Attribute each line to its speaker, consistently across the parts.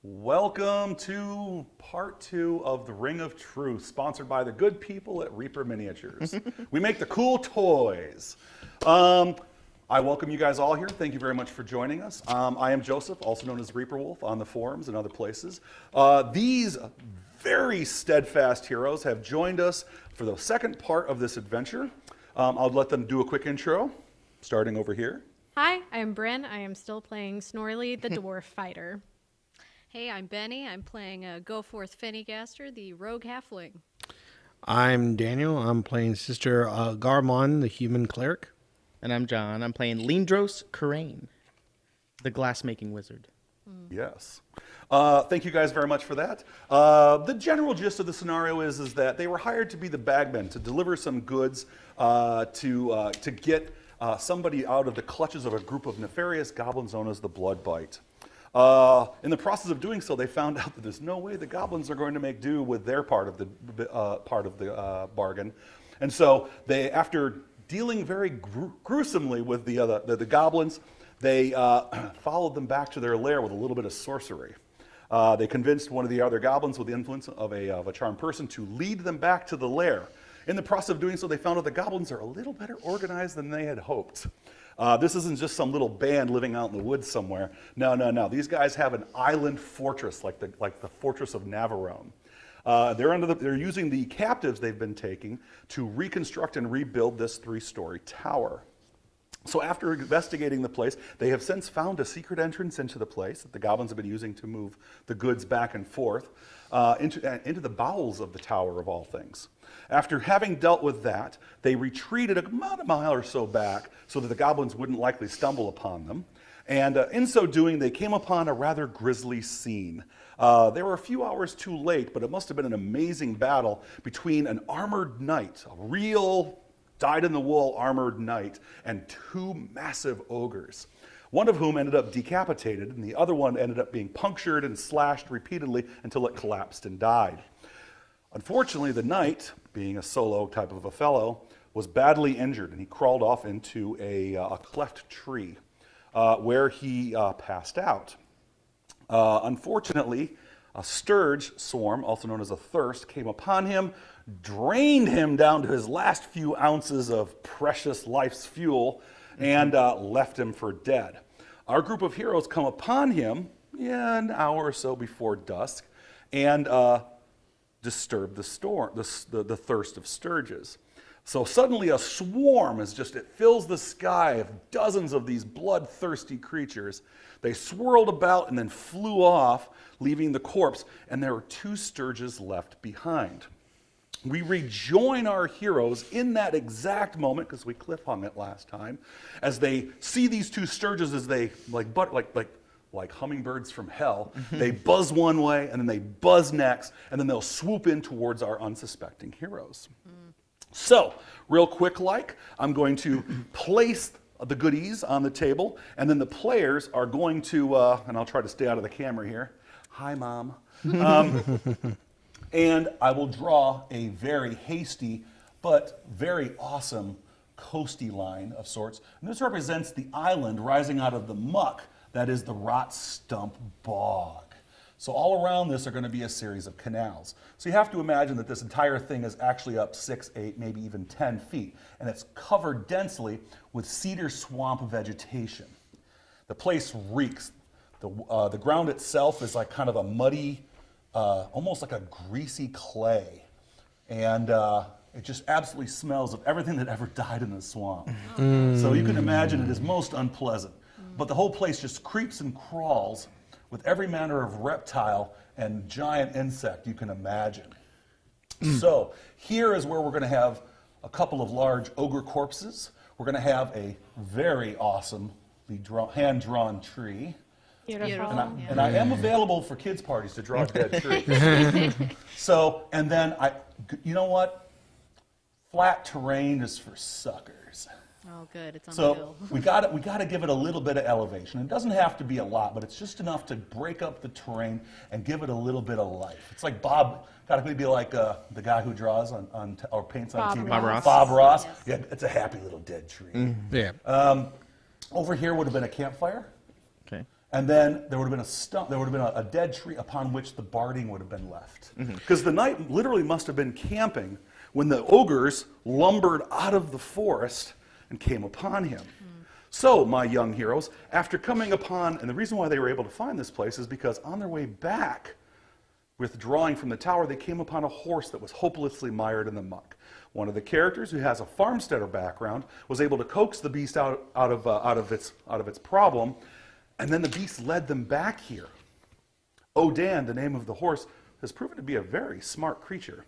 Speaker 1: Welcome to part 2 of the Ring of Truth, sponsored by the good people at Reaper Miniatures. We make the cool toys. I welcome you guys all here. Thank you very much for joining us. I am Joseph, also known as Reaper Wolf on the forums and other places. These very steadfast heroes have joined us for the second part of this adventure. I'll let them do a quick intro, starting over here.
Speaker 2: Hi, I'm Bryn. I am still playing Snorley, the Dwarf Fighter.
Speaker 3: Hey, I'm Benny. I'm playing Go Forth Fennygaster, the Rogue Halfling.
Speaker 4: I'm Daniel. I'm playing Sister Garmon, the Human Cleric.
Speaker 5: And I'm John. I'm playing Lindros Karain, the glass-making wizard.
Speaker 1: Yes. Thank you guys very much for that. The general gist of the scenario is that they were hired to be the bagmen, to deliver some goods, to get somebody out of the clutches of a group of nefarious goblins known as the Bloodbite. In the process of doing so, they found out that there's no way the goblins are going to make do with their part of the bargain, and so they, after dealing very gruesomely with the goblins, they followed them back to their lair with a little bit of sorcery. They convinced one of the other goblins with the influence of a charmed person to lead them back to the lair. In the process of doing so, they found out the goblins are a little better organized than they had hoped. This isn't just some little band living out in the woods somewhere. No. These guys have an island fortress, like the fortress of Navarone. They're using the captives they've been taking to reconstruct and rebuild this 3-story tower. So after investigating the place, they have since found a secret entrance into the place that the goblins have been using to move the goods back and forth into the bowels of the tower, of all things. After having dealt with that, they retreated about a mile or so back so that the goblins wouldn't likely stumble upon them. And in so doing, they came upon a rather grisly scene. They were a few hours too late, but it must have been an amazing battle between an armored knight, a real dyed-in-the-wool armored knight, and 2 massive ogres, one of whom ended up decapitated, and the other one ended up being punctured and slashed repeatedly until it collapsed and died. Unfortunately, the knight, being a solo type of a fellow, was badly injured, and he crawled off into a cleft tree where he passed out. Unfortunately, a sturge swarm, also known as a thirst, came upon him, drained him down to his last few ounces of precious life's fuel, and left him for dead. Our group of heroes come upon him an hour or so before dusk and disturb the thirst of sturges. So suddenly a swarm it fills the sky of dozens of these bloodthirsty creatures. They swirled about and then flew off, leaving the corpse, and there were 2 sturges left behind. We rejoin our heroes in that exact moment, because we cliffhung it last time, as they see these 2 sturges as they, like hummingbirds from hell, they buzz one way, and then they buzz next, and then they'll swoop in towards our unsuspecting heroes. So, real quick I'm going to place the goodies on the table, and then the players are going to, and I'll try to stay out of the camera here. Hi, Mom. And I will draw a very hasty but very awesome coasty line of sorts. And this represents the island rising out of the muck that is the Rot Stump Bog. So all around this are going to be a series of canals. So you have to imagine that this entire thing is actually up 6, 8, maybe even 10 feet. And it's covered densely with cedar swamp vegetation. The place reeks. The ground itself is like kind of a muddy, almost like a greasy clay. And it just absolutely smells of everything that ever died in the swamp. So you can imagine it is most unpleasant. But the whole place just creeps and crawls with every manner of reptile and giant insect you can imagine. So here is where we're going to have a couple of large ogre corpses. We're going to have a very awesome hand-drawn tree.
Speaker 2: Beautiful.
Speaker 1: And I am available for kids' parties to draw dead trees. So, and then you know what? Flat terrain is for suckers.
Speaker 3: Oh, good. It's on the
Speaker 1: So
Speaker 3: hill.
Speaker 1: we got to give it a little bit of elevation. It doesn't have to be a lot, but it's just enough to break up the terrain and give it a little bit of life. It's like got to be like the guy who draws or paints on TV.
Speaker 4: Bob Ross.
Speaker 1: Bob Ross.
Speaker 3: Yes.
Speaker 1: Yeah, it's a happy little dead tree.
Speaker 4: Yeah.
Speaker 1: Over here would have been a campfire.
Speaker 5: Okay.
Speaker 1: And then there would have been a stump, there would have been a dead tree upon which the barding would have been left. Because the knight literally must have been camping when the ogres lumbered out of the forest and came upon him. So, my young heroes, after coming upon, and the reason why they were able to find this place is because on their way back, withdrawing from the tower, they came upon a horse that was hopelessly mired in the muck. One of the characters, who has a farmsteader background, was able to coax the beast out of its problem, and then the beast led them back here. Odan, the name of the horse, has proven to be a very smart creature.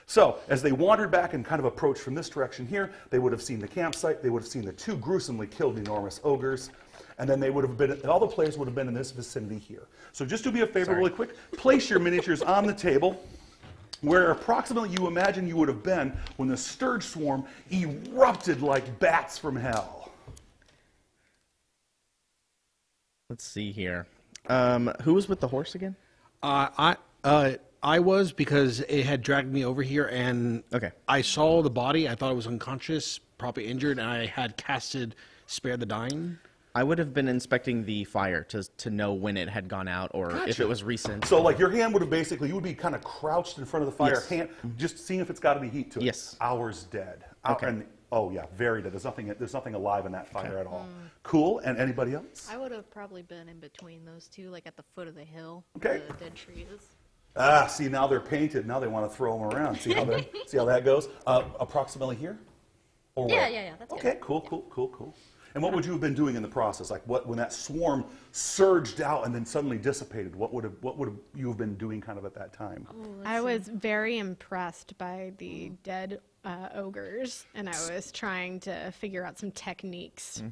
Speaker 1: So, as they wandered back and kind of approached from this direction here, they would have seen the campsite, they would have seen the 2 gruesomely killed enormous ogres, and then they would have been, all the players would have been in this vicinity here. So just do me a favor really quick, place your miniatures on the table, where approximately you imagine you would have been when the scourge swarm erupted like bats from hell.
Speaker 5: Let's see here. Who was with the horse again?
Speaker 4: I was, because it had dragged me over here, and
Speaker 5: Okay.
Speaker 4: I saw the body. I thought it was unconscious, probably injured, and I had casted Spare the Dying.
Speaker 5: I would have been inspecting the fire to know when it had gone out or if it was recent.
Speaker 1: So like your hand would have basically, you would be kind of crouched in front of the fire,
Speaker 5: Yes.
Speaker 1: hand, just seeing if it's got any heat to it.
Speaker 5: Yes.
Speaker 1: Hours dead.
Speaker 5: Okay.
Speaker 1: And, oh yeah, very dead. There's nothing alive in that fire at all. Cool, and anybody else?
Speaker 3: I would have probably been in between those two, like at the foot of the hill.
Speaker 1: Okay.
Speaker 3: Where the dead tree is.
Speaker 1: Ah, see, now they're painted. Now they want to throw them around. See how that goes? Approximately here? Or
Speaker 3: Yeah,
Speaker 1: where?
Speaker 3: yeah, yeah, that's good.
Speaker 1: Okay, cool. And what would you have been doing in the process? Like when that swarm surged out and then suddenly dissipated, what would you have been doing kind of at that time?
Speaker 2: I was very impressed by the dead ogres, and I was trying to figure out some techniques.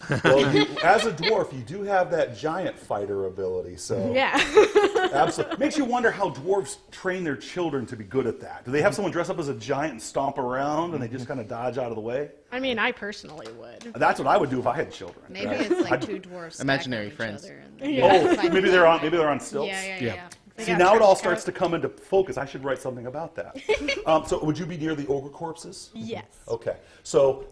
Speaker 1: Well, as a dwarf, you do have that giant fighter ability, so
Speaker 2: Yeah.
Speaker 1: absolutely makes you wonder how dwarves train their children to be good at that. Do they have someone dress up as a giant and stomp around, and they just kind of dodge out of the way?
Speaker 2: I mean, I personally would.
Speaker 1: That's what I would do if I had children.
Speaker 3: Maybe
Speaker 1: right?
Speaker 3: it's like
Speaker 1: I'd-
Speaker 3: 2 dwarfs.
Speaker 5: Imaginary
Speaker 3: stacked on each
Speaker 5: friends.
Speaker 3: other and then
Speaker 2: Yeah.
Speaker 1: Oh, maybe they're on stilts.
Speaker 3: Yeah.
Speaker 2: They
Speaker 1: See,
Speaker 2: got
Speaker 1: now it
Speaker 2: trench
Speaker 1: all
Speaker 2: coat.
Speaker 1: starts to come into focus. I should write something about that. So would you be near the ogre corpses?
Speaker 2: Yes.
Speaker 1: Okay. So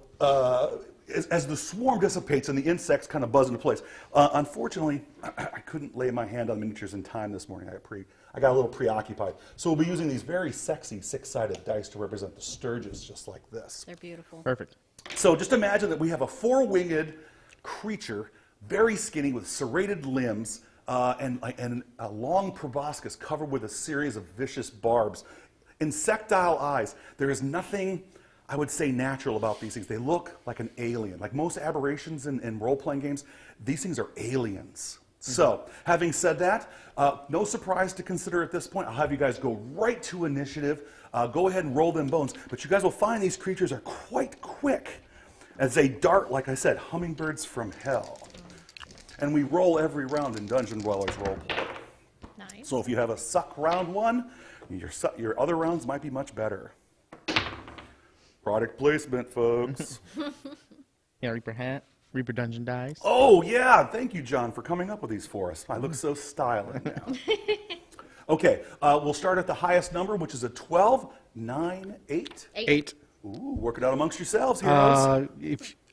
Speaker 1: as the swarm dissipates and the insects kind of buzz into place, unfortunately, I couldn't lay my hand on the miniatures in time this morning. I got a little preoccupied. So we'll be using these very sexy 6-sided dice to represent the sturges, just like this.
Speaker 3: They're beautiful.
Speaker 5: Perfect.
Speaker 1: So just imagine that we have a 4-winged creature, very skinny with serrated limbs, and a long proboscis covered with a series of vicious barbs. Insectile eyes. There is nothing, I would say, natural about these things. They look like an alien. Like most aberrations in role-playing games, these things are aliens. So, having said that, no surprise to consider at this point. I'll have you guys go right to initiative. Go ahead and roll them bones. But you guys will find these creatures are quite quick as they dart, like I said, hummingbirds from hell. And we roll every round in Dungeon Dwellers Roleplay.
Speaker 3: Nice.
Speaker 1: So if you have a suck round 1, your other rounds might be much better. Product placement, folks.
Speaker 5: Yeah, Reaper hat, Reaper Dungeon dice.
Speaker 1: Oh, yeah. Thank you, John, for coming up with these for us. I look so stylish now. Okay, we'll start at the highest number, which is a 12, 9, 8.
Speaker 4: 8.
Speaker 1: Ooh, work it out amongst yourselves, heroes.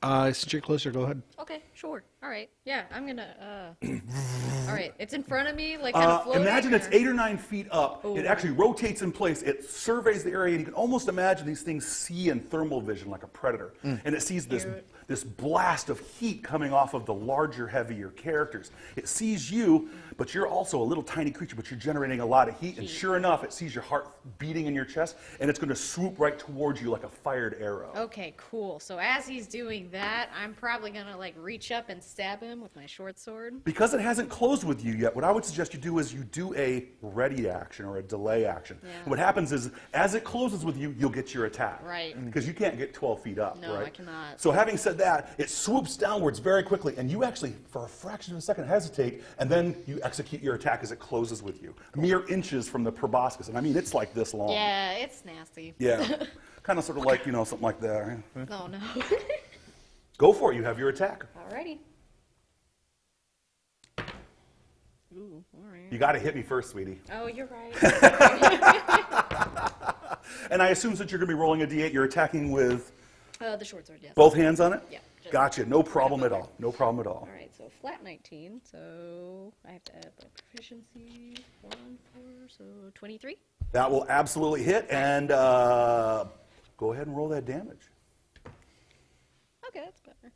Speaker 4: Since you're closer, go ahead.
Speaker 3: Okay, sure. All right. Yeah, I'm gonna. All right, it's in front of me, like kind of floating.
Speaker 1: Imagine it's
Speaker 3: or-
Speaker 1: 8 or 9 feet up.
Speaker 3: Ooh.
Speaker 1: It actually rotates in place. It surveys the area, and you can almost imagine these things see in thermal vision like a predator. And it sees this blast of heat coming off of the larger, heavier characters. It sees you, but you're also a little tiny creature, but you're generating a lot of heat. And sure enough, it sees your heart beating in your chest, and it's going to swoop right towards you like a fired arrow.
Speaker 3: Okay, cool. So as he's doing that, I'm probably gonna like reach up and stab him with my short sword.
Speaker 1: Because it hasn't closed with you yet, what I would suggest you do is you do a ready action or a delay action.
Speaker 3: Yeah.
Speaker 1: And what happens is, as it closes with you, you'll get your attack.
Speaker 3: Right.
Speaker 1: Because you can't get 12 feet up,
Speaker 3: No,
Speaker 1: right?
Speaker 3: I cannot.
Speaker 1: So having said that, it swoops downwards very quickly, and you actually, for a fraction of a second, hesitate, and then you execute your attack as it closes with you. Mere inches from the proboscis, and I mean, it's like this long.
Speaker 3: Yeah, it's nasty.
Speaker 1: Yeah. Kind of sort of like, something like that. Right?
Speaker 3: Oh no.
Speaker 1: Go for it. You have your attack.
Speaker 3: Alrighty. Ooh, all right.
Speaker 1: You got to hit me first, sweetie.
Speaker 3: Oh, you're right.
Speaker 1: And I assume since you're going to be rolling a d8, you're attacking with
Speaker 3: The short sword, yes.
Speaker 1: both hands on it?
Speaker 3: Yeah.
Speaker 1: Gotcha. No problem at all. No problem at all.
Speaker 3: All right, so flat 19. So I have to add the proficiency 1, 4, so 23.
Speaker 1: That will absolutely hit, and go ahead and roll that damage.
Speaker 3: Okay, that's better.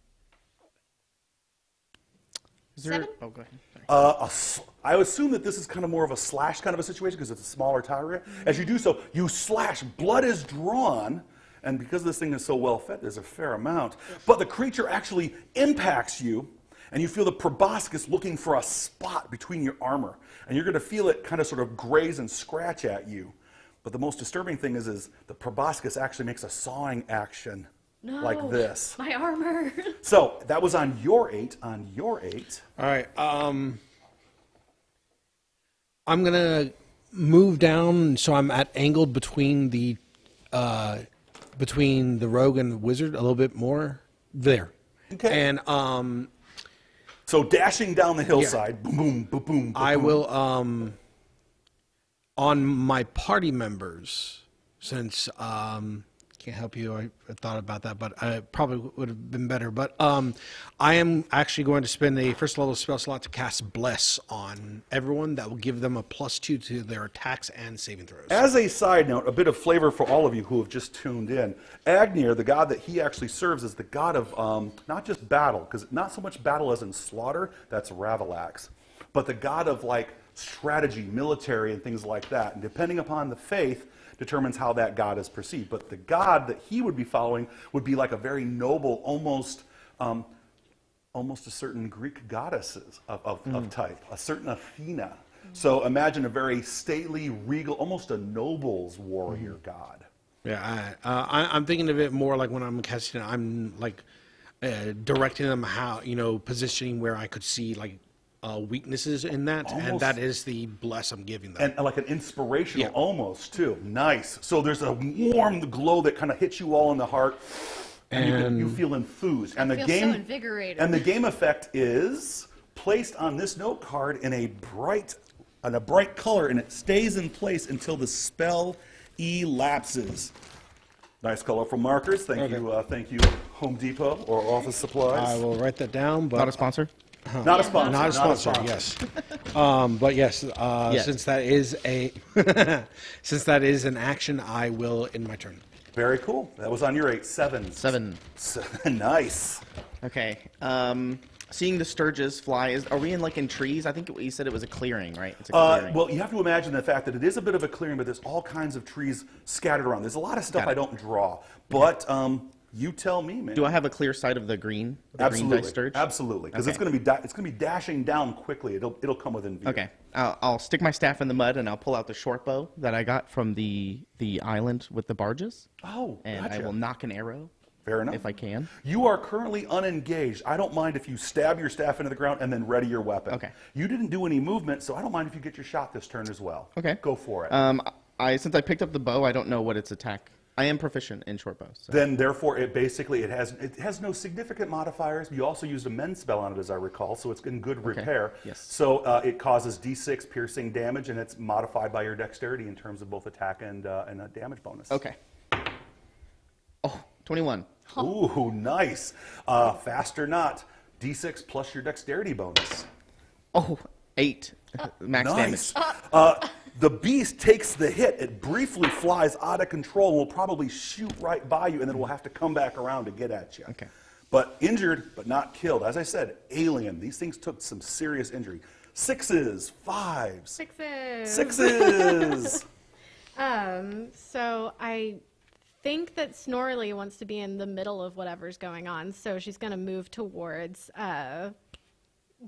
Speaker 5: Is there,
Speaker 3: 7?
Speaker 5: oh, go ahead. Sorry.
Speaker 1: I assume that this is kind of more of a slash kind of a situation because it's a smaller tire. As you do so, you slash. Blood is drawn, and because this thing is so well fed, there's a fair amount. But the creature actually impacts you, and you feel the proboscis looking for a spot between your armor, and you're going to feel it kind of sort of graze and scratch at you. But the most disturbing thing is the proboscis actually makes a sawing action.
Speaker 3: No,
Speaker 1: Like this.
Speaker 3: My armor.
Speaker 1: So that was on your 8. On your 8.
Speaker 4: All right. I'm gonna move down so I'm at angled between the rogue and the wizard a little bit more there.
Speaker 1: Okay.
Speaker 4: And
Speaker 1: So dashing down the hillside, boom, boom, boom, boom.
Speaker 4: I
Speaker 1: boom.
Speaker 4: will on my party members, since can't help you. I thought about that, but I probably would have been better. But I am actually going to spend a first level spell slot to cast Bless on everyone. That will give them a +2 to their attacks and saving throws.
Speaker 1: As a side note, a bit of flavor for all of you who have just tuned in. Agnir, the god that he actually serves, is the god of not just battle, because not so much battle as in slaughter, that's Ravalax, but the god of like strategy, military, and things like that. And depending upon the faith, determines how that god is perceived. But the god that he would be following would be like a very noble, almost a certain Greek goddesses of type, a certain Athena. So imagine a very stately, regal, almost a noble's warrior god.
Speaker 4: Yeah, I'm thinking of it more like when I'm casting it, I'm like directing them how, positioning where I could see like weaknesses in that, and
Speaker 1: Almost.
Speaker 4: that is the bless I'm giving them.
Speaker 1: And like an inspirational
Speaker 4: Yeah.
Speaker 1: almost too. Nice. So there's a warm glow that kind of hits you all in the heart, and you feel enthused. And the
Speaker 3: feel
Speaker 1: game
Speaker 3: so invigorated.
Speaker 1: And the game effect is placed on this note card in a bright color, and it stays in place until the spell elapses. Nice colorful markers. Thank you, Home Depot or Office Supplies.
Speaker 4: I will write that down, but
Speaker 5: Not a sponsor?
Speaker 1: Not a sponsor.
Speaker 4: not a sponsor. Yes, but yes,
Speaker 5: Yes.
Speaker 4: since that is a since that is an action, I will end my turn.
Speaker 1: Very cool. That was on your 8. 7.
Speaker 5: 7.
Speaker 1: Nice.
Speaker 5: Okay. Seeing the sturges fly, are we in trees? I think you said it was a clearing, right? It's a clearing.
Speaker 1: Well, you have to imagine the fact that it is a bit of a clearing, but there's all kinds of trees scattered around. There's a lot of stuff
Speaker 5: Got it.
Speaker 1: I don't draw, but you tell me, man.
Speaker 5: Do I have a clear sight of the green? The green dice sturge?
Speaker 1: Absolutely, because
Speaker 5: Okay.
Speaker 1: it's gonna be dashing down quickly. It'll come within view.
Speaker 5: Okay. I'll stick my staff in the mud and I'll pull out the short bow that I got from the island with the barges.
Speaker 1: Oh,
Speaker 5: And
Speaker 1: gotcha.
Speaker 5: I will knock an arrow.
Speaker 1: Fair enough.
Speaker 5: If I can.
Speaker 1: You are currently unengaged. I don't mind if you stab your staff into the ground and then ready your weapon.
Speaker 5: Okay.
Speaker 1: You didn't do any movement, so I don't mind if you get your shot this turn as well.
Speaker 5: Okay.
Speaker 1: Go for it.
Speaker 5: Since I picked up the bow, I don't know what its attack. I am proficient in short bows. So.
Speaker 1: Then, therefore, it has no significant modifiers. You also used a mend spell on it, as I recall, so it's in good repair.
Speaker 5: Yes.
Speaker 1: So it causes D6 piercing damage, and it's modified by your dexterity in terms of both attack and a damage bonus.
Speaker 5: Okay. Oh, 21.
Speaker 1: Ooh, nice. Fast or not, D6 plus your dexterity bonus.
Speaker 5: Oh, 8 max
Speaker 1: Nice.
Speaker 5: damage.
Speaker 1: The beast takes the hit. It briefly flies out of control and will probably shoot right by you, and then will have to come back around to get at you.
Speaker 5: Okay.
Speaker 1: But injured, but not killed. As I said, alien. These things took some serious injury. 6s, 5s, 6s.
Speaker 2: So I think that Snorley wants to be in the middle of whatever's going on, so she's going to move towards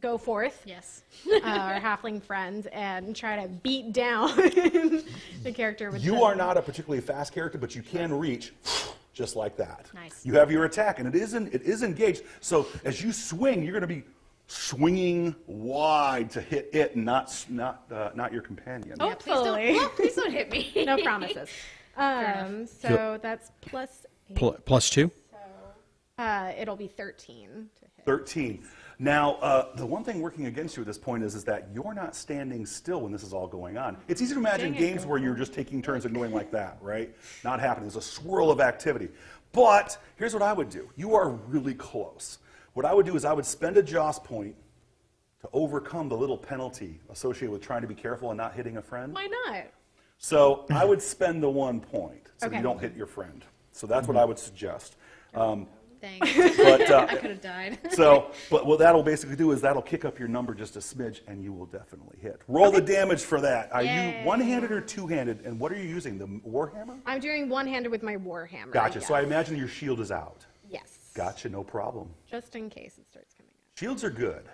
Speaker 2: Go Forth,
Speaker 3: Yes.
Speaker 2: our halfling friend, and try to beat down the character with
Speaker 1: You are not a particularly fast character, but you can reach just like that.
Speaker 3: Nice.
Speaker 1: You have your attack, and it is engaged. So as you swing, you're going to be swinging wide to hit it, and not your companion.
Speaker 2: Oh.
Speaker 3: Yeah,
Speaker 2: Hopefully.
Speaker 3: please don't hit me.
Speaker 2: No promises. So that's plus 8.
Speaker 4: +2.
Speaker 2: So it'll be 13 to hit.
Speaker 1: 13. Now, the one thing working against you at this point is that you're not standing still when this is all going on. It's easy to imagine
Speaker 2: Dang it.
Speaker 1: games where you're just taking turns and going like that, right? Not happening. There's a swirl of activity. But here's what I would do. You are really close. What I would do is I would spend a Joss point to overcome the little penalty associated with trying to be careful and not hitting a friend.
Speaker 2: Why not?
Speaker 1: So I would spend the 1 point so
Speaker 2: Okay.
Speaker 1: you don't hit your friend. So that's what I would suggest.
Speaker 3: Thanks.
Speaker 1: But
Speaker 3: I could have died.
Speaker 1: but what that'll basically do is that'll kick up your number just a smidge, and you will definitely hit. Roll the damage for that. Are
Speaker 2: Yay.
Speaker 1: you one-handed or two-handed? And what are you using? The Warhammer?
Speaker 2: I'm doing one-handed with my warhammer.
Speaker 1: Gotcha.
Speaker 2: Yes.
Speaker 1: So I imagine your shield is out.
Speaker 2: Yes.
Speaker 1: Gotcha. No problem.
Speaker 2: Just in case it starts coming out.
Speaker 1: Shields are good.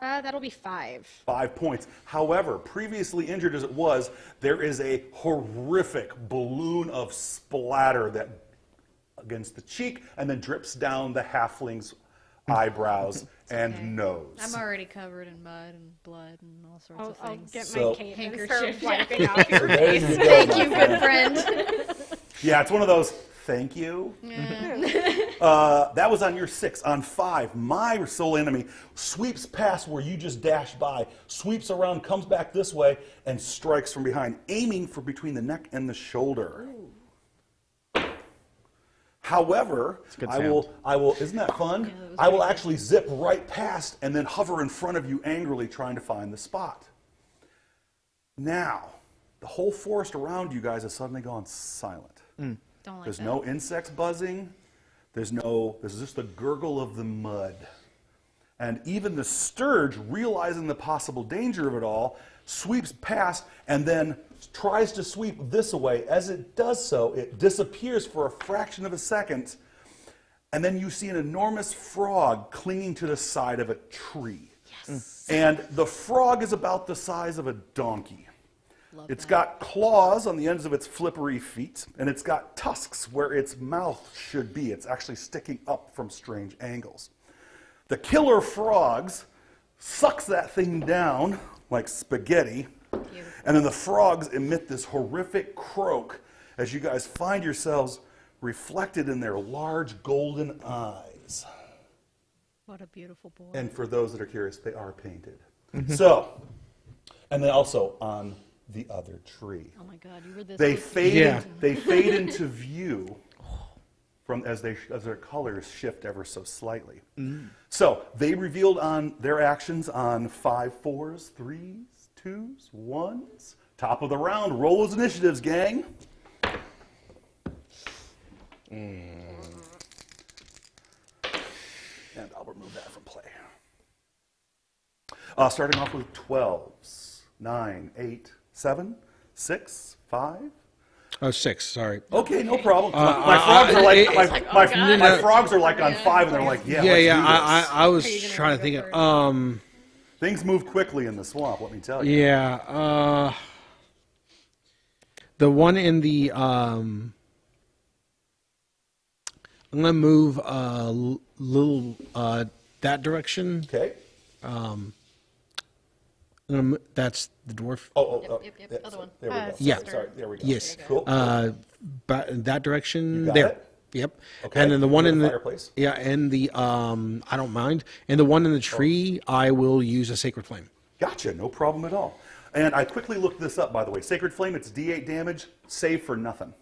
Speaker 2: That'll be 5.
Speaker 1: 5 points. However, previously injured as it was, there is a horrific balloon of splatter that against the cheek and then drips down the halfling's eyebrows and
Speaker 3: okay.
Speaker 1: nose.
Speaker 3: I'm already covered in mud and blood and all sorts of
Speaker 2: I'll
Speaker 3: things.
Speaker 2: get
Speaker 1: So-
Speaker 2: my cape and
Speaker 3: Handkerchief.
Speaker 2: start wiping off your
Speaker 1: There
Speaker 2: face.
Speaker 1: you go,
Speaker 3: Thank
Speaker 1: my
Speaker 3: you,
Speaker 1: friend.
Speaker 3: good friend.
Speaker 1: Yeah, it's one of those, thank you. That was on your 6. On 5, my sole enemy sweeps past where you just dashed by, sweeps around, comes back this way, and strikes from behind, aiming for between the neck and the shoulder. However,
Speaker 5: good
Speaker 1: I will, isn't that fun?
Speaker 3: that was
Speaker 1: I will
Speaker 3: very good.
Speaker 1: actually zip right past and then hover in front of you angrily trying to find the spot. Now, the whole forest around you guys has suddenly gone silent.
Speaker 3: Don't like
Speaker 1: There's
Speaker 3: that.
Speaker 1: no insects buzzing. There's just the gurgle of the mud. And even the sturge, realizing the possible danger of it all, sweeps past and then tries to sweep this away. As it does so, it disappears for a fraction of a second, and then you see an enormous frog clinging to the side of a tree.
Speaker 3: Yes.
Speaker 1: And the frog is about the size of a donkey.
Speaker 3: Love
Speaker 1: It's
Speaker 3: that.
Speaker 1: got claws on the ends of its flippery feet, and it's got tusks where its mouth should be. It's actually sticking up from strange angles. The killer frogs sucks that thing down like spaghetti, and then the frogs emit this horrific croak as you guys find yourselves reflected in their large golden eyes.
Speaker 3: What a beautiful boy.
Speaker 1: And for those that are curious, they are painted. So, and then also on the other tree.
Speaker 3: Oh my God, you were this.
Speaker 1: They
Speaker 3: close to
Speaker 1: fade.
Speaker 4: Yeah.
Speaker 1: They fade into view as their colors shift ever so slightly. So they revealed on their actions on 5 4s, 3s, 2s, 1s. Top of the round. Roll those initiatives, gang. And I'll remove that from play. Starting off with 12s. 9, 8, 7, 6, 5.
Speaker 4: Oh, 6, sorry.
Speaker 1: Okay, no problem. My frogs are like my frogs are like on 5, and they're like, yeah,
Speaker 4: Yeah,
Speaker 1: let's
Speaker 4: yeah.
Speaker 1: do this.
Speaker 4: I was
Speaker 3: Are you gonna
Speaker 4: trying to
Speaker 3: go
Speaker 4: think
Speaker 3: first?
Speaker 4: of.
Speaker 1: Things move quickly in the swamp. Let me tell you.
Speaker 4: Yeah. The one in the. I'm gonna move a little that direction.
Speaker 1: Okay.
Speaker 4: That's the dwarf.
Speaker 3: Yep, other one.
Speaker 1: There we go.
Speaker 4: Yeah.
Speaker 1: Sorry. There we go.
Speaker 4: Yes.
Speaker 1: Cool.
Speaker 4: That direction
Speaker 1: You got
Speaker 4: there.
Speaker 1: it?
Speaker 4: Yep.
Speaker 1: Okay.
Speaker 4: And then the one
Speaker 1: Near
Speaker 4: in
Speaker 1: the
Speaker 4: the
Speaker 1: fireplace?
Speaker 4: Yeah, and the I don't mind. And the one in the tree, I will use a sacred flame.
Speaker 1: Gotcha. No problem at all. And I quickly looked this up, by the way. Sacred Flame, it's D8 damage, save for nothing.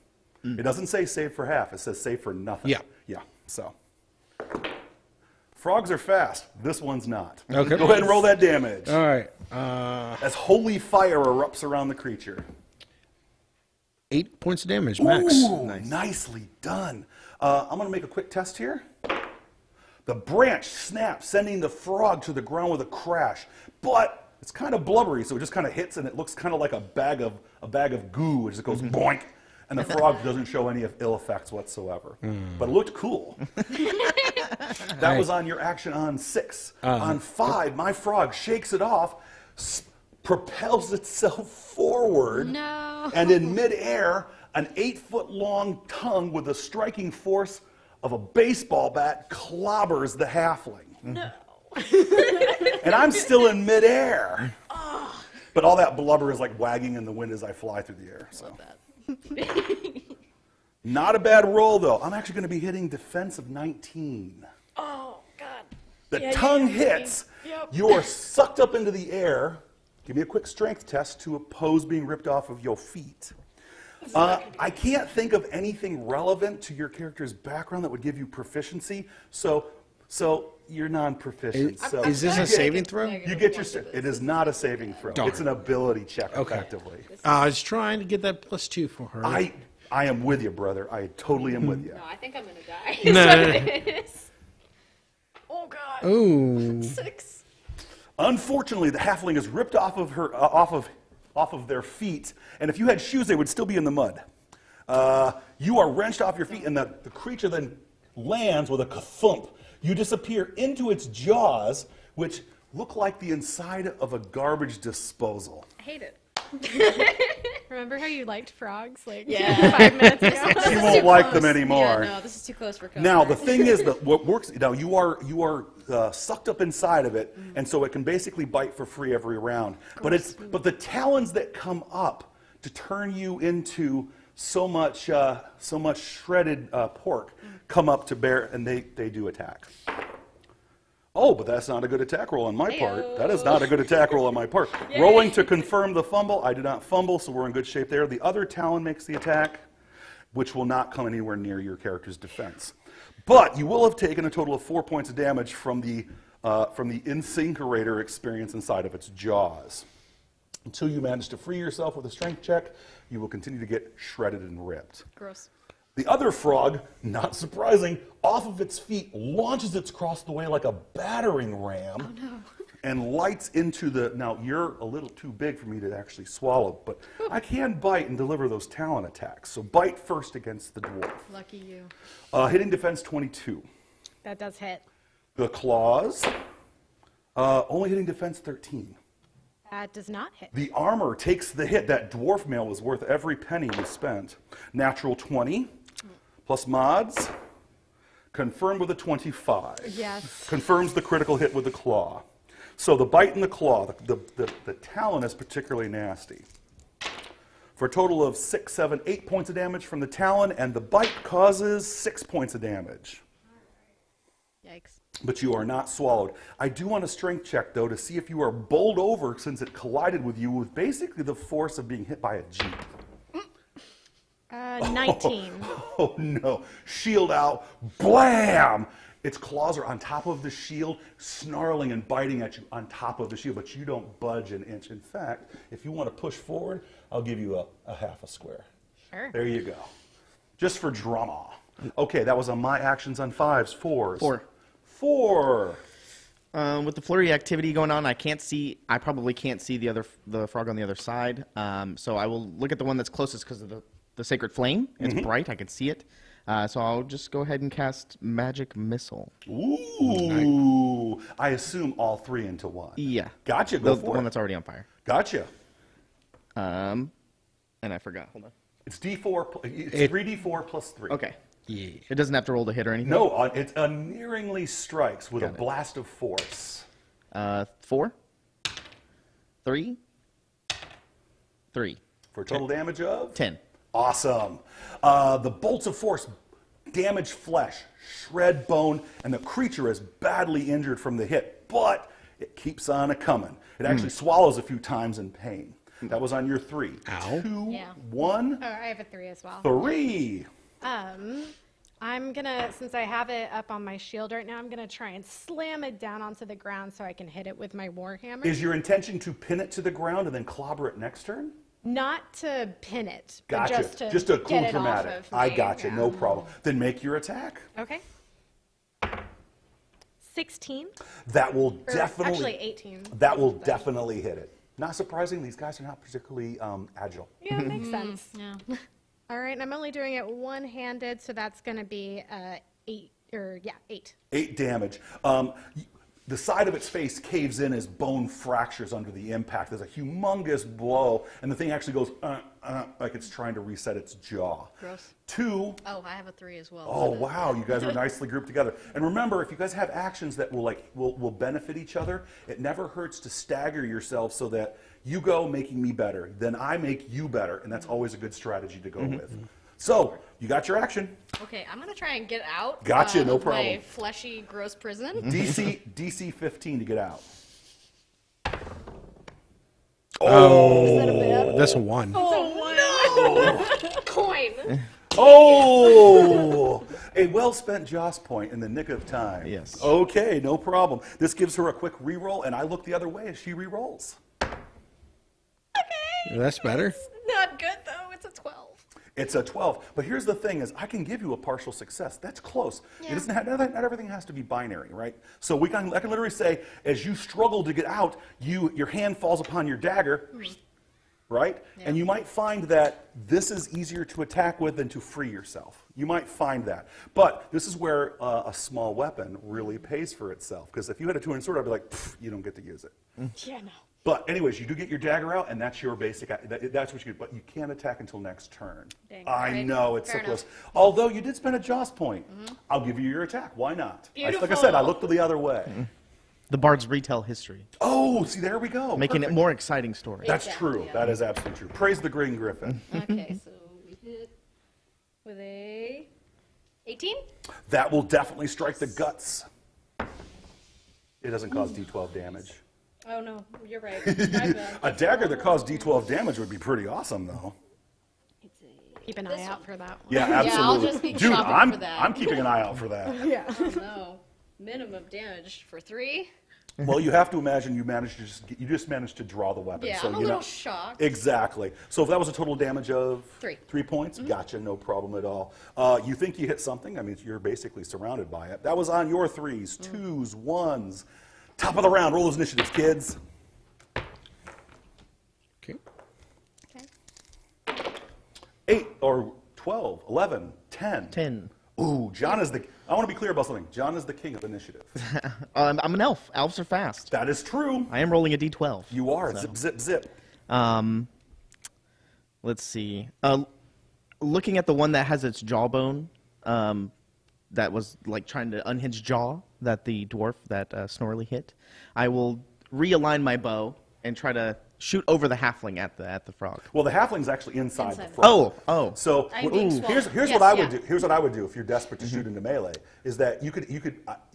Speaker 1: It doesn't say save for half. It says save for nothing.
Speaker 4: Yeah.
Speaker 1: Yeah. So. Frogs are fast. This one's not.
Speaker 4: Okay.
Speaker 1: Go ahead and roll that damage.
Speaker 4: All right.
Speaker 1: As holy fire erupts around the creature.
Speaker 4: 8 points of damage max.
Speaker 1: Ooh, nicely done. I'm going to make a quick test here. The branch snaps, sending the frog to the ground with a crash. But it's kind of blubbery, so it just kind of hits, and it looks kind of like a bag of goo. It just goes boink, and the frog doesn't show any ill effects whatsoever. But it looked cool. That was on your action on 6. On 5, my frog shakes it off, propels itself forward,
Speaker 2: No.
Speaker 1: and in midair, an 8-foot-long tongue with the striking force of a baseball bat clobbers the halfling.
Speaker 2: No.
Speaker 1: And I'm still in midair. But all that blubber is like wagging in the wind as I fly through the air. So. Not a bad roll, though. I'm actually going to be hitting defense of 19.
Speaker 2: Oh, God.
Speaker 1: The tongue hits.
Speaker 2: Yep.
Speaker 1: You are sucked up into the air. Give me a quick strength test to oppose being ripped off of your feet. I can't think of anything relevant to your character's background that would give you proficiency. So you're non-proficient. So
Speaker 4: Is this a saving throw?
Speaker 1: you get your. It is not a saving throw.
Speaker 4: Darn.
Speaker 1: It's an ability check,
Speaker 4: Okay.
Speaker 1: effectively.
Speaker 4: I was trying to get that +2 for her.
Speaker 1: I am with you, brother. I totally am with you.
Speaker 3: No, I think I'm gonna die.
Speaker 4: No.
Speaker 3: That's what it is. Oh god.
Speaker 4: Ooh.
Speaker 3: 6.
Speaker 1: Unfortunately, the halfling is ripped off of her, off of their feet, and if you had shoes, they would still be in the mud. You are wrenched off your feet, and the creature then lands with a ka-thump. You disappear into its jaws, which look like the inside of a garbage disposal.
Speaker 3: I hate it.
Speaker 2: Remember how you liked frogs like
Speaker 3: Yeah.
Speaker 2: 5 minutes ago?
Speaker 1: She won't like them anymore.
Speaker 3: Yeah, no, this is too close for comfort.
Speaker 1: Now the thing is that what works now you are sucked up inside of it, and so it can basically bite for free every round. But the talons that come up to turn you into so much shredded pork come up to bear, and they do attack. Oh, but that's not a good attack roll on my part. That is not a good attack roll on my part. Rolling to confirm the fumble. I do not fumble, so we're in good shape there. The other talon makes the attack, which will not come anywhere near your character's defense. But you will have taken a total of 4 points of damage from the incinerator experience inside of its jaws. Until you manage to free yourself with a strength check, you will continue to get shredded and ripped.
Speaker 3: Gross.
Speaker 1: The other frog, not surprising, off of its feet, launches its across the way like a battering ram and lights into the... Now, you're a little too big for me to actually swallow, but I can bite and deliver those talon attacks. So bite first against the dwarf.
Speaker 2: Lucky you.
Speaker 1: Hitting defense 22.
Speaker 2: That does hit.
Speaker 1: The claws, only hitting defense 13.
Speaker 2: That does not hit.
Speaker 1: The armor takes the hit. That dwarf mail was worth every penny you spent. Natural 20, plus mods, confirmed with a 25.
Speaker 2: Yes.
Speaker 1: Confirms the critical hit with the claw. So the bite and the claw, the talon is particularly nasty. For a total of 6, 7, 8 points of damage from the talon, and the bite causes 6 points of damage.
Speaker 3: Yikes.
Speaker 1: But you are not swallowed. I do want a strength check, though, to see if you are bowled over since it collided with you with basically the force of being hit by a jeep.
Speaker 2: 19.
Speaker 1: Oh, no. Shield out. Blam! Its claws are on top of the shield, snarling and biting at you on top of the shield, but you don't budge an inch. In fact, if you want to push forward, I'll give you a half a square.
Speaker 2: Sure.
Speaker 1: There you go. Just for drama. Okay, that was on my actions on 5s. 4s. 4.
Speaker 5: With the flurry activity going on, I probably can't see the frog on the other side. So I will look at the one that's closest because of the sacred flame. It's bright. I can see it. So I'll just go ahead and cast Magic Missile.
Speaker 1: Ooh. I assume all 3 into 1.
Speaker 5: Yeah.
Speaker 1: Gotcha. Go
Speaker 5: The
Speaker 1: for
Speaker 5: one
Speaker 1: it.
Speaker 5: that's already on fire.
Speaker 1: Gotcha.
Speaker 5: And I forgot. Hold on.
Speaker 1: It's D4. It's 3D4 plus 3.
Speaker 5: Okay.
Speaker 4: Yeah.
Speaker 5: It doesn't have to roll to hit or anything?
Speaker 1: No, it unerringly strikes with
Speaker 5: Got
Speaker 1: a
Speaker 5: it.
Speaker 1: blast of force.
Speaker 5: 4, 3, 3.
Speaker 1: For a total damage of?
Speaker 5: 10.
Speaker 1: Awesome. The bolts of force damage flesh, shred bone, and the creature is badly injured from the hit, but it keeps on a-coming. It actually swallows a few times in pain. That was on your 3.
Speaker 4: Ow.
Speaker 1: 2,
Speaker 2: Yeah.
Speaker 1: 1,
Speaker 2: Oh, I have a 3 as well.
Speaker 1: 3.
Speaker 2: I'm gonna, since I have it up on my shield right now, I'm gonna try and slam it down onto the ground so I can hit it with my warhammer.
Speaker 1: Is your intention to pin it to the ground and then clobber it next turn?
Speaker 2: Not to pin it, but
Speaker 1: Gotcha.
Speaker 2: just to
Speaker 1: a cool
Speaker 2: get it off
Speaker 1: dramatic.
Speaker 2: of me.
Speaker 1: I gotcha.
Speaker 2: Yeah.
Speaker 1: No problem. Then make your attack.
Speaker 2: Okay. 16.
Speaker 1: That will
Speaker 2: Or
Speaker 1: definitely.
Speaker 2: actually 18.
Speaker 1: That will definitely hit it. Not surprising, these guys are not particularly agile.
Speaker 2: Yeah, that makes sense.
Speaker 3: Yeah.
Speaker 2: All right, and I'm only doing it one-handed, so that's going to be 8.
Speaker 1: 8 damage. The side of its face caves in as bone fractures under the impact. There's a humongous blow, and the thing actually goes like it's trying to reset its jaw.
Speaker 3: Gross.
Speaker 1: 2.
Speaker 3: Oh, I have a 3 as well.
Speaker 1: Oh wow, you guys are nicely grouped together. And remember, if you guys have actions that will benefit each other, it never hurts to stagger yourself so that you go making me better, then I make you better, and that's always a good strategy to go with. So you got your action.
Speaker 3: Okay, I'm gonna try and get out.
Speaker 1: Gotcha, no
Speaker 3: of
Speaker 1: problem.
Speaker 3: My fleshy, gross prison.
Speaker 1: DC 15 to get out.
Speaker 4: Oh, that's a 1.
Speaker 2: Oh,
Speaker 3: Coin.
Speaker 1: Oh, a well-spent Joss point in the nick of time.
Speaker 5: Yes.
Speaker 1: Okay, no problem. This gives her a quick reroll, and I look the other way as she rerolls.
Speaker 4: That's better.
Speaker 3: Not good though. It's a 12.
Speaker 1: It's a 12. But here's the thing: is I can give you a partial success. That's close. It
Speaker 2: Yeah.
Speaker 1: doesn't have, not everything has to be binary, right? So I can literally say, as you struggle to get out, your hand falls upon your dagger. Right?
Speaker 3: Yeah.
Speaker 1: And you might find that this is easier to attack with than to free yourself. You might find that. But this is where a small weapon really pays for itself. Because if you had a two-handed sword, I'd be like, you don't get to use it.
Speaker 3: Yeah, no.
Speaker 1: But anyways, you do get your dagger out, and that's your basic, that's what you do. But you can't attack until next turn.
Speaker 3: Dang,
Speaker 1: I
Speaker 3: right.
Speaker 1: know, it's
Speaker 3: Fair
Speaker 1: so close.
Speaker 3: enough.
Speaker 1: Although you did spend a Joss point. I'll give you your attack. Why not? Like I said, I looked the other way.
Speaker 5: The bards retell history,
Speaker 1: Oh, see, there we go.
Speaker 5: making
Speaker 1: Perfect.
Speaker 5: it more exciting story.
Speaker 1: That's
Speaker 3: Exactly,
Speaker 1: true.
Speaker 3: yeah.
Speaker 1: That is absolutely true. Praise the Green Griffin.
Speaker 3: Okay, so we hit with a 18.
Speaker 1: That will definitely strike the guts. It doesn't cause D12 damage.
Speaker 3: Oh no, you're right. My bad.
Speaker 1: A dagger that caused D12 damage would be pretty awesome, though.
Speaker 3: It's a,
Speaker 2: Keep an eye out for that one.
Speaker 1: Yeah,
Speaker 3: Yeah, I'll
Speaker 1: absolutely.
Speaker 3: just be
Speaker 1: Dude,
Speaker 3: shopping for that.
Speaker 1: I'm keeping an eye out for that.
Speaker 3: oh no, minimum damage for 3.
Speaker 1: Well, you have to imagine you just managed to draw the weapon.
Speaker 3: Yeah,
Speaker 1: so
Speaker 3: I'm a
Speaker 1: you're
Speaker 3: little
Speaker 1: not-
Speaker 3: shocked.
Speaker 1: Exactly. So if that was a total damage of
Speaker 3: 3.
Speaker 1: 3 points, gotcha, no problem at all. You think you hit something? I mean, you're basically surrounded by it. That was on your 3s, 2s, 1s. Top of the round. Roll those initiatives, kids.
Speaker 4: Okay.
Speaker 3: Okay.
Speaker 1: 8 or 12, 11, 10.
Speaker 5: 10.
Speaker 1: Ooh, John is the. I want to be clear about something. John is the king of initiative.
Speaker 5: I'm an elf. Elves are fast.
Speaker 1: That is true.
Speaker 5: I am rolling a d12.
Speaker 1: You are.
Speaker 5: So.
Speaker 1: Zip, zip, zip.
Speaker 5: Let's see. Looking at the one that has its jawbone, that was like trying to unhinge jaw that the dwarf that Snorley hit, I will realign my bow and try to shoot over the halfling at the frog.
Speaker 1: Well, the halfling's actually inside the
Speaker 3: Inside.
Speaker 1: frog.
Speaker 5: Oh.
Speaker 1: So
Speaker 3: I'm being
Speaker 1: here's
Speaker 3: swallowed.
Speaker 1: what
Speaker 3: Yes,
Speaker 1: I would
Speaker 3: yeah.
Speaker 1: do. Here's what I would do if you're desperate to shoot into melee. Is that you could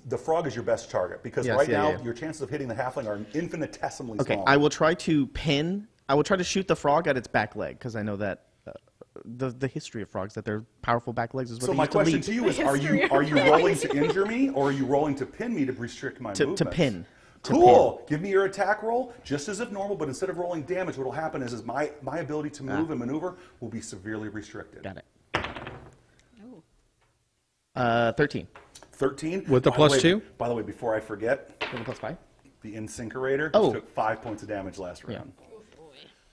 Speaker 1: the frog is your best target because
Speaker 5: Yes,
Speaker 1: right
Speaker 5: yeah,
Speaker 1: now
Speaker 5: yeah.
Speaker 1: your chances of hitting the halfling are infinitesimally
Speaker 5: Okay,
Speaker 1: small.
Speaker 5: I will try to shoot the frog at its back leg because I know that the history of frogs that their powerful back legs is what
Speaker 1: So
Speaker 5: they
Speaker 1: my
Speaker 5: used to
Speaker 1: question
Speaker 5: lead.
Speaker 1: to you is: Are
Speaker 2: history
Speaker 1: you
Speaker 2: of
Speaker 1: are you rolling to injure me, or are you rolling to pin me to restrict my movement?
Speaker 5: to pin. To
Speaker 1: Cool. Give me your attack roll, just as if normal, but instead of rolling damage, what will happen is my ability to move and maneuver will be severely restricted.
Speaker 5: Got it.
Speaker 3: Oh.
Speaker 5: 13.
Speaker 1: 13
Speaker 4: With the
Speaker 1: By
Speaker 4: plus
Speaker 1: way-
Speaker 4: 2?
Speaker 1: By the way, before I forget,
Speaker 5: With a plus 5?
Speaker 1: the Incinerator
Speaker 5: Oh.
Speaker 1: took 5 points of damage last round.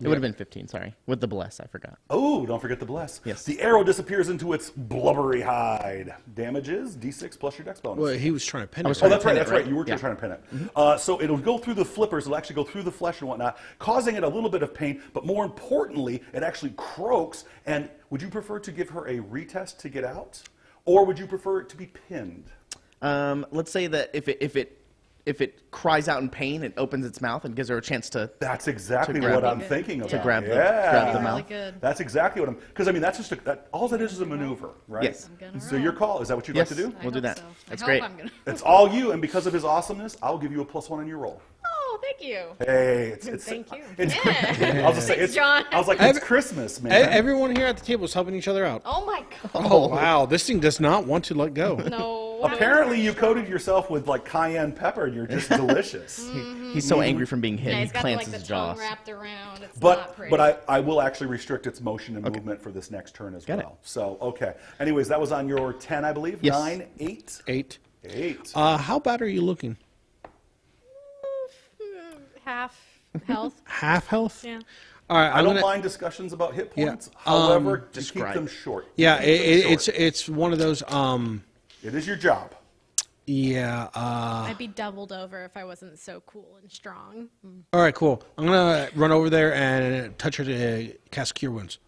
Speaker 5: It would have been 15, sorry. With the bless, I forgot.
Speaker 1: Oh, don't forget the bless.
Speaker 5: Yes.
Speaker 1: The arrow disappears into its blubbery hide. Damages D6 plus your dex bonus.
Speaker 4: Well, he was trying to pin
Speaker 5: I
Speaker 4: it.
Speaker 5: was
Speaker 1: Oh,
Speaker 5: trying to
Speaker 1: that's right.
Speaker 5: pin it,
Speaker 1: That's right.
Speaker 5: right?
Speaker 1: You were
Speaker 5: Yeah.
Speaker 1: trying to pin it. So it'll go through the flippers. It'll actually go through the flesh and whatnot, causing it a little bit of pain. But more importantly, it actually croaks. And would you prefer to give her a retest to get out, or would you prefer it to be pinned?
Speaker 5: Let's say that if it cries out in pain, it opens its mouth and gives her a chance to.
Speaker 1: That's exactly
Speaker 5: grab
Speaker 1: what I'm
Speaker 3: it.
Speaker 1: thinking about.
Speaker 5: To grab the-
Speaker 1: yeah.
Speaker 5: grab the
Speaker 3: Really
Speaker 5: mouth.
Speaker 3: good.
Speaker 1: That's exactly what I'm. Because I mean, that's just all that is a maneuver, right?
Speaker 5: Yes.
Speaker 3: I'm gonna
Speaker 1: So
Speaker 3: roll.
Speaker 1: your call. Is that what you'd
Speaker 5: Yes.
Speaker 1: like to do?
Speaker 5: We'll do
Speaker 3: hope
Speaker 5: that.
Speaker 3: so.
Speaker 5: That's
Speaker 3: I
Speaker 5: great.
Speaker 3: Hope I'm gonna...
Speaker 1: It's all you, and because of his awesomeness, I'll give you a +1 on your roll.
Speaker 3: Oh, thank you.
Speaker 1: Hey, it's
Speaker 2: Thank you.
Speaker 1: It's,
Speaker 3: Yeah.
Speaker 1: I'll just say
Speaker 3: Thanks,
Speaker 1: it's.
Speaker 3: John.
Speaker 1: I was like, it's Christmas, man.
Speaker 4: Everyone here at the table is helping each other out.
Speaker 3: Oh my god.
Speaker 4: Oh, wow. This thing does not want to let go.
Speaker 3: No.
Speaker 1: Apparently, you coated yourself with like cayenne pepper, and you're just delicious.
Speaker 5: He's so angry from being hit,
Speaker 3: Yeah,
Speaker 5: he
Speaker 3: he's got
Speaker 5: plants
Speaker 3: like the
Speaker 5: his
Speaker 3: tongue
Speaker 5: jaws.
Speaker 3: wrapped around. It's not pretty.
Speaker 1: But I will actually restrict its motion and movement for this next turn as
Speaker 5: Got it.
Speaker 1: well. So okay. Anyways, that was on your 10, I believe.
Speaker 5: Yes.
Speaker 1: 9, 8,
Speaker 4: 8.
Speaker 1: 8.
Speaker 4: How bad are you looking?
Speaker 2: Half health.
Speaker 4: Half health?
Speaker 2: Yeah.
Speaker 4: All right,
Speaker 1: I
Speaker 4: I'm
Speaker 1: don't
Speaker 4: gonna.
Speaker 1: mind discussions about hit
Speaker 4: Yeah,
Speaker 1: points. However, just keep
Speaker 5: describe.
Speaker 1: them short.
Speaker 4: Yeah,
Speaker 1: Keep them short.
Speaker 4: it's one of those.
Speaker 1: It is your job.
Speaker 4: Yeah.
Speaker 2: I'd be doubled over if I wasn't so cool and strong.
Speaker 4: All right, cool. I'm gonna run over there and touch her to cast Cure Wounds.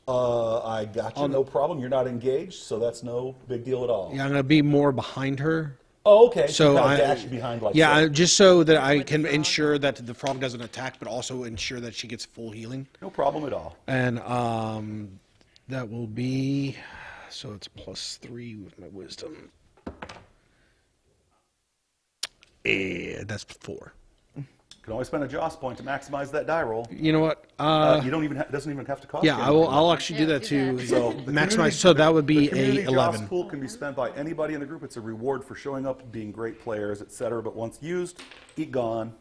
Speaker 1: I got you. No problem. You're not engaged, so that's no big deal at all.
Speaker 4: Yeah, I'm gonna be more behind her.
Speaker 1: Oh, okay.
Speaker 4: So
Speaker 1: you
Speaker 4: I
Speaker 1: kind of dash behind like
Speaker 4: yeah,
Speaker 1: so.
Speaker 4: just so that I
Speaker 2: With the
Speaker 4: can
Speaker 2: frog.
Speaker 4: ensure that the frog doesn't attack, but also ensure that she gets full healing.
Speaker 1: No problem at all.
Speaker 4: And that will be so it's +3 with my wisdom. That's 4.
Speaker 1: can always spend a Joss point to maximize that die roll.
Speaker 4: You know what?
Speaker 1: You don't even doesn't even have to cost.
Speaker 4: Yeah,
Speaker 1: you
Speaker 4: I will.
Speaker 1: anything.
Speaker 4: I'll actually do that
Speaker 3: do
Speaker 4: to
Speaker 3: that.
Speaker 1: So the
Speaker 4: maximize.
Speaker 1: community-
Speaker 4: So that would be
Speaker 1: the community
Speaker 4: a
Speaker 1: Joss
Speaker 4: 11.
Speaker 1: pool can be spent by anybody in the group. It's a reward for showing up, being great players, etc. But once used, gone.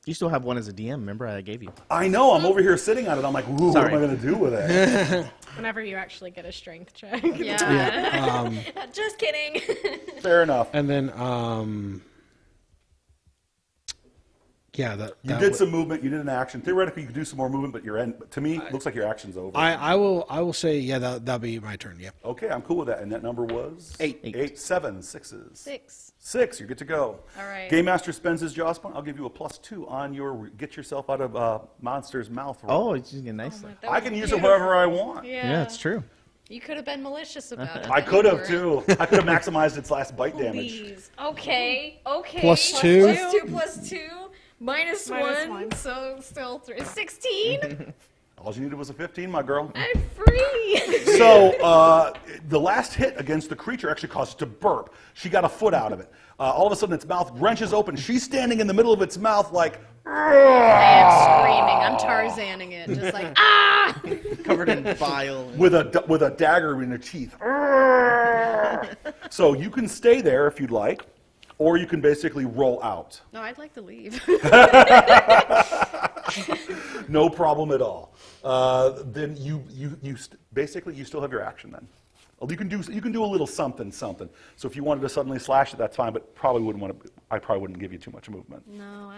Speaker 5: You still have one as a DM. Remember, I gave you.
Speaker 1: I know. I'm over here sitting on it. I'm like, ooh,
Speaker 5: Sorry.
Speaker 1: what am I going to do with it?
Speaker 2: Whenever you actually get a strength check.
Speaker 3: Yeah. Just kidding.
Speaker 1: Fair enough.
Speaker 4: And then, yeah, that
Speaker 1: You did some movement. You did an action. Theoretically, you could do some more movement, but your end. To me, it looks like your action's over.
Speaker 4: I will say, yeah, that'll be my turn. Yeah.
Speaker 1: Okay, I'm cool with that. And that number was
Speaker 4: 8.
Speaker 1: 8, 7, 6s.
Speaker 3: 6.
Speaker 1: 6. You're good to go.
Speaker 3: All right.
Speaker 1: Game Master spends his Joss point. I'll give you a +2 on your get yourself out of monster's mouth roll.
Speaker 5: Oh, it's just nice.
Speaker 1: I can use it wherever I want.
Speaker 5: Yeah, it's true.
Speaker 3: You could have been malicious about it.
Speaker 1: I
Speaker 3: but
Speaker 1: could
Speaker 3: you
Speaker 1: have
Speaker 3: weren't.
Speaker 1: too. I could have maximized its last bite damage.
Speaker 3: Please. Okay. Okay.
Speaker 4: Plus 2.
Speaker 3: Plus 2 plus 2. Minus
Speaker 2: Minus
Speaker 3: 1.
Speaker 2: one.
Speaker 3: So still 3. 16.
Speaker 1: All you needed was a 15, my girl.
Speaker 3: I'm free.
Speaker 1: So the last hit against the creature actually caused it to burp. She got a foot out of it. All of a sudden, its mouth wrenches open. She's standing in the middle of its mouth like,
Speaker 3: I am screaming. I'm Tarzaning it. Just like, ah!
Speaker 5: Covered in bile.
Speaker 1: with a dagger in her teeth. So you can stay there if you'd like, or you can basically roll out.
Speaker 3: No, I'd like to leave.
Speaker 1: No problem at all. Then basically you still have your action then. You can do a little something. So if you wanted to suddenly slash it, that's fine, but I probably wouldn't give you too much movement.
Speaker 3: No,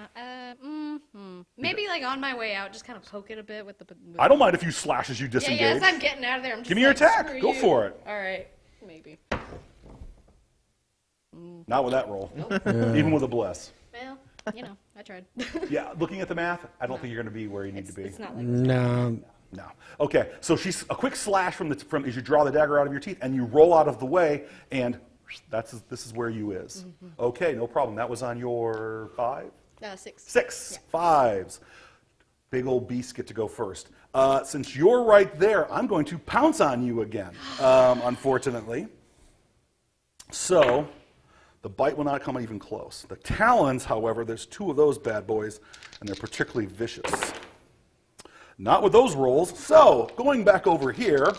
Speaker 3: maybe like on my way out, just kind of poke it a bit with the.
Speaker 1: I don't mind if you slash as you disengage.
Speaker 3: Yeah, as I'm getting out of there, I'm just
Speaker 1: Give me your
Speaker 3: like,
Speaker 1: attack.
Speaker 3: screw
Speaker 1: Go
Speaker 3: you.
Speaker 1: for it.
Speaker 3: All right, maybe.
Speaker 1: Not with that roll. Even with a bless.
Speaker 3: Well, I tried.
Speaker 1: Yeah, looking at the math, I don't think you're going to be where you need to be.
Speaker 3: It's not like
Speaker 4: No.
Speaker 1: No. Okay, so she's a quick slash from as you draw the dagger out of your teeth, and you roll out of the way, and this is where you is. Okay, no problem. That was on your 5?
Speaker 3: 6.
Speaker 1: 6. 5s. Big old beasts get to go first. Since you're right there, I'm going to pounce on you again, unfortunately. So the bite will not come even close. The talons, however, there's 2 of those bad boys, and they're particularly vicious. Not with those rolls. So, going back over here,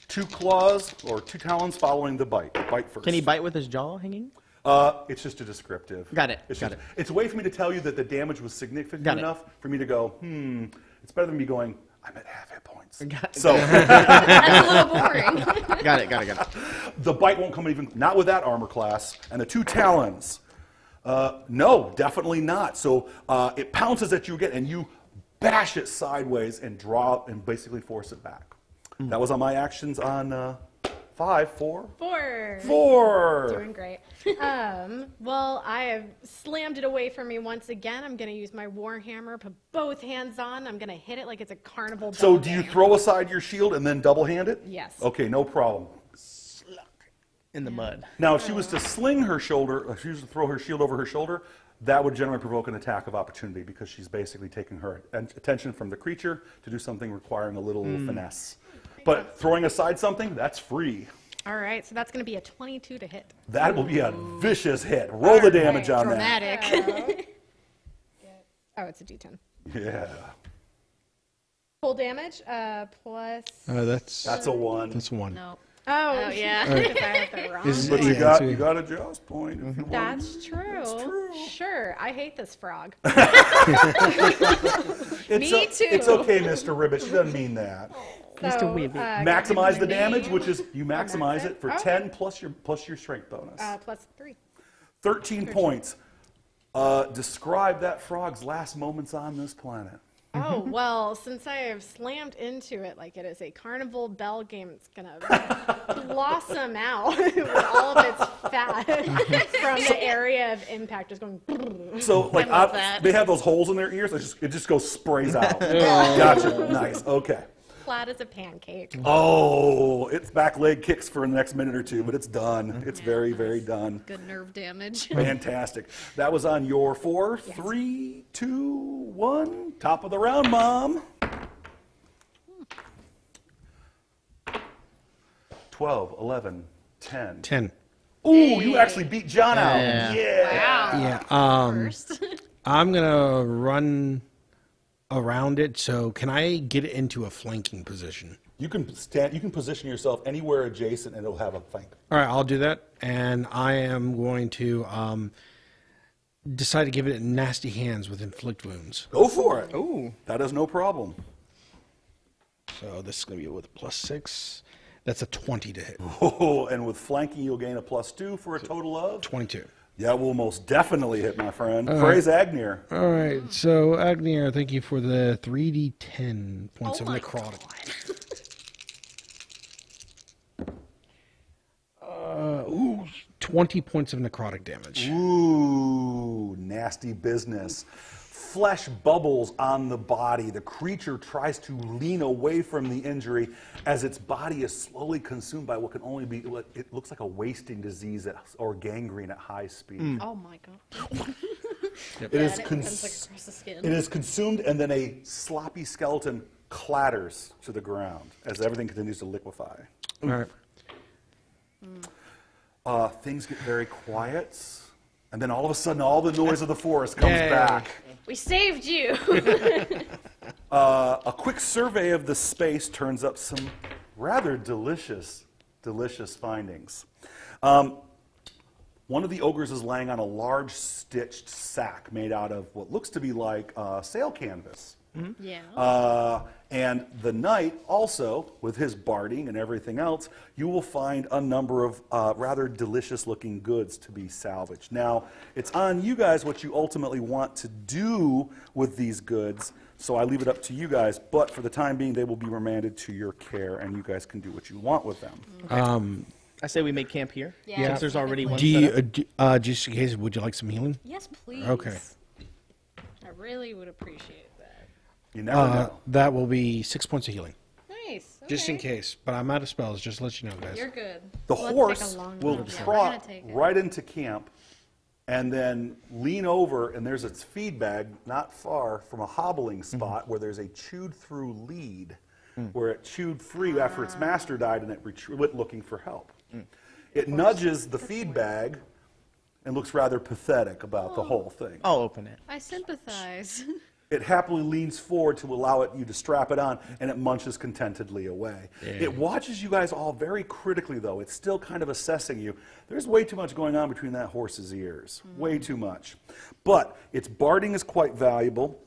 Speaker 1: 2 claws or 2 talons following the bite. Bite first.
Speaker 5: Can he bite with his jaw hanging?
Speaker 1: It's just a descriptive.
Speaker 5: Got it.
Speaker 1: It's,
Speaker 5: Got
Speaker 1: just,
Speaker 5: it.
Speaker 1: it's a way for me to tell you that the damage was significant
Speaker 5: Got it.
Speaker 1: enough for me to go, it's better than me going, I'm at half hit points.
Speaker 5: Got it.
Speaker 1: So,
Speaker 3: That's a little boring.
Speaker 5: Got it.
Speaker 1: the bite won't come even, not with that armor class. And the 2 talons, no, definitely not. So, it pounces at you again, and you bash it sideways and draw and basically force it back. That was on my actions on 5, 4.
Speaker 2: 4.
Speaker 1: 4.
Speaker 2: Doing great. Well, I have slammed it away from me once again. I'm going to use my Warhammer, put both hands on. I'm going to hit it like it's a carnival
Speaker 1: So
Speaker 2: bell
Speaker 1: do you
Speaker 2: game.
Speaker 1: throw aside your shield and then double hand it?
Speaker 2: Yes.
Speaker 1: Okay, no problem.
Speaker 5: In the mud.
Speaker 1: Now, if she was to sling her shoulder, if she was to throw her shield over her shoulder, that would generally provoke an attack of opportunity because she's basically taking her attention from the creature to do something requiring a little finesse. But throwing aside something, that's free.
Speaker 2: All right, so that's going to be a 22 to hit.
Speaker 1: That will be a vicious hit. Roll the damage on
Speaker 3: Dramatic.
Speaker 2: Oh, it's a D10.
Speaker 1: that. Yeah.
Speaker 2: Full damage, plus...
Speaker 1: That's a 1.
Speaker 4: That's 1.
Speaker 3: No.
Speaker 2: Oh,
Speaker 3: yeah.
Speaker 2: If I have the wrong
Speaker 4: Is-
Speaker 1: But
Speaker 2: one.
Speaker 4: Yeah,
Speaker 1: you got a Jaws point. If you want.
Speaker 2: That's true.
Speaker 1: true.
Speaker 2: Sure, I hate this frog.
Speaker 3: Me too.
Speaker 1: It's okay, Mr. Ribbit. She doesn't mean that.
Speaker 2: So,
Speaker 1: Maximize the damage, which is you maximize it for
Speaker 2: Okay.
Speaker 1: 10 plus your strength bonus.
Speaker 2: plus 3.
Speaker 1: 13 points. Describe that frog's last moments on this planet.
Speaker 2: Oh, well, since I have slammed into it like it is a carnival bell game, it's going to blossom out with all of its fat from the area of impact just going...
Speaker 1: So, like,
Speaker 3: love that.
Speaker 1: they have those holes in their ears. It just goes sprays out. Gotcha. Nice. Okay.
Speaker 2: flat as a pancake.
Speaker 1: Oh, its back leg kicks for the next minute or two, but it's done. It's very, very done.
Speaker 3: Good nerve damage.
Speaker 1: Fantastic. That was on your 4, 3, 2, 1. Top of the round, Mom. 12, 11, 10.
Speaker 4: 10.
Speaker 1: Ooh, you actually beat John out.
Speaker 5: Yeah.
Speaker 1: Yeah.
Speaker 4: Yeah.
Speaker 3: First.
Speaker 4: I'm gonna run around it. So can I get it into a flanking position?
Speaker 1: You can stand. You can position yourself anywhere adjacent, and it'll have a flank.
Speaker 4: All right, I'll do that, and I am going to decide to give it nasty hands with inflict wounds.
Speaker 1: Go for it.
Speaker 5: Ooh.
Speaker 1: That is no problem.
Speaker 4: So this is going to be with a +6. That's a 20 to hit.
Speaker 1: Oh, and with flanking, you'll gain a +2 for a total of.
Speaker 4: 22.
Speaker 1: Yeah, we'll most definitely hit, my friend. Praise Agnier.
Speaker 4: All right, so Agnier, thank you for the 3d10 points
Speaker 3: Oh
Speaker 4: of
Speaker 3: my
Speaker 4: necrotic.
Speaker 3: God.
Speaker 4: 20 points of necrotic damage.
Speaker 1: Ooh, nasty business. Flesh bubbles on the body. The creature tries to lean away from the injury as its body is slowly consumed by what can only be, it looks like a wasting disease or gangrene at high speed.
Speaker 3: Oh my God.
Speaker 1: It is
Speaker 3: it becomes like across the skin.
Speaker 1: It is consumed, and then a sloppy skeleton clatters to the ground as everything continues to liquefy.
Speaker 4: All right.
Speaker 1: Things get very quiet, and then all of a sudden, all the noise of the forest comes
Speaker 4: Yay.
Speaker 1: back.
Speaker 3: We saved you.
Speaker 1: A quick survey of the space turns up some rather delicious findings. One of the ogres is laying on a large stitched sack made out of what looks to be like sail canvas.
Speaker 3: Yeah.
Speaker 1: And the knight also, with his barding and everything else, you will find a number of rather delicious looking goods to be salvaged. Now, it's on you guys what you ultimately want to do with these goods, so I leave it up to you guys, but for the time being, they will be remanded to your care, and you guys can do what you want with them.
Speaker 5: I say we make camp here.
Speaker 3: Yeah.
Speaker 5: Since there's already one.
Speaker 4: Do you,
Speaker 5: set up.
Speaker 4: just in case, would you like some healing?
Speaker 3: Yes, please.
Speaker 4: Okay.
Speaker 3: I really would appreciate that.
Speaker 1: You never know.
Speaker 4: That will be 6 points of healing.
Speaker 3: Nice.
Speaker 4: Just in
Speaker 3: okay.
Speaker 4: case. But I'm out of spells, just to let you know, guys.
Speaker 3: You're good.
Speaker 1: The
Speaker 2: Let's take
Speaker 1: horse
Speaker 2: a long
Speaker 1: will
Speaker 2: run. Yeah,
Speaker 3: we're gonna
Speaker 1: trot
Speaker 3: take it.
Speaker 1: right into camp and then lean over, and there's its feed bag not far from a hobbling spot where there's a chewed through lead where it chewed free after its master died, and it went looking for help. It nudges the feed bag and looks rather pathetic about the whole thing.
Speaker 5: I'll open it.
Speaker 3: I sympathize.
Speaker 1: It happily leans forward to allow you to strap it on, and it munches contentedly away. It watches you guys all very critically, though. It's still kind of assessing you. There's way too much going on between that horse's ears. Way too much. But its barding is quite valuable.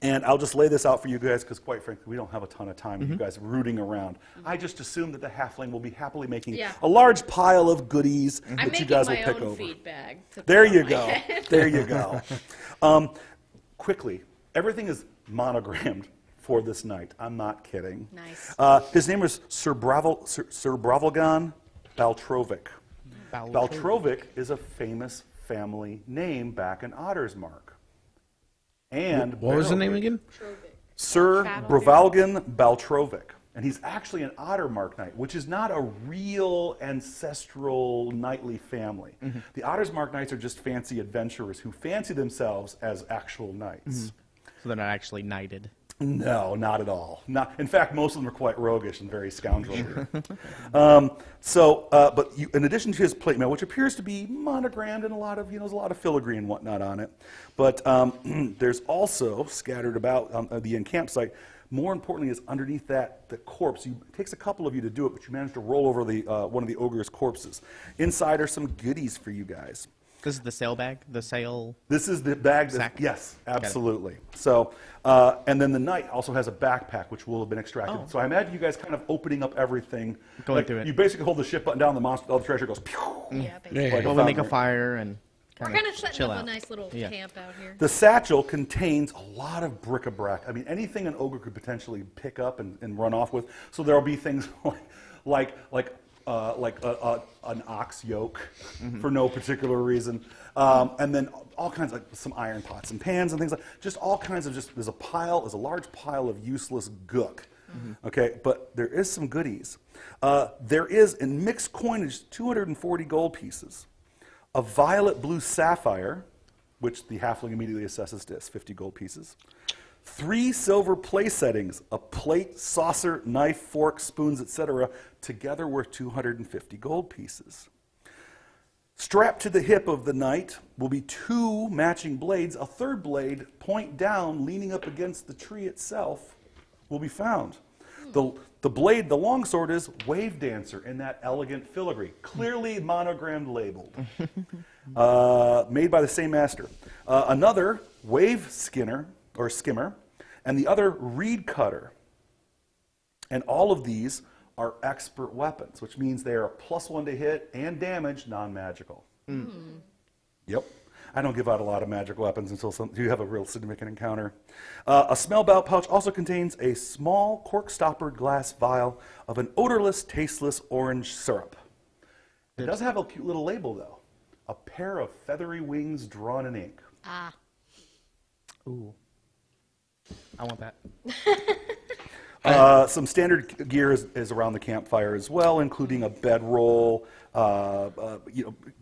Speaker 1: And I'll just lay this out for you guys because, quite frankly, we don't have a ton of time with you guys rooting around. I just assume that the halfling will be happily making a large pile of goodies
Speaker 3: I'm
Speaker 1: that you
Speaker 3: making
Speaker 1: guys will
Speaker 3: my
Speaker 1: pick
Speaker 3: own
Speaker 1: over.
Speaker 3: feed bag. to put
Speaker 1: There
Speaker 3: on
Speaker 1: you
Speaker 3: my
Speaker 1: go.
Speaker 3: head.
Speaker 1: There you go. Quickly, everything is monogrammed for this night. I'm not kidding.
Speaker 3: Nice.
Speaker 1: His name is Sir Bravelgan Baltrovic. Baltrovic is a famous family name back in Ottersmark. And
Speaker 4: What was the name
Speaker 1: Barrowgate.
Speaker 4: again?
Speaker 1: Sir Bravalgan Baltrovic. And he's actually an Ottermark knight, which is not a real ancestral knightly family. The Ottersmark knights are just fancy adventurers who fancy themselves as actual knights.
Speaker 5: So they're not actually knighted.
Speaker 1: No, not at all. Not, in fact, most of them are quite roguish and very scoundrelly. But in addition to his plate mail, which appears to be monogrammed and a lot of, there's a lot of filigree and whatnot on it, but there's also scattered about on the campsite. More importantly, is underneath that the corpse. It takes a couple of you to do it, but you managed to roll over the one of the ogre's corpses. Inside are some goodies for you guys.
Speaker 5: This is the sail bag? The sail?
Speaker 1: This is the bag.
Speaker 5: Sack?
Speaker 1: Yes, absolutely. So, and then the knight also has a backpack, which will have been extracted. So I imagine you guys kind of opening up everything.
Speaker 5: Going through it.
Speaker 1: You basically hold the shift button down, the monster, all the treasure goes. Pew!
Speaker 3: Yeah, basically.
Speaker 4: Yeah.
Speaker 1: Like
Speaker 5: Well, we make a
Speaker 1: fountain.
Speaker 5: fire and
Speaker 3: We're
Speaker 5: kind
Speaker 3: kind of
Speaker 5: of
Speaker 3: setting
Speaker 5: chill
Speaker 3: up
Speaker 5: out.
Speaker 3: a nice little
Speaker 5: Yeah.
Speaker 3: camp out here.
Speaker 1: The satchel contains a lot of bric-a-brac. I mean, anything an ogre could potentially pick up and run off with. So there'll be things like an ox yoke for no particular reason, and then all kinds of some iron pots and pans and things like just all kinds of there's a large pile of useless gook. Okay, but there is some goodies. There is in mixed coinage 240 gold pieces, a violet blue sapphire, which the halfling immediately assesses as 50 gold pieces. 3 silver place settings, a plate, saucer, knife, fork, spoons, etc., together worth 250 gold pieces. Strapped to the hip of the knight will be 2 matching blades. A third blade, point down, leaning up against the tree itself, will be found. The blade, the longsword, is Wave Dancer in that elegant filigree, clearly monogrammed labeled, made by the same master. Another, Wave Skinner, or Skimmer, and the other, Reed Cutter. And all of these are expert weapons, which means they are +1 to hit and damage, non-magical. Yep. I don't give out a lot of magic weapons until you have a real significant encounter. A smell bout pouch also contains a small cork-stoppered glass vial of an odorless, tasteless orange syrup. It does have a cute little label, though. A pair of feathery wings drawn in ink.
Speaker 2: Ah.
Speaker 5: Ooh. I want that.
Speaker 1: Some standard gear is around the campfire as well, including a bedroll,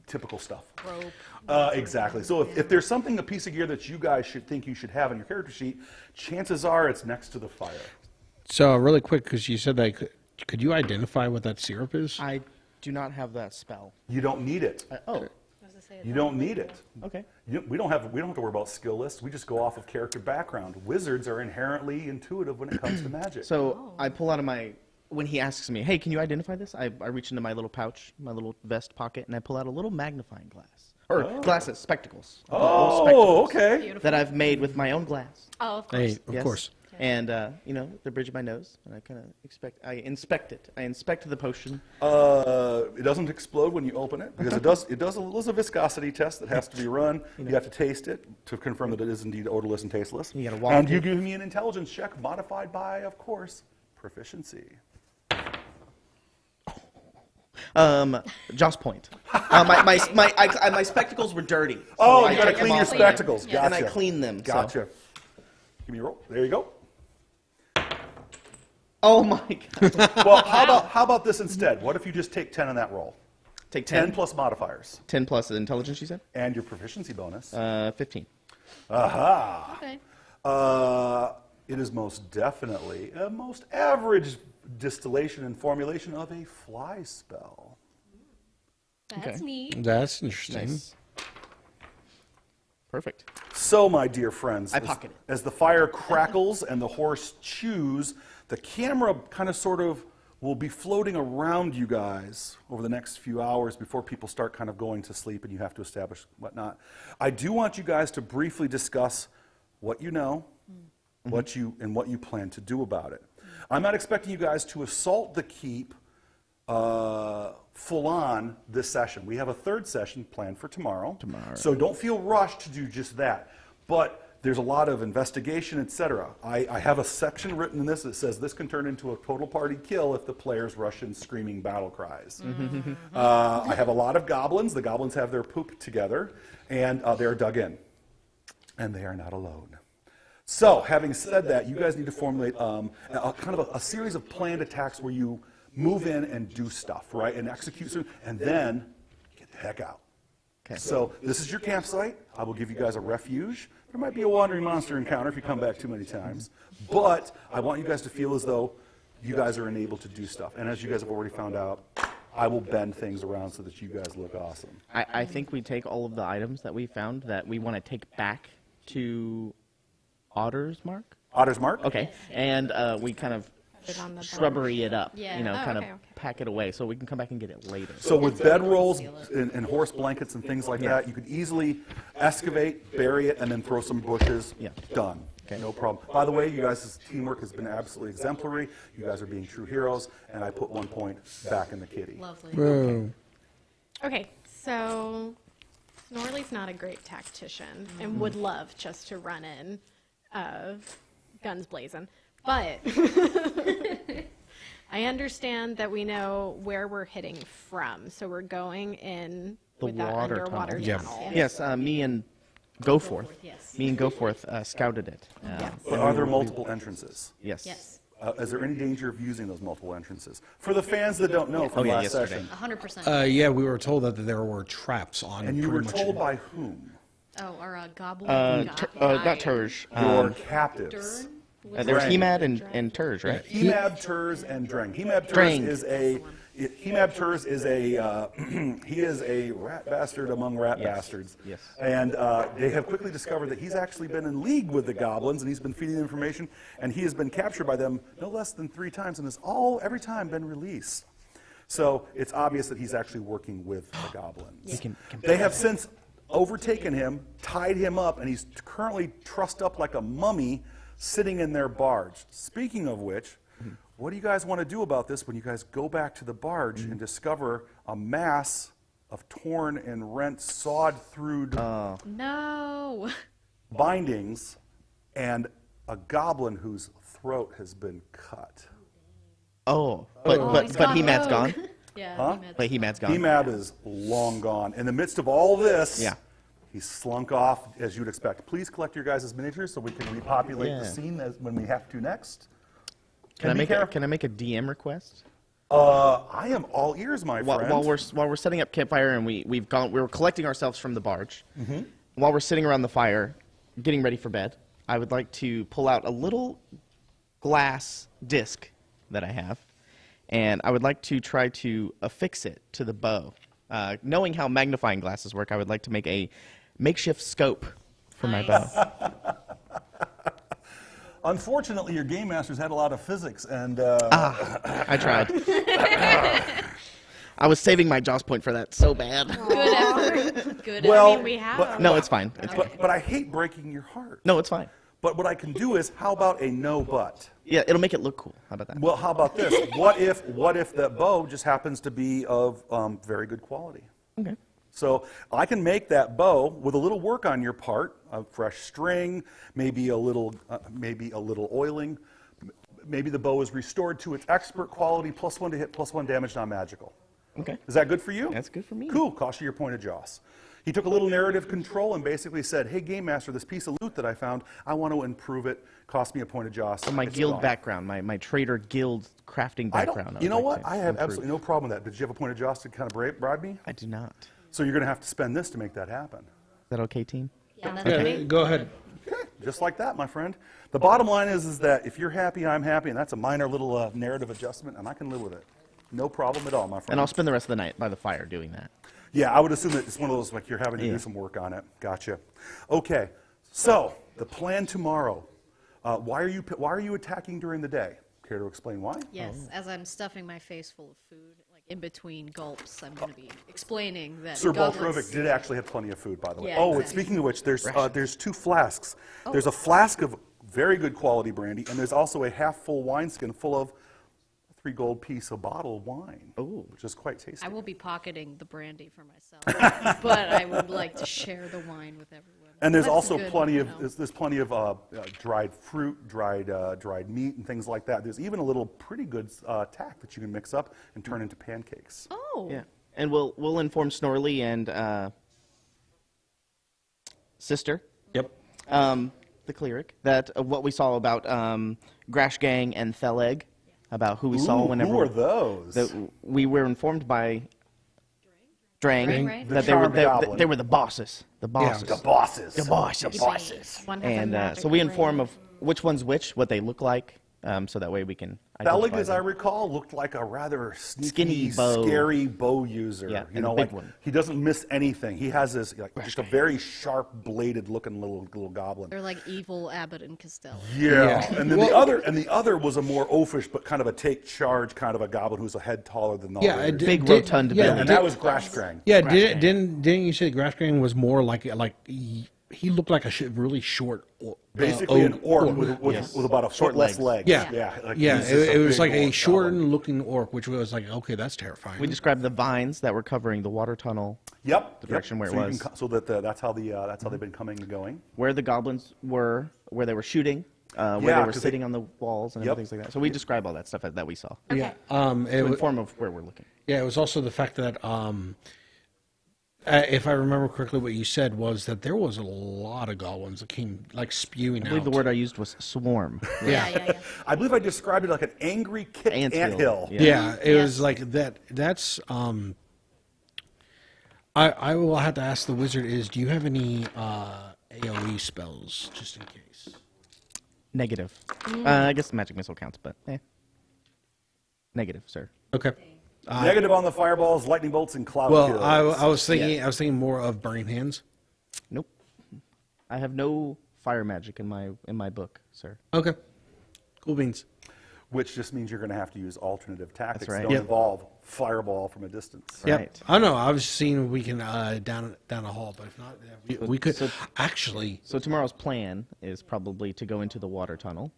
Speaker 1: typical stuff.
Speaker 2: Rope.
Speaker 1: Exactly. So if there's something, a piece of gear that you guys should think you should have on your character sheet, chances are it's next to the fire.
Speaker 4: So really quick, because you said that, could you identify what that syrup is?
Speaker 5: I do not have that spell.
Speaker 1: You don't need it. You don't need it.
Speaker 5: Okay.
Speaker 1: We don't have to worry about skill lists. We just go off of character background. Wizards are inherently intuitive when it comes to magic.
Speaker 5: So I pull out of when he asks me, hey, can you identify this? I reach into my little pouch, my little vest pocket, and I pull out a little magnifying glass. Or glasses, spectacles.
Speaker 1: Oh, okay.
Speaker 5: That I've made with my own glass.
Speaker 2: Oh, of course.
Speaker 4: Hey, of
Speaker 5: Yes.
Speaker 4: course.
Speaker 5: And, the bridge of my nose, and I inspect it. I inspect the potion.
Speaker 1: It doesn't explode when you open it because there's a viscosity test that has to be run. You have to taste it to confirm that it is indeed odorless and tasteless.
Speaker 5: You gotta walk
Speaker 1: and you
Speaker 5: it.
Speaker 1: give me an intelligence check modified by, of course, proficiency.
Speaker 5: Joss point. My spectacles were dirty. So
Speaker 1: Oh,
Speaker 5: I
Speaker 1: you got to
Speaker 5: took them
Speaker 1: clean your
Speaker 5: off,
Speaker 1: spectacles. Gotcha.
Speaker 5: And I clean them. so-
Speaker 1: Gotcha. Give me a roll. There you go.
Speaker 5: Oh my god.
Speaker 1: Well, how about this instead? What if you just take 10 on that roll?
Speaker 5: Take
Speaker 1: 10
Speaker 5: 10.
Speaker 1: plus modifiers
Speaker 5: 10 plus intelligence, you said?
Speaker 1: and your proficiency bonus.
Speaker 5: 15.
Speaker 1: Aha.
Speaker 2: Okay.
Speaker 1: It is most definitely a most average distillation and formulation of a fly spell.
Speaker 3: That's
Speaker 5: Okay.
Speaker 3: neat.
Speaker 4: That's interesting.
Speaker 5: Nice. Perfect.
Speaker 1: So, my dear friends,
Speaker 5: I pocket it.
Speaker 1: as the fire crackles and the horse chews, the camera kind of sort of will be floating around you guys over the next few hours before people start kind of going to sleep and you have to establish whatnot. I do want you guys to briefly discuss what you know, what you plan to do about it. I'm not expecting you guys to assault the keep full on this session. We have a third session planned for tomorrow. So don't feel rushed to do just that. But there's a lot of investigation, etc. I have a section written in this that says this can turn into a total party kill if the players rush in screaming battle cries. I have a lot of goblins. The goblins have their poop together, and they're dug in. And they are not alone. So, having said that, you guys need to formulate kind of a series of planned attacks where you move in and do stuff, right? And execute, and then get the heck out.
Speaker 5: Okay.
Speaker 1: So, this is your campsite. I will give you guys a refuge. There might be a wandering monster encounter if you come back too many times. But I want you guys to feel as though you guys are enabled to do stuff. And as you guys have already found out, I will bend things around so that you guys look awesome.
Speaker 5: I think we take all of the items that we found that we want to take back to Otter's Mark.
Speaker 1: Otter's Mark?
Speaker 5: Okay. And we kind of
Speaker 2: Put it on the
Speaker 5: shrubbery it up.
Speaker 3: Yeah.
Speaker 5: You know,
Speaker 2: Oh,
Speaker 5: kind
Speaker 2: okay,
Speaker 5: of
Speaker 2: okay.
Speaker 5: pack it away so we can come back and get it later.
Speaker 1: So with bedrolls and horse blankets and things like that, you could easily excavate, bury it, and then throw some bushes.
Speaker 5: Yeah.
Speaker 1: Done.
Speaker 5: Okay.
Speaker 1: No problem. By the way, you guys' teamwork has been absolutely exemplary. You guys are being true heroes, and I put 1 point back in the kitty.
Speaker 3: Lovely.
Speaker 4: Whoa.
Speaker 2: Okay, so Snorley's not a great tactician and would love just to run in, guns blazing. But I understand that we know where we're hitting from, so we're going in
Speaker 5: The
Speaker 2: with that
Speaker 5: water
Speaker 2: underwater
Speaker 5: tunnel.
Speaker 4: Yeah.
Speaker 2: tunnel.
Speaker 5: Yes, me and Goforth.
Speaker 3: Yes.
Speaker 5: Me and Goforth scouted it.
Speaker 1: But are there multiple entrances?
Speaker 5: Yes.
Speaker 3: Yes.
Speaker 1: Is there any danger of using those multiple entrances? For the fans that don't know from
Speaker 5: yeah,
Speaker 1: last
Speaker 5: yesterday.
Speaker 1: session,
Speaker 3: 100%.
Speaker 4: Yeah, we were told that there were traps on.
Speaker 1: and you were
Speaker 4: pretty much
Speaker 1: told by whom?
Speaker 3: Oh, our goblin.
Speaker 5: Not Turge.
Speaker 1: Your captives.
Speaker 3: Dern?
Speaker 5: There's
Speaker 1: Drang.
Speaker 5: Hemad and Turge, right?
Speaker 1: Hemab, Turs, and Drang. Hemab, Turs
Speaker 5: Drang.
Speaker 1: is a Hemab Turs is a he is a rat bastard among rat bastards.
Speaker 5: Yes.
Speaker 1: And they have quickly discovered that he's actually been in league with the goblins, and he's been feeding them information, and he has been captured by them no less than 3 times, and has every time been released. So it's obvious that he's actually working with the goblins. They have since overtaken him, tied him up, and he's currently trussed up like a mummy, sitting in their barge. Speaking of which, what do you guys want to do about this when you guys go back to the barge and discover a mass of torn and rent, sawed through
Speaker 3: No.
Speaker 1: bindings and a goblin whose throat has been cut?
Speaker 5: Oh,
Speaker 3: he's
Speaker 5: but
Speaker 3: gone
Speaker 5: Hemad's
Speaker 3: rogue.
Speaker 5: gone.
Speaker 3: Yeah.
Speaker 1: Huh?
Speaker 3: Hemad's-
Speaker 5: But Hemad's gone.
Speaker 1: Hemab is long gone. In the midst of all this,
Speaker 5: Yeah.
Speaker 1: he's slunk off as you'd expect. Please collect your guys' miniatures so we can repopulate the
Speaker 5: Yeah.
Speaker 1: scene when we have to next.
Speaker 5: Can I
Speaker 1: be
Speaker 5: make
Speaker 1: careful.
Speaker 5: can I make a DM request?
Speaker 1: I am all ears, my friend.
Speaker 5: While we're setting up campfire and we're collecting ourselves from the barge. While we're sitting around the fire, getting ready for bed, I would like to pull out a little glass disc that I have, and I would like to try to affix it to the bow. Knowing how magnifying glasses work, I would like to make a makeshift scope for my bow.
Speaker 1: Unfortunately, your game masters had a lot of physics, and
Speaker 5: I tried. I was saving my Jaws point for that so bad.
Speaker 3: Good effort. Good
Speaker 1: Well,
Speaker 3: effort. I mean, we have.
Speaker 5: No, it's fine. It's fine.
Speaker 1: but I hate breaking your heart.
Speaker 5: No, it's fine.
Speaker 1: But what I can do is, how about a no but?
Speaker 5: Yeah, it'll make it look cool. How about that?
Speaker 1: Well, how about this? What if that bow just happens to be of very good quality?
Speaker 5: Okay.
Speaker 1: So I can make that bow with a little work on your part, a fresh string, maybe a little oiling. Maybe the bow is restored to its expert quality, +1 to hit, +1 damage, non-magical.
Speaker 5: Okay.
Speaker 1: Is that good for you?
Speaker 5: That's good for me.
Speaker 1: Cool. Cost you your point of Joss. He took a little narrative control and basically said, "Hey, game master, this piece of loot that I found, I want to improve it. Cost me a point of Joss."
Speaker 5: So my
Speaker 1: It's
Speaker 5: guild
Speaker 1: gone."
Speaker 5: background, my trader guild crafting
Speaker 1: I
Speaker 5: background.
Speaker 1: don't. You know
Speaker 5: would
Speaker 1: what?
Speaker 5: like to
Speaker 1: I have
Speaker 5: improve.
Speaker 1: absolutely no problem with that. Did you have a point of Joss to kind of bribe me?
Speaker 5: I do not.
Speaker 1: So you're going to have to spend this to make that happen.
Speaker 5: Is that okay, team?
Speaker 3: Yeah, that's
Speaker 4: Yeah,
Speaker 3: okay.
Speaker 4: go ahead.
Speaker 1: Just like that, my friend. The bottom line is that if you're happy, I'm happy, and that's a minor little narrative adjustment, and I can live with it. No problem at all, my friend.
Speaker 5: And I'll spend the rest of the night by the fire doing that.
Speaker 1: Yeah, I would assume that it's one of those, like, you're having to do some work on it. Gotcha. Okay, so the plan tomorrow. Why are you attacking during the day? Care to explain why?
Speaker 3: Yes, as I'm stuffing my face full of food, like in between gulps, I'm going to be explaining that
Speaker 1: Sir
Speaker 3: goblins-
Speaker 1: Baltrovic did actually have plenty of food, by the way.
Speaker 3: Yeah,
Speaker 1: Oh, and
Speaker 3: exactly.
Speaker 1: speaking of which, there's 2 flasks. There's a flask of very good quality brandy, and there's also a half-full wineskin full of a 3 gold piece of bottled wine, which is quite tasty.
Speaker 3: I will be pocketing the brandy for myself, but I would like to share the wine with everyone.
Speaker 1: And there's
Speaker 3: That's
Speaker 1: also
Speaker 3: good,
Speaker 1: plenty
Speaker 3: you
Speaker 1: of
Speaker 3: know.
Speaker 1: there's plenty of dried fruit, dried meat, and things like that. There's even a little pretty good tack that you can mix up and turn into pancakes.
Speaker 3: Oh,
Speaker 5: Yeah. And we'll inform Snorley and Sister,
Speaker 4: Yep.
Speaker 5: the cleric, that what we saw about Grash Gang and Theleg, about who we saw
Speaker 1: Ooh,
Speaker 5: whenever.
Speaker 1: who are those?
Speaker 5: That we were informed by Drang
Speaker 3: Drang.
Speaker 1: The
Speaker 5: that they were
Speaker 1: charmed goblin.
Speaker 5: they were the bosses. The bosses.
Speaker 1: The bosses.
Speaker 5: The bosses.
Speaker 2: One has a
Speaker 5: And
Speaker 2: magic
Speaker 5: so we inform
Speaker 2: ring.
Speaker 5: of which one's which, what they look like, so that way we can.
Speaker 1: Thelig,
Speaker 5: identify
Speaker 1: as I
Speaker 5: them.
Speaker 1: recall, looked like a rather sneaky,
Speaker 5: Skinny bow.
Speaker 1: scary bow user.
Speaker 5: Yeah,
Speaker 1: you
Speaker 5: and
Speaker 1: know,
Speaker 5: a big
Speaker 1: like,
Speaker 5: one.
Speaker 1: he doesn't miss anything. He has this just a very sharp bladed looking little goblin.
Speaker 3: they're like evil Abbott and Costello.
Speaker 1: Yeah, and then the other was a more oafish but kind of a take charge kind of a goblin who's a head taller than all
Speaker 4: Yeah,
Speaker 1: the
Speaker 4: I
Speaker 1: others.
Speaker 4: did-
Speaker 5: Big rotund
Speaker 4: yeah,
Speaker 5: belly.
Speaker 1: And that was Grashkrang.
Speaker 4: Yeah, didn't you say Grashgang was more like he looked like a really short,
Speaker 1: Basically an orc with
Speaker 5: Yes.
Speaker 1: about a
Speaker 5: Short
Speaker 1: foot less
Speaker 5: legs.
Speaker 1: legs.
Speaker 4: Yeah,
Speaker 1: like
Speaker 4: yeah.
Speaker 1: he's just
Speaker 4: It was
Speaker 1: big
Speaker 4: like a
Speaker 1: orc
Speaker 4: shortened
Speaker 1: goblin.
Speaker 4: looking orc, which was like, okay, that's terrifying.
Speaker 5: We described the vines that were covering the water tunnel,
Speaker 1: Yep.
Speaker 5: the direction where it
Speaker 1: so you
Speaker 5: was.
Speaker 1: can so that that's how they've been coming and going.
Speaker 5: where the goblins were, where they were shooting, where
Speaker 1: Yeah,
Speaker 5: they were
Speaker 1: 'cause
Speaker 5: sitting on the walls and
Speaker 1: Yep.
Speaker 5: things like that. So we describe all that stuff that we saw.
Speaker 4: yeah, it
Speaker 5: To
Speaker 4: was,
Speaker 5: inform of where we're looking.
Speaker 4: yeah. It was also the fact that if I remember correctly, what you said was that there was a lot of goblins that came like spewing
Speaker 5: I believe
Speaker 4: out.
Speaker 5: the word I used was swarm.
Speaker 3: Yeah.
Speaker 1: I believe I described it like an angry kicked anthill.
Speaker 5: Yeah.
Speaker 4: Yeah, it was
Speaker 3: Yes.
Speaker 4: like that. That's I will have to ask the wizard. Do you have any AOE spells just in case?
Speaker 5: Negative. I guess magic missile counts, but negative, sir.
Speaker 4: Okay.
Speaker 1: Negative on the fireballs, lightning bolts, and cloud
Speaker 4: Well,
Speaker 1: kills.
Speaker 4: I was thinking more of burning hands.
Speaker 5: Nope. I have no fire magic in my book, sir.
Speaker 4: Okay. Cool beans.
Speaker 1: Which just means you're going to have to use alternative tactics.
Speaker 5: right.
Speaker 1: Don't
Speaker 4: Yep.
Speaker 1: involve fireball from a distance.
Speaker 4: Yep.
Speaker 5: Right.
Speaker 4: I know. I was seeing if we can down a hall, but if not, we could actually.
Speaker 5: So tomorrow's plan is probably to go into the water tunnel,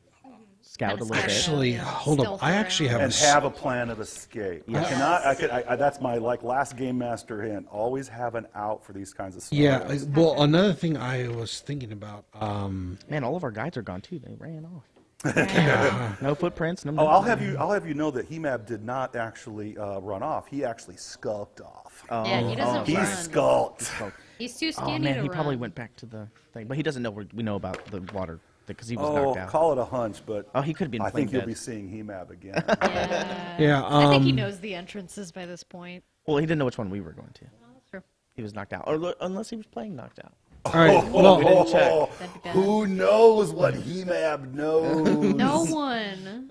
Speaker 5: scout a little bit.
Speaker 4: Actually, hold up.
Speaker 2: Stealth
Speaker 4: I actually have
Speaker 1: And
Speaker 4: a
Speaker 1: have a plan of escape. That's my last game master hint. Always have an out for these kinds of scenarios.
Speaker 4: Yeah. Well, another thing I was thinking about.
Speaker 5: Man, all of our guides are gone too. They ran off.
Speaker 4: Yeah.
Speaker 5: No footprints. No.
Speaker 1: Oh, I'll have you know that Hemab did not actually run off. He actually skulked off.
Speaker 3: Yeah, he doesn't
Speaker 1: He
Speaker 3: run.
Speaker 1: skulked.
Speaker 3: He's too
Speaker 5: Oh
Speaker 3: skinny
Speaker 5: man,
Speaker 3: to
Speaker 5: he
Speaker 3: run.
Speaker 5: probably went back to the thing, but he doesn't know we know about the water because he was
Speaker 1: Oh,
Speaker 5: knocked out.
Speaker 1: call it a hunch, but
Speaker 5: Oh, he could have been
Speaker 1: I
Speaker 5: playing
Speaker 1: think you'll
Speaker 5: dead.
Speaker 1: be seeing Hemab again.
Speaker 3: Yeah.
Speaker 4: Yeah.
Speaker 3: I think he knows the entrances by this point.
Speaker 5: Well, he didn't know which one we were going to.
Speaker 3: That's true.
Speaker 5: He was knocked out, or unless he was playing knocked out.
Speaker 4: All right. Well,
Speaker 5: we didn't check.
Speaker 3: That'd be bad.
Speaker 1: Who knows what Hemab knows?
Speaker 3: No one.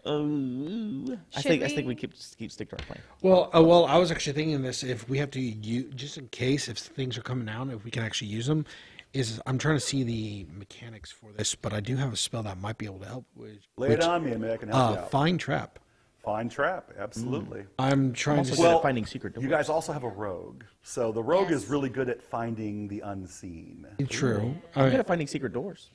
Speaker 5: I
Speaker 3: Should
Speaker 5: think we
Speaker 3: we-
Speaker 5: keep stick to our plan.
Speaker 4: well, I was actually thinking this. If we have to use, just in case if things are coming down, if we can actually use them, I'm trying to see the mechanics for this, but I do have a spell that might be able to help with.
Speaker 1: Lay it on me, and I can help you out.
Speaker 4: Find trap.
Speaker 1: Find trap, absolutely.
Speaker 4: I'm trying
Speaker 5: Also
Speaker 4: to.
Speaker 5: good
Speaker 1: Well,
Speaker 5: at finding secret doors.
Speaker 1: You guys also have a rogue, so the rogue is
Speaker 3: Yes.
Speaker 1: really good at finding the unseen.
Speaker 4: True.
Speaker 5: I'm good at finding secret doors.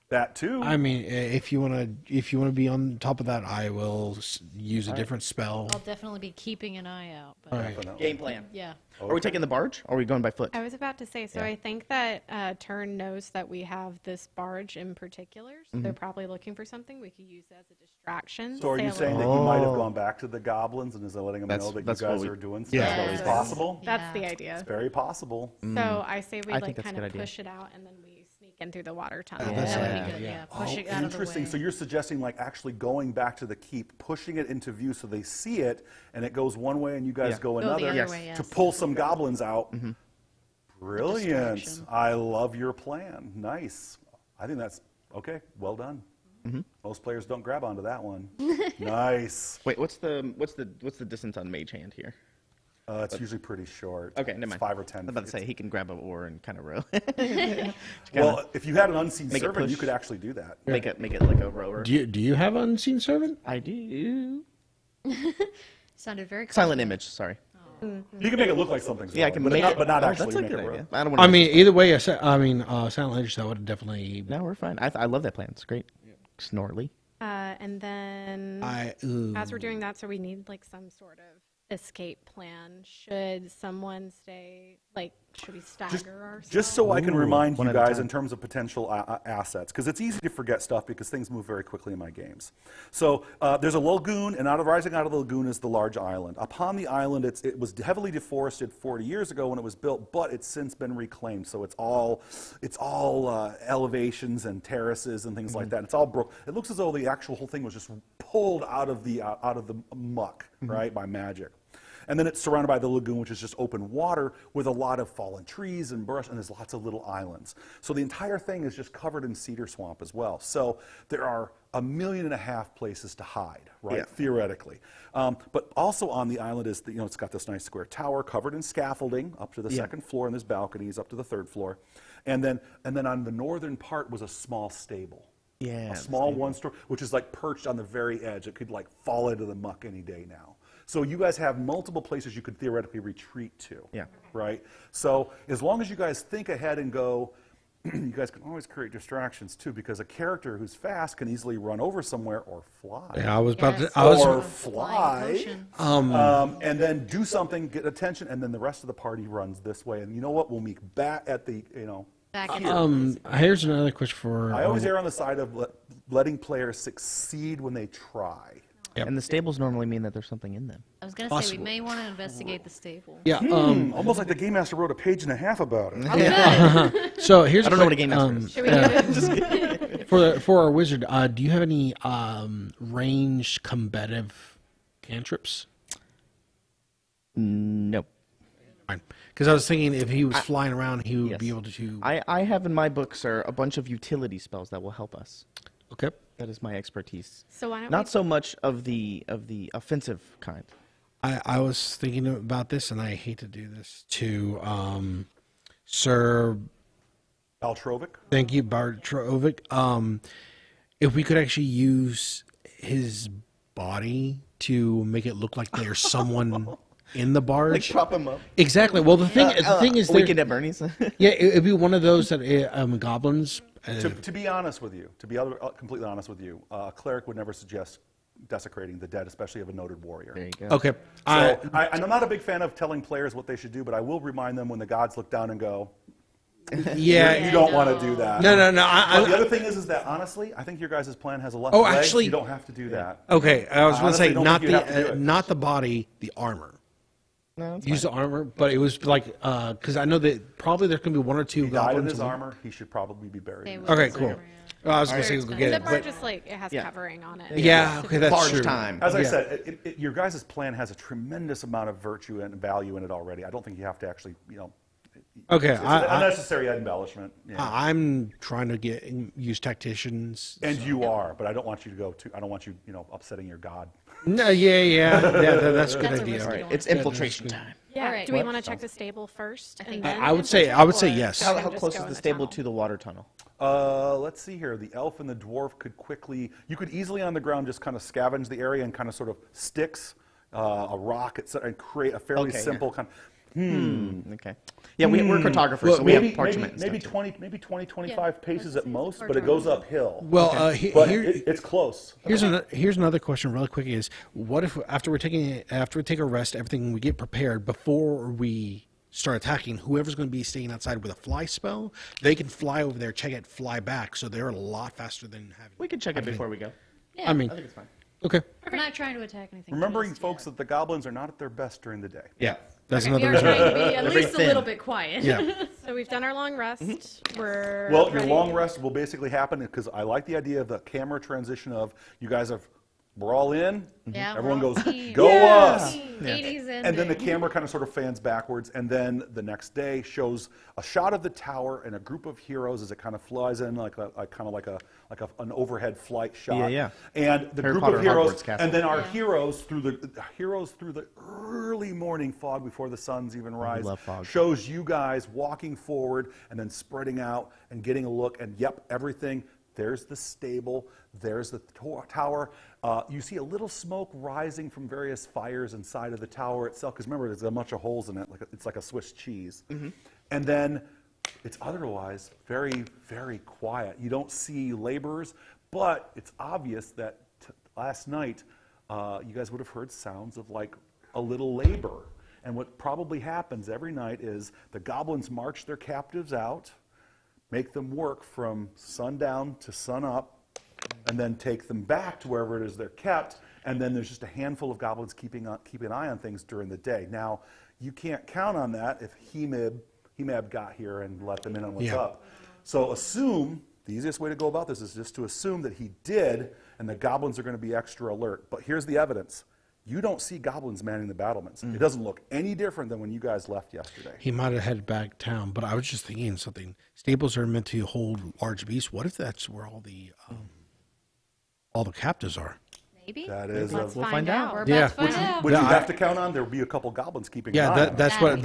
Speaker 1: That too.
Speaker 4: I mean, if you want to be on top of that, I will use a different spell.
Speaker 3: I'll definitely be keeping an eye out. But
Speaker 4: All right.
Speaker 5: Game plan.
Speaker 3: yeah.
Speaker 5: Are we taking the barge? Or are we going by foot?
Speaker 2: I was about to say, so I think that Turn knows that we have this barge in particular, so they're probably looking for something we could use as a distraction.
Speaker 1: so are you
Speaker 2: Sail
Speaker 1: saying
Speaker 2: away.
Speaker 1: that you might have gone back to the goblins and is letting them
Speaker 5: That's-
Speaker 1: know that you
Speaker 5: that's what
Speaker 1: guys
Speaker 5: we-
Speaker 1: are doing stuff?
Speaker 4: Yeah.
Speaker 1: Is that possible?
Speaker 2: That's the
Speaker 3: Yeah.
Speaker 2: idea.
Speaker 1: Very possible.
Speaker 2: So I say we
Speaker 5: I think
Speaker 2: like
Speaker 5: that's a
Speaker 2: kind
Speaker 5: good
Speaker 2: of
Speaker 5: idea.
Speaker 2: push it out and then we sneak in through the water tunnel.
Speaker 3: That would
Speaker 4: Yeah,
Speaker 3: be good.
Speaker 4: yeah.
Speaker 3: Yeah. Push it out of the
Speaker 1: Interesting.
Speaker 3: way.
Speaker 1: So you're suggesting like actually going back to the keep, pushing it into view so they see it, and it goes one way and you guys
Speaker 5: Yeah.
Speaker 1: go
Speaker 3: Go the
Speaker 1: another
Speaker 3: other way, yes.
Speaker 1: to pull some goblins out. Brilliant.
Speaker 3: distraction.
Speaker 1: I love your plan. Nice. I think that's okay. Well done. Most players don't grab onto that one. Nice.
Speaker 5: Wait, what's the distance on Mage Hand here?
Speaker 1: It's usually pretty short.
Speaker 5: Okay, never
Speaker 1: It's
Speaker 5: mind.
Speaker 1: 5 or 10
Speaker 5: I was about to
Speaker 1: feet.
Speaker 5: say he can grab an oar and kind of row.
Speaker 1: Well, if you had an unseen
Speaker 5: Make it
Speaker 1: servant, you
Speaker 5: push.
Speaker 1: could actually do that.
Speaker 5: make it like a rower.
Speaker 4: Do you have unseen servant?
Speaker 5: I do.
Speaker 3: Sounded very
Speaker 5: Silent image. Sorry.
Speaker 1: You can make it look like something's
Speaker 5: Yeah, I
Speaker 1: wrong,
Speaker 5: can
Speaker 1: but
Speaker 5: make
Speaker 1: not,
Speaker 5: it.
Speaker 1: but not
Speaker 5: Oh,
Speaker 1: actually
Speaker 5: that's a
Speaker 1: make
Speaker 5: good
Speaker 1: it
Speaker 5: idea.
Speaker 1: work.
Speaker 5: I don't want.
Speaker 4: I mean, either way, Silent Edge, that would definitely.
Speaker 5: no, we're fine. I love that plan. It's great. Snortly.
Speaker 2: And then as we're doing that, so we need like some sort of escape plan. Should someone stay, like, should we stagger ourselves?
Speaker 1: Just so I can remind
Speaker 5: one
Speaker 1: you
Speaker 5: at a
Speaker 1: guys
Speaker 5: time.
Speaker 1: in terms of potential assets, because it's easy to forget stuff because things move very quickly in my games. So there's a lagoon, and rising out of the lagoon is the large island. Upon the island, it was heavily deforested 40 years ago when it was built, but it's since been reclaimed. So it's all elevations and terraces and things like that. It's all broke. It looks as though the actual whole thing was just pulled out of the muck, right, by magic. And then it's surrounded by the lagoon, which is just open water with a lot of fallen trees and brush, and there's lots of little islands. So the entire thing is just covered in cedar swamp as well. So there are 1.5 million places to hide, right,
Speaker 5: Yeah.
Speaker 1: theoretically. But also on the island is, it's got this nice square tower covered in scaffolding up to the second floor, and there's balconies up to the third floor. And then on the northern part was a small stable.
Speaker 5: Yeah.
Speaker 1: A small one-story, which is like perched on the very edge. It could like fall into the muck any day now. So you guys have multiple places you could theoretically retreat to.
Speaker 5: Yeah.
Speaker 1: Right? So as long as you guys think ahead and go, you guys can always create distractions too, because a character who's fast can easily run over somewhere or fly.
Speaker 4: Yeah, I was about to.
Speaker 3: Yes.
Speaker 4: I was.
Speaker 1: Or
Speaker 3: Flying
Speaker 1: fly.
Speaker 3: potion.
Speaker 1: And then do something, get attention, and then the rest of the party runs this way. And you know what? We'll meet back at the,
Speaker 3: Back in
Speaker 4: Here's another question for.
Speaker 1: I always err on the side of letting players succeed when they try.
Speaker 4: Yep.
Speaker 5: And the stables normally mean that there's something in them.
Speaker 3: I was going to say we may want to investigate the stable.
Speaker 4: Yeah.
Speaker 1: Almost like the Game Master wrote a page and a half about it.
Speaker 4: So here's.
Speaker 5: I don't know what a game master is.
Speaker 2: Should we do it?
Speaker 4: For our wizard, do you have any ranged combative cantrips?
Speaker 5: Nope.
Speaker 4: Because I was thinking if he was flying around, he would
Speaker 5: Yes.
Speaker 4: be able to.
Speaker 5: I have in my book, sir, a bunch of utility spells that will help us.
Speaker 4: Okay.
Speaker 5: That is my expertise.
Speaker 2: So why don't
Speaker 5: Not
Speaker 2: we
Speaker 5: so much of the offensive kind.
Speaker 4: I was thinking about this, and I hate to do this to Sir.
Speaker 1: Altrovic?
Speaker 4: Thank you, Bartrovic. If we could actually use his body to make it look like there's someone in the barge.
Speaker 5: Like prop him up.
Speaker 4: Exactly. Well, the thing is,
Speaker 5: Weekend at Bernie's.
Speaker 4: yeah, it'd be one of those that goblins.
Speaker 1: To be honest with you, to be completely honest with you, a cleric would never suggest desecrating the dead, especially of a noted warrior.
Speaker 5: There you go.
Speaker 4: Okay.
Speaker 1: So, and I'm not a big fan of telling players what they should do, but I will remind them when the gods look down and go,
Speaker 4: Yeah.
Speaker 1: you don't want to do that.
Speaker 4: No.
Speaker 1: But the other thing is that honestly, I think your guys' plan has a left leg.
Speaker 4: actually-
Speaker 1: You don't have to do that.
Speaker 4: Okay. I was going to
Speaker 1: Honestly,
Speaker 4: say
Speaker 1: don't
Speaker 4: not
Speaker 1: think you have to do
Speaker 4: the
Speaker 1: it.
Speaker 4: not the body, the armor.
Speaker 5: No, that's
Speaker 4: Use the armor, but it was like because I know that probably there's going to be one or two
Speaker 1: He died in
Speaker 4: goblins.
Speaker 1: his armor. He should probably be buried.
Speaker 3: They
Speaker 1: in his
Speaker 3: will.
Speaker 4: Okay,
Speaker 1: armor.
Speaker 4: cool.
Speaker 3: Armor,
Speaker 4: Well, I was going to say
Speaker 3: Or
Speaker 4: go
Speaker 3: it's
Speaker 4: get
Speaker 2: The
Speaker 4: it,
Speaker 2: barge
Speaker 4: but
Speaker 2: just like it has
Speaker 5: Yeah.
Speaker 2: covering on it.
Speaker 4: yeah, okay, that's
Speaker 5: Barge
Speaker 4: true.
Speaker 5: time.
Speaker 1: As I
Speaker 4: Yeah.
Speaker 1: said, your guys' plan has a tremendous amount of virtue and value in it already. I don't think you have to actually,
Speaker 4: Okay,
Speaker 1: it's an unnecessary embellishment. Yeah.
Speaker 4: I'm trying to use tacticians.
Speaker 1: And you are, but I don't want you to go too. I don't want you, upsetting your god.
Speaker 4: No, yeah, that's a good
Speaker 3: That's a
Speaker 4: idea.
Speaker 3: risk
Speaker 5: All
Speaker 3: we
Speaker 5: right,
Speaker 3: don't
Speaker 5: it's
Speaker 3: want.
Speaker 5: infiltration time.
Speaker 2: Yeah.
Speaker 3: Alright.
Speaker 2: Do we
Speaker 3: What?
Speaker 2: want to check the stable first?
Speaker 3: think-
Speaker 2: And then
Speaker 4: I would say
Speaker 2: infiltrate,
Speaker 4: yes.
Speaker 2: or
Speaker 5: How
Speaker 2: just
Speaker 5: close
Speaker 2: go
Speaker 5: is
Speaker 2: in
Speaker 5: the stable
Speaker 2: tunnel?
Speaker 5: to the water tunnel?
Speaker 1: Let's see here. The elf and the dwarf could quickly. You could easily on the ground just kind of scavenge the area and kind of sort of sticks, a rock, etc., and create a fairly
Speaker 5: Okay.
Speaker 1: simple kind.
Speaker 5: Okay. Yeah, we're cartographers, so we have parchment and
Speaker 1: maybe
Speaker 5: stuff,
Speaker 1: 20, 25 paces
Speaker 3: let's
Speaker 1: at
Speaker 3: say
Speaker 1: most,
Speaker 3: it's
Speaker 1: but it goes uphill.
Speaker 4: Well,
Speaker 1: But
Speaker 4: here,
Speaker 1: it's close.
Speaker 4: here's another question, really quick: is what if after we take a rest, everything we get prepared before we start attacking? Whoever's going to be staying outside with a fly spell, they can fly over there, check it, fly back, so they're a lot faster than having.
Speaker 5: We can check it before we go.
Speaker 3: Yeah,
Speaker 4: I mean,
Speaker 5: I think it's fine.
Speaker 4: okay,
Speaker 3: we're not trying to attack anything.
Speaker 1: Remembering,
Speaker 3: just
Speaker 1: folks,
Speaker 3: yet.
Speaker 1: that the goblins are not at their best during the day.
Speaker 4: yeah, that's
Speaker 3: We
Speaker 4: another
Speaker 3: are
Speaker 4: reason.
Speaker 3: trying to be at
Speaker 5: They're
Speaker 3: least a
Speaker 5: very
Speaker 3: little
Speaker 5: thin.
Speaker 3: bit quiet.
Speaker 4: Yeah.
Speaker 2: So we've done our long rest. We're
Speaker 1: Well, your
Speaker 2: ready.
Speaker 1: long rest will basically happen because I like the idea of the camera transition of you guys we're all in.
Speaker 3: Yeah, we're
Speaker 1: Everyone
Speaker 3: all
Speaker 1: goes,
Speaker 3: team.
Speaker 1: go us.
Speaker 3: 80s
Speaker 1: And then the
Speaker 3: ending.
Speaker 1: camera kind of sort of fans backwards, and then the next day shows a shot of the tower and a group of heroes as it kind of flies in like an overhead flight shot.
Speaker 5: Yeah.
Speaker 1: And the
Speaker 5: Harry
Speaker 1: group
Speaker 5: Potter
Speaker 1: of heroes,
Speaker 5: Hogwarts castle.
Speaker 1: and then our
Speaker 3: Yeah.
Speaker 1: heroes through the early morning fog before the sun's even rise,
Speaker 5: love fog.
Speaker 1: shows you guys walking forward and then spreading out and getting a look. And yep, everything. There's the stable. There's the tower. You see a little smoke rising from various fires inside of the tower itself. Because remember, there's a bunch of holes in it. It's like a Swiss cheese. And then it's otherwise very, very quiet. You don't see laborers, but it's obvious that last night you guys would have heard sounds of like a little labor. And what probably happens every night is the goblins march their captives out, make them work from sundown to sunup, and then take them back to wherever it is they're kept. And then there's just a handful of goblins keeping an eye on things during the day. Now, you can't count on that if Hemab got here and let them in on what's
Speaker 4: Yeah.
Speaker 1: up. So assume, the easiest way to go about this is just to assume that he did, and the goblins are going to be extra alert. But here's the evidence. You don't see goblins manning the battlements. It doesn't look any different than when you guys left yesterday.
Speaker 4: He might have headed back town, but I was just thinking something. Stables are meant to hold large beasts. What if that's where all the captives are?
Speaker 3: Maybe.
Speaker 1: That is
Speaker 2: Let's
Speaker 5: We'll
Speaker 2: find
Speaker 5: find out.
Speaker 2: out.
Speaker 3: We're
Speaker 4: Yeah.
Speaker 3: about to find out.
Speaker 1: What
Speaker 4: Yeah,
Speaker 1: you
Speaker 4: I-
Speaker 1: have to count on, there will be a couple goblins keeping an
Speaker 4: Yeah,
Speaker 1: eye on them.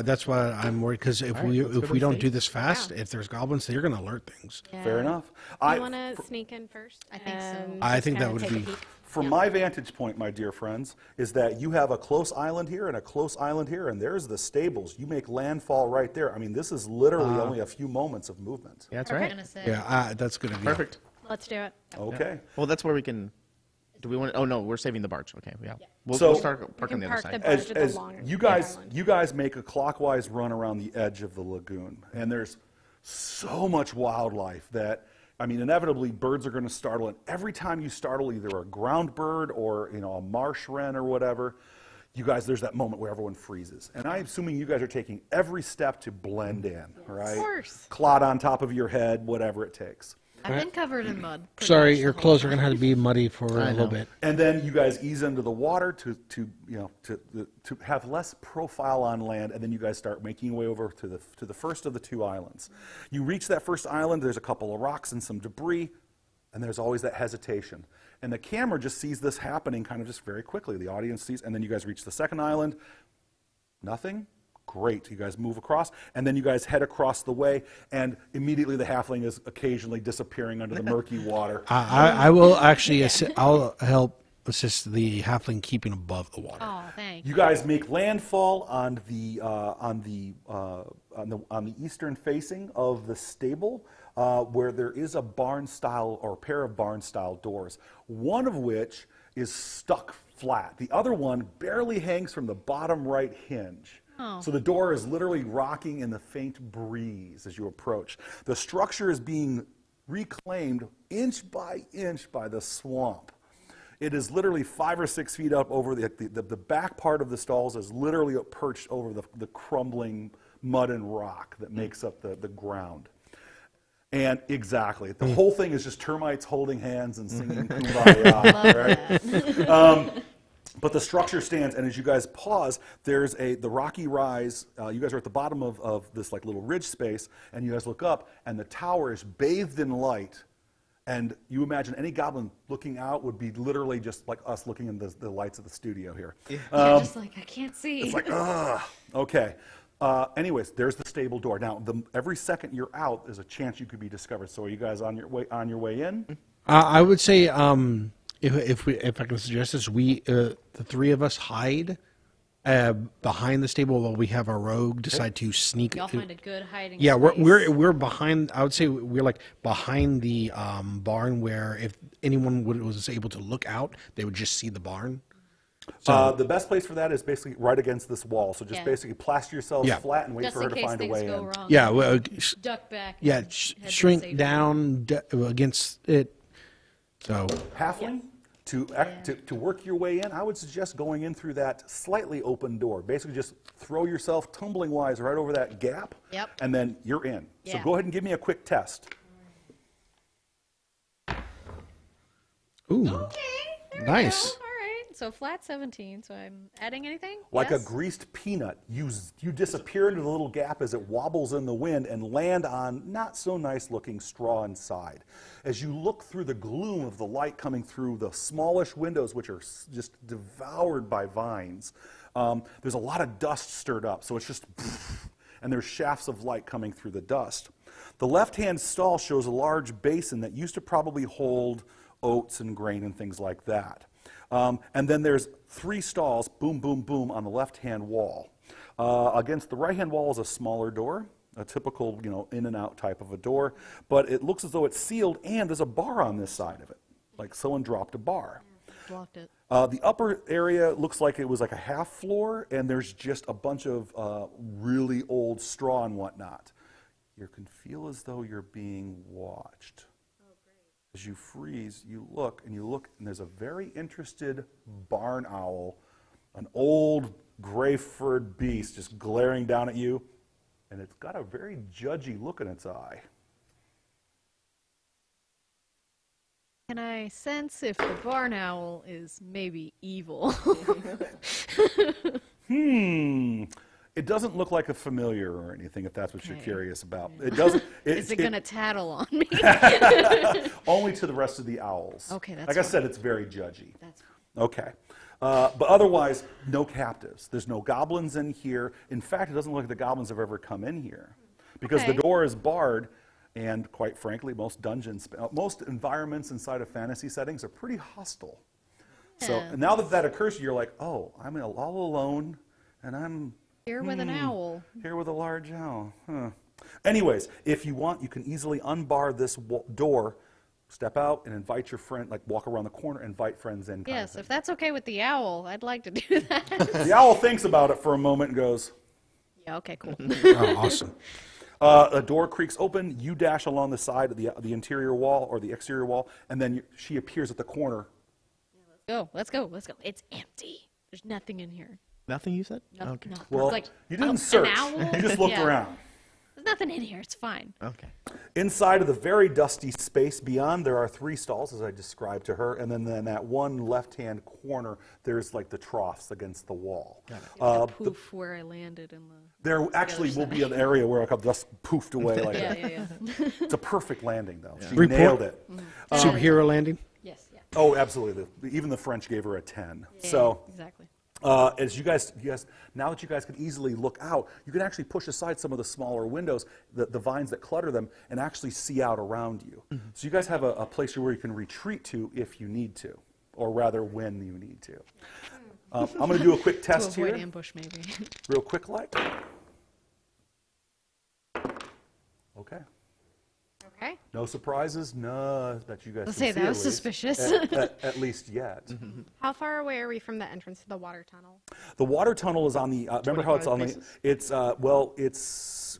Speaker 4: that's why I'm worried because if
Speaker 5: right, let's go to
Speaker 4: we
Speaker 5: the
Speaker 4: don't
Speaker 5: stage.
Speaker 4: do this fast, if there's goblins, they're going to alert things.
Speaker 1: Fair enough.
Speaker 2: You want to sneak in first?
Speaker 3: I think so.
Speaker 2: and
Speaker 4: I
Speaker 2: just
Speaker 4: think that
Speaker 2: kinda
Speaker 4: would
Speaker 2: take a
Speaker 4: be-
Speaker 2: peek?
Speaker 1: From my vantage point, my dear friends, is that you have a close island here and a close island here, and there's the stables. You make landfall right there. I mean, this is literally only a few moments of movement.
Speaker 5: Yeah, that's
Speaker 3: I'm
Speaker 5: right.
Speaker 3: gonna say.
Speaker 4: Yeah, that's good idea.
Speaker 5: Perfect.
Speaker 2: Let's do it.
Speaker 1: Okay.
Speaker 5: Well, that's where we can. Do we want? Oh no, we're saving the barge. Okay, yeah. We'll
Speaker 1: So-
Speaker 5: start
Speaker 2: We
Speaker 5: parking
Speaker 2: can
Speaker 5: the other
Speaker 2: park the
Speaker 5: side.
Speaker 2: barge
Speaker 1: As,
Speaker 2: at the
Speaker 1: as
Speaker 2: long island.
Speaker 1: you guys make a clockwise run around the edge of the lagoon, and there's so much wildlife that, I mean, inevitably birds are going to startle, and every time you startle either a ground bird or a marsh wren or whatever, you guys, there's that moment where everyone freezes. And I'm assuming you guys are taking every step to blend in, right?
Speaker 2: Of course.
Speaker 1: Clod on top of your head, whatever it takes.
Speaker 3: I've been covered in mud. pretty
Speaker 4: Sorry,
Speaker 3: much the
Speaker 4: your
Speaker 3: whole
Speaker 4: clothes are
Speaker 3: time.
Speaker 4: going to have to be muddy for a little
Speaker 5: know.
Speaker 4: bit.
Speaker 1: And then you guys ease into the water to have less profile on land, and then you guys start making your way over to the first of the two islands. You reach that first island. There's a couple of rocks and some debris, And there's always that hesitation. And the camera just sees this happening kind of just very quickly. The audience sees, and then you guys reach the second island. Nothing? Great. You guys move across, and then you guys head across the way, and immediately the halfling is occasionally disappearing under the murky water.
Speaker 4: I will actually I'll help assist the halfling keeping above the water.
Speaker 3: Oh, thank you.
Speaker 1: You guys make landfall on the eastern facing of the stable, where there is a barn style or a pair of barn style doors. One of which is stuck flat. The other one barely hangs from the bottom right hinge.
Speaker 3: Oh.
Speaker 1: So the door is literally rocking in the faint breeze as you approach. The structure is being reclaimed inch by the swamp. It is literally 5 or 6 feet up over the back part of the stalls is literally perched over the crumbling mud and rock that makes up the ground. And exactly, the whole thing is just termites holding hands and singing Kumbaya, right? But the structure stands, and as you guys pause, there's the rocky rise. You guys are at the bottom of this like little ridge space, and you guys look up, and the tower is bathed in light. And you imagine any goblin looking out would be literally just like us looking in the lights of the studio here.
Speaker 3: Yeah, just like, I can't see.
Speaker 1: It's like, ugh. Okay. Anyways, there's the stable door. Now, every second you're out, there's a chance you could be discovered. So are you guys on your way in?
Speaker 4: I would say if I can suggest this, the three of us hide behind the stable while we have our rogue decide to sneak.
Speaker 3: Y'all find a good hiding
Speaker 4: Yeah,
Speaker 3: place.
Speaker 4: we're behind. I would say we're like behind the barn, where if anyone was able to look out, they would just see the barn. So,
Speaker 1: the best place for that is basically right against this wall. So just basically plaster yourselves flat and wait
Speaker 3: Just
Speaker 1: for her
Speaker 3: in
Speaker 1: to
Speaker 3: case
Speaker 1: find a
Speaker 3: things
Speaker 1: way
Speaker 3: go
Speaker 1: in.
Speaker 3: wrong.
Speaker 4: yeah, well,
Speaker 3: Duck back.
Speaker 4: yeah,
Speaker 3: and head to the
Speaker 4: shrink
Speaker 3: safe
Speaker 4: down against it. So
Speaker 1: Halfling, to work your way in, I would suggest going in through that slightly open door. Basically just throw yourself tumbling wise right over that gap,
Speaker 3: Yep.
Speaker 1: and then you're in. So
Speaker 3: Yeah.
Speaker 1: go ahead and give me a quick test.
Speaker 4: ooh,
Speaker 3: Okay. There we
Speaker 4: Nice.
Speaker 3: go. All right. So flat 17. So I'm adding anything?
Speaker 1: Like
Speaker 3: Yes?
Speaker 1: a greased peanut, you disappear into the little gap as it wobbles in the wind and land on not so nice looking straw inside. As you look through the gloom of the light coming through the smallish windows, which are just devoured by vines, there's a lot of dust stirred up, so it's just and there's shafts of light coming through the dust. The left-hand stall shows a large basin that used to probably hold oats and grain and things like that. And then there's 3 stalls, boom, boom, boom, on the left-hand wall. Against the right-hand wall is a smaller door, a typical, in and out type of a door, but it looks as though it's sealed, and there's a bar on this side of it, like someone dropped a bar.
Speaker 3: Blocked it.
Speaker 1: The upper area looks like it was like a half floor, and there's just a bunch of really old straw and whatnot. You can feel as though you're being watched. As you freeze, you look, and there's a very interested barn owl, an old gray-furred beast just glaring down at you, and it's got a very judgy look in its eye.
Speaker 3: Can I sense if the barn owl is maybe evil?
Speaker 1: It doesn't look like a familiar or anything, if that's what you're
Speaker 3: Okay.
Speaker 1: curious about. It doesn't.
Speaker 3: Is it going to tattle on me?
Speaker 1: Only to the rest of the owls.
Speaker 3: Okay, that's
Speaker 1: like I
Speaker 3: fine.
Speaker 1: said, it's very judgy.
Speaker 3: That's
Speaker 1: Okay. But otherwise, no captives. There's no goblins in here. In fact, it doesn't look like the goblins have ever come in here. Because the
Speaker 3: Okay.
Speaker 1: door is barred, and quite frankly, most dungeons, most environments inside of fantasy settings are pretty hostile. So
Speaker 3: Yeah.
Speaker 1: and now that occurs to you, you're like, oh, I'm all alone, and I'm
Speaker 3: here with an owl.
Speaker 1: here with a large owl. Huh. Anyways, if you want, you can easily unbar this door, step out, and invite your friend, like walk around the corner, invite friends in. kind of
Speaker 3: Yes,
Speaker 1: thing.
Speaker 3: if that's okay with the owl, I'd like to do that.
Speaker 1: The owl thinks about it for a moment and goes,
Speaker 3: Yeah, okay, cool.
Speaker 4: oh, awesome.
Speaker 1: a door creaks open, you dash along the side of the interior wall or the exterior wall, and then she appears at the corner.
Speaker 3: Let's go. It's empty. There's nothing in here.
Speaker 5: Nothing you said?
Speaker 3: Nothing.
Speaker 5: Okay.
Speaker 3: No.
Speaker 1: Well,
Speaker 3: it's like,
Speaker 1: you didn't
Speaker 3: an
Speaker 1: search.
Speaker 3: owl?
Speaker 1: You just looked
Speaker 3: Yeah.
Speaker 1: around.
Speaker 3: There's nothing in here. It's fine.
Speaker 5: Okay.
Speaker 1: Inside of the very dusty space beyond, there are 3 stalls, as I described to her, and then in that one left-hand corner, there's like the troughs against the wall.
Speaker 3: Poof, where I landed in the.
Speaker 1: There actually will be an area where I'll just poofed away like that.
Speaker 3: Yeah.
Speaker 1: It's a perfect landing, though. She
Speaker 4: Report.
Speaker 1: nailed it.
Speaker 4: Superhero landing.
Speaker 3: Yes. Yeah.
Speaker 1: Oh, absolutely. Even the French gave her a 10. So.
Speaker 3: Exactly.
Speaker 1: As you guys, now that you guys can easily look out, you can actually push aside some of the smaller windows, the vines that clutter them, and actually see out around you. So you guys have a place where you can retreat to if you need to, or rather when you need to. I'm going to do a quick test
Speaker 3: To avoid
Speaker 1: here,
Speaker 3: ambush, maybe.
Speaker 1: real quick like. Okay.
Speaker 2: Okay.
Speaker 1: No surprises, no, that you guys
Speaker 2: Let's
Speaker 1: can
Speaker 2: say
Speaker 1: see
Speaker 2: that was
Speaker 1: at least.
Speaker 2: suspicious.
Speaker 1: At least yet.
Speaker 2: How far away are we from the entrance to the water tunnel?
Speaker 1: The water tunnel is on the. Remember how it's on the?
Speaker 5: paces?
Speaker 1: It's well, it's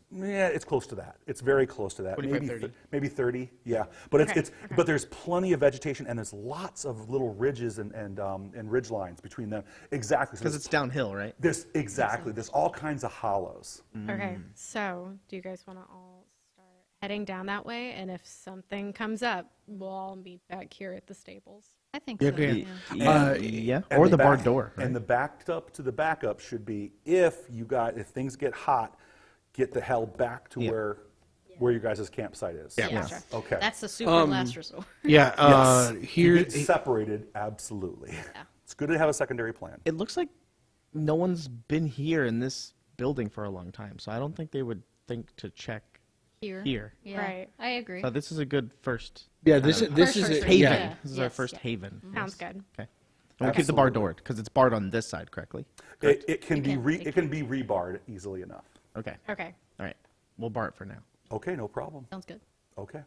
Speaker 1: close to that. It's very close to that.
Speaker 5: 25,
Speaker 1: maybe
Speaker 5: 30.
Speaker 1: maybe 30. Yeah, but
Speaker 2: Okay,
Speaker 1: but there's plenty of vegetation and there's lots of little ridges and ridge lines between them. Exactly.
Speaker 5: Because it's downhill, right?
Speaker 1: There's There's all kinds of hollows.
Speaker 2: Okay, so do you guys want to all start heading down that way? And if something comes up, we'll all meet back here at the stables.
Speaker 3: I think
Speaker 4: Yeah,
Speaker 3: so.
Speaker 4: okay.
Speaker 3: Yeah.
Speaker 5: Yeah.
Speaker 1: And
Speaker 5: Or the
Speaker 1: back-
Speaker 5: barred door. Right?
Speaker 1: And the backed up to the backup should be if things get hot, get the hell back to
Speaker 5: Yeah.
Speaker 1: where your guys' campsite is.
Speaker 4: Yeah.
Speaker 3: Yeah, sure.
Speaker 1: Okay.
Speaker 3: That's the super last resort.
Speaker 4: Yeah.
Speaker 1: Yes.
Speaker 4: Here.
Speaker 1: To get separated, absolutely. It's good to have a secondary plan.
Speaker 5: It looks like no one's been here in this building for a long time, so I don't think they would think to check
Speaker 3: Here.
Speaker 5: here.
Speaker 3: Yeah.
Speaker 2: Right.
Speaker 3: I agree.
Speaker 5: So this is a good first
Speaker 4: Yeah. This is
Speaker 3: First
Speaker 4: a,
Speaker 3: person.
Speaker 5: haven.
Speaker 4: yeah.
Speaker 5: This is our
Speaker 3: Yes,
Speaker 5: first
Speaker 3: yeah.
Speaker 5: haven.
Speaker 2: Sounds good.
Speaker 5: Okay. And we'll keep the bar
Speaker 1: Absolutely.
Speaker 5: doored because it's barred on this side, correctly?
Speaker 1: It can be
Speaker 3: It
Speaker 1: it can be rebarred easily enough.
Speaker 5: Okay.
Speaker 2: Okay.
Speaker 5: All right. We'll bar it for now.
Speaker 1: Okay, no problem.
Speaker 3: Sounds good.
Speaker 1: Okay.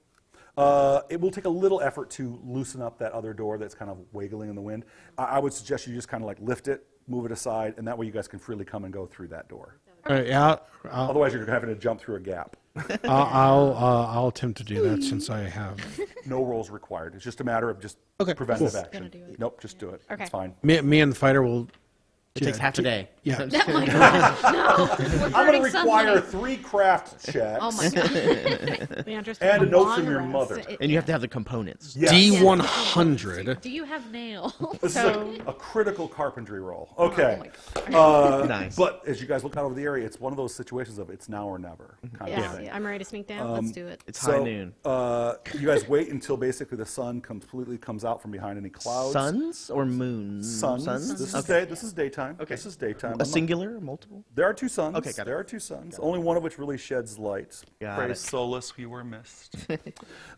Speaker 1: It will take a little effort to loosen up that other door that's kind of wiggling in the wind. I would suggest you just kind of like lift it, move it aside, and that way you guys can freely come and go through that door.
Speaker 4: All right, yeah. I'll,
Speaker 1: Otherwise, you're having to jump through a gap.
Speaker 4: I'll attempt to do that since I have.
Speaker 1: No rolls required. It's just a matter of just
Speaker 4: Okay,
Speaker 1: preventative
Speaker 4: cool.
Speaker 1: action.
Speaker 3: Gonna do it.
Speaker 1: Nope, just do it.
Speaker 2: Okay.
Speaker 1: It's fine.
Speaker 4: Me and the fighter will.
Speaker 5: It takes half a day.
Speaker 4: Yeah.
Speaker 3: We're
Speaker 1: I'm
Speaker 3: burning
Speaker 1: going to
Speaker 3: some
Speaker 1: require
Speaker 3: money.
Speaker 1: 3 craft checks
Speaker 3: Oh my god.
Speaker 2: Leandra's
Speaker 1: and a
Speaker 2: from
Speaker 1: note
Speaker 2: long
Speaker 1: from your
Speaker 2: rest.
Speaker 1: mother.
Speaker 5: And you have to have the components.
Speaker 1: Yes.
Speaker 4: D100.
Speaker 3: Do you have nails?
Speaker 1: This
Speaker 2: So-
Speaker 1: is a critical carpentry roll. Okay.
Speaker 5: Nice.
Speaker 1: But as you guys look out over the area, it's one of those situations of it's now or never kind of
Speaker 2: Yeah,
Speaker 1: thing.
Speaker 2: I'm ready to sneak down.
Speaker 3: Let's do it.
Speaker 5: It's
Speaker 1: So,
Speaker 5: high noon.
Speaker 1: you guys wait until basically the sun completely comes out from behind any clouds.
Speaker 5: Suns or moons?
Speaker 1: Suns. This is This is daytime.
Speaker 5: Okay.
Speaker 1: This is daytime.
Speaker 5: A
Speaker 1: I'm not-
Speaker 5: singular, multiple?
Speaker 1: There are 2 suns.
Speaker 5: Okay, got it.
Speaker 1: There are 2 suns. Only one of which really sheds light.
Speaker 5: Got
Speaker 1: Praise
Speaker 5: it.
Speaker 1: Solus, we were missed.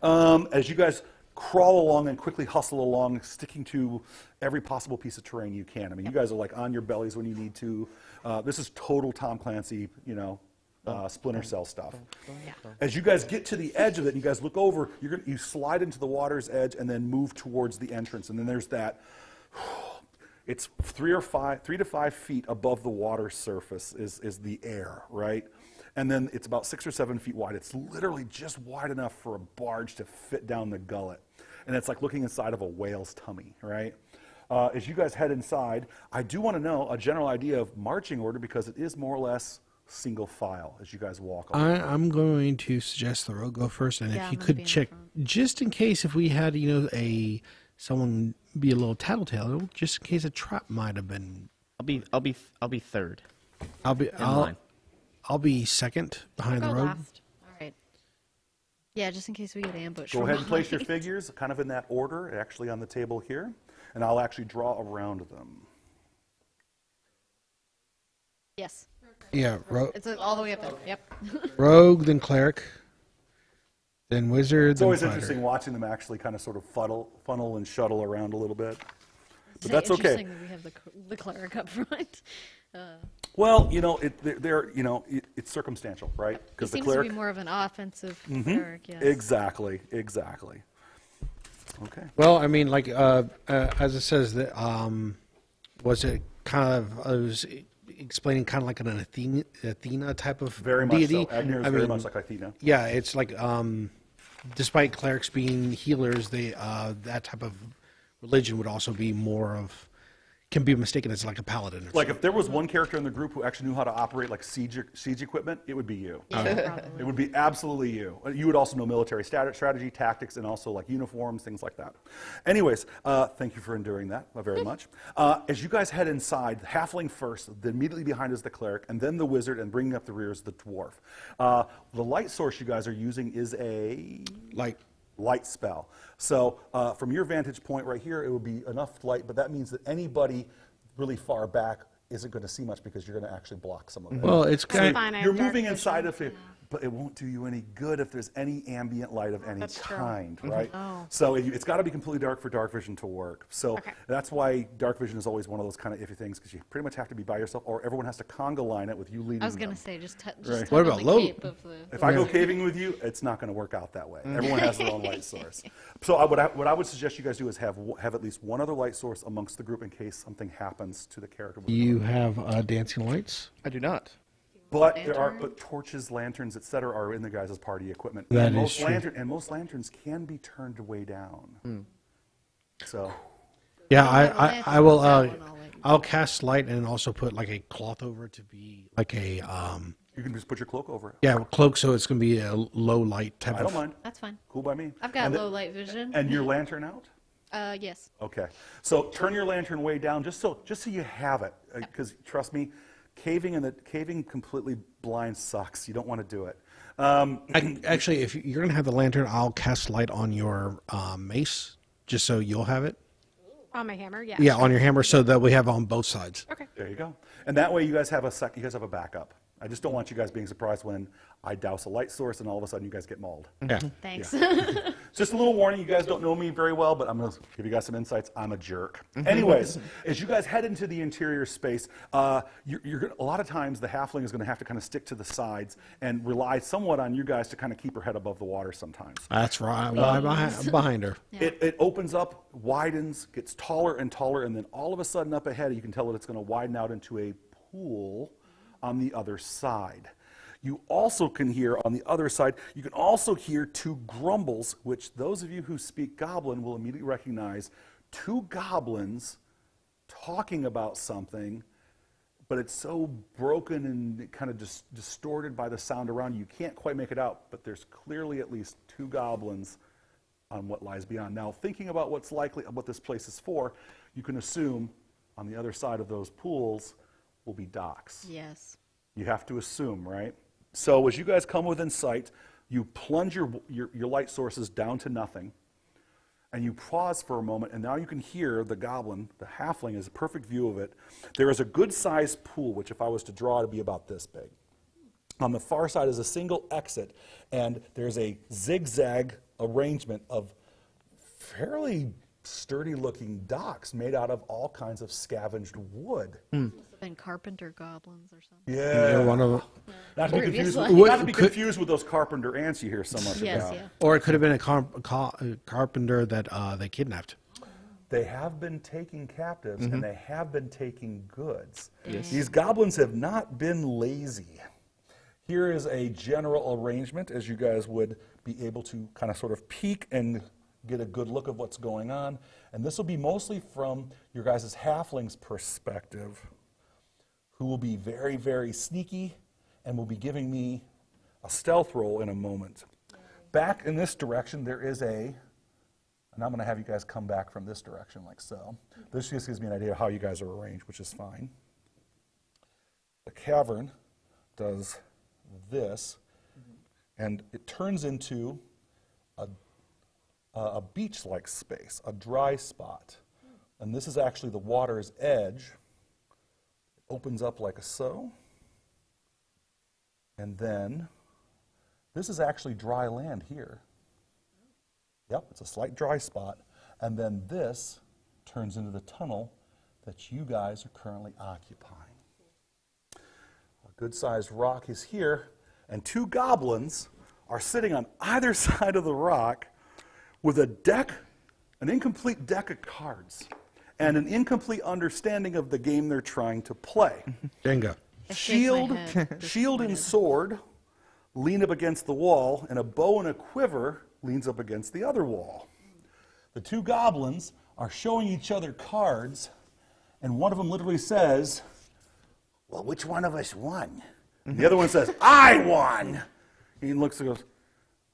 Speaker 1: As you guys crawl along and quickly hustle along, sticking to every possible piece of terrain you can. I mean, you guys are like on your bellies when you need to. This is total Tom Clancy, Splinter Cell stuff. As you guys get to the edge of it, and you guys look over, you slide into the water's edge and then move towards the entrance. And then there's that. It's 3 to 5 feet above the water surface is the air, right? And then it's about 6 or 7 feet wide. It's literally just wide enough for a barge to fit down the gullet. And it's like looking inside of a whale's tummy, right? As you guys head inside, I do want to know a general idea of marching order because it is more or less single file as you guys walk along.
Speaker 4: I'm going to suggest the rogue go first, and
Speaker 3: Yeah,
Speaker 4: if
Speaker 3: I'm
Speaker 4: you
Speaker 3: gonna
Speaker 4: could
Speaker 3: be in
Speaker 4: check,
Speaker 3: front.
Speaker 4: just in case if we had someone be a little tattletale, just in case a trap might have been.
Speaker 5: I'll be third.
Speaker 4: I'll be second behind
Speaker 2: Go
Speaker 4: the rogue.
Speaker 2: last.
Speaker 3: All right. Yeah, just in case we get ambushed.
Speaker 1: Go
Speaker 3: from
Speaker 1: ahead and place your
Speaker 3: behind.
Speaker 1: figures kind of in that order, actually on the table here, and I'll actually draw around them.
Speaker 3: Yes.
Speaker 4: Yeah,
Speaker 3: It's all the way up there. Yep.
Speaker 4: rogue, then cleric, then wizard,
Speaker 1: It's
Speaker 4: then
Speaker 1: always
Speaker 4: fighter.
Speaker 1: interesting watching them actually kind of sort of funnel and shuttle around a little bit.
Speaker 3: It's
Speaker 1: But that's okay.
Speaker 3: interesting that we have the cleric up front.
Speaker 1: Well, it's circumstantial, right?
Speaker 3: He
Speaker 1: Because the
Speaker 3: seems to
Speaker 1: cleric.
Speaker 3: be more of an offensive cleric. Yes.
Speaker 1: Exactly. Okay.
Speaker 4: Well, I mean, like as it says, that was it kind of? I was explaining kind of like an Athena type of
Speaker 1: Very much
Speaker 4: deity.
Speaker 1: so. Agner is
Speaker 4: I
Speaker 1: very
Speaker 4: mean,
Speaker 1: much like Athena.
Speaker 4: Yeah, it's like despite clerics being healers, they that type of religion would also be more of can be mistaken as like a paladin. Or
Speaker 1: Like if there was one character in the group who actually knew how to operate like siege equipment, it would be you. It would be absolutely you. You would also know military strategy, tactics, and also like uniforms, things like that. Anyways, thank you for enduring that very much. As you guys head inside, the halfling first, then immediately behind is the cleric, and then the wizard, and bringing up the rear is the dwarf. The light source you guys are using is a light spell. So from your vantage point right here, it would be enough light, but that means that anybody really far back isn't going to see much because you're going to actually block some of it.
Speaker 4: Well, it's
Speaker 2: That's
Speaker 4: kind
Speaker 2: fine, I have
Speaker 1: You're
Speaker 2: dark
Speaker 1: moving
Speaker 2: vision.
Speaker 1: inside of it, but it won't do you any good if there's any ambient light of any
Speaker 2: That's true.
Speaker 1: kind, right?
Speaker 2: Oh.
Speaker 1: So it's got to be completely dark for dark vision to work. So
Speaker 2: Okay.
Speaker 1: that's why dark vision is always one of those kind of iffy things, because you pretty much have to be by yourself, or everyone has to conga line it with you leading
Speaker 3: I was gonna
Speaker 1: them.
Speaker 3: say just
Speaker 1: Right.
Speaker 3: just
Speaker 4: What
Speaker 3: tug on
Speaker 4: about
Speaker 3: the
Speaker 4: low-
Speaker 3: cape of the.
Speaker 1: If I go caving with you, it's not going to work out that way. Everyone has their own light source. So what I would suggest you guys do is have at least one other light source amongst the group in case something happens to the character.
Speaker 4: you have dancing lights.
Speaker 5: I do not.
Speaker 1: But
Speaker 3: Lantern?
Speaker 1: torches, lanterns, etc., are in the guys' party equipment.
Speaker 4: That
Speaker 1: and
Speaker 4: is true.
Speaker 1: most lanterns can be turned way down. So
Speaker 4: Yeah,
Speaker 3: Lantern,
Speaker 4: I will.
Speaker 3: that one I'll let you-
Speaker 4: I'll cast light and also put like a cloth over it to be like a
Speaker 1: you can just put your cloak over it.
Speaker 4: yeah cloak, so it's gonna be a low light type
Speaker 1: I
Speaker 4: of.
Speaker 1: don't mind.
Speaker 3: That's fine.
Speaker 1: Cool by me.
Speaker 3: I've got
Speaker 1: And
Speaker 3: low light vision.
Speaker 1: And your lantern out?
Speaker 3: Yes.
Speaker 1: Okay. So turn your lantern way down just so you have it. Because trust me, caving completely blind sucks. You don't want to do it.
Speaker 4: Actually, if you're gonna have the lantern, I'll cast light on your mace just so you'll have it.
Speaker 2: On my hammer, yeah.
Speaker 4: Yeah, on your hammer, so that we have on both sides.
Speaker 2: Okay.
Speaker 1: There you go. And that way you guys have a backup. I just don't want you guys being surprised when I douse a light source and all of a sudden you guys get mauled.
Speaker 4: Yeah.
Speaker 3: Thanks.
Speaker 1: Just a little warning, you guys don't know me very well, but I'm going to give you guys some insights. I'm a jerk. Anyways, as you guys head into the interior space, a lot of times the halfling is going to have to kind of stick to the sides and rely somewhat on you guys to kind of keep her head above the water sometimes.
Speaker 4: That's right. Behind her.
Speaker 1: It opens up, widens, gets taller and taller, and then all of a sudden up ahead, you can tell that it's going to widen out into a pool on the other side. You also can hear on the other side, you can also hear two grumbles, which those of you who speak Goblin will immediately recognize. Two goblins talking about something, but it's so broken and kind of distorted by the sound around you, you can't quite make it out, but there's clearly at least two goblins on what lies beyond. Now, thinking about what this place is for, you can assume on the other side of those pools will be docks.
Speaker 3: Yes.
Speaker 1: You have to assume, right? So as you guys come within sight, you plunge your light sources down to nothing, and you pause for a moment, and now you can hear the goblin, the halfling, is a perfect view of it. There is a good-sized pool, which if I was to draw, it would be about this big. On the far side is a single exit, and there's a zigzag arrangement of fairly sturdy-looking docks made out of all kinds of scavenged wood.
Speaker 3: Must have been carpenter goblins or something.
Speaker 1: Yeah.
Speaker 4: One of them.
Speaker 1: Not to be confused,
Speaker 3: Previously.
Speaker 1: not to be confused with those carpenter ants you hear so much
Speaker 3: Yes,
Speaker 1: about.
Speaker 3: yeah.
Speaker 4: Or it could have been a carpenter that they kidnapped.
Speaker 1: They have been taking captives and they have been taking goods. These goblins have not been lazy. Here is a general arrangement as you guys would be able to kind of sort of peek and get a good look of what's going on. And this will be mostly from your guys' halfling's perspective, who will be very, very sneaky and will be giving me a stealth roll in a moment. Back in this direction, there is and I'm going to have you guys come back from this direction like so. This just gives me an idea of how you guys are arranged, which is fine. The cavern does this, and it turns into a beach-like space, a dry spot. And this is actually the water's edge. It opens up like so. And then this is actually dry land here. Yep, it's a slight dry spot. And then this turns into the tunnel that you guys are currently occupying. A good-sized rock is here, and two goblins are sitting on either side of the rock with a deck, an incomplete deck of cards, and an incomplete understanding of the game they're trying to play.
Speaker 4: Jenga.
Speaker 3: I shake my head
Speaker 1: Shield and sword lean up against the wall, and a bow and a quiver leans up against the other wall. The two goblins are showing each other cards, and one of them literally says, well, which one of us won? And the other one says, I won. And he looks and goes,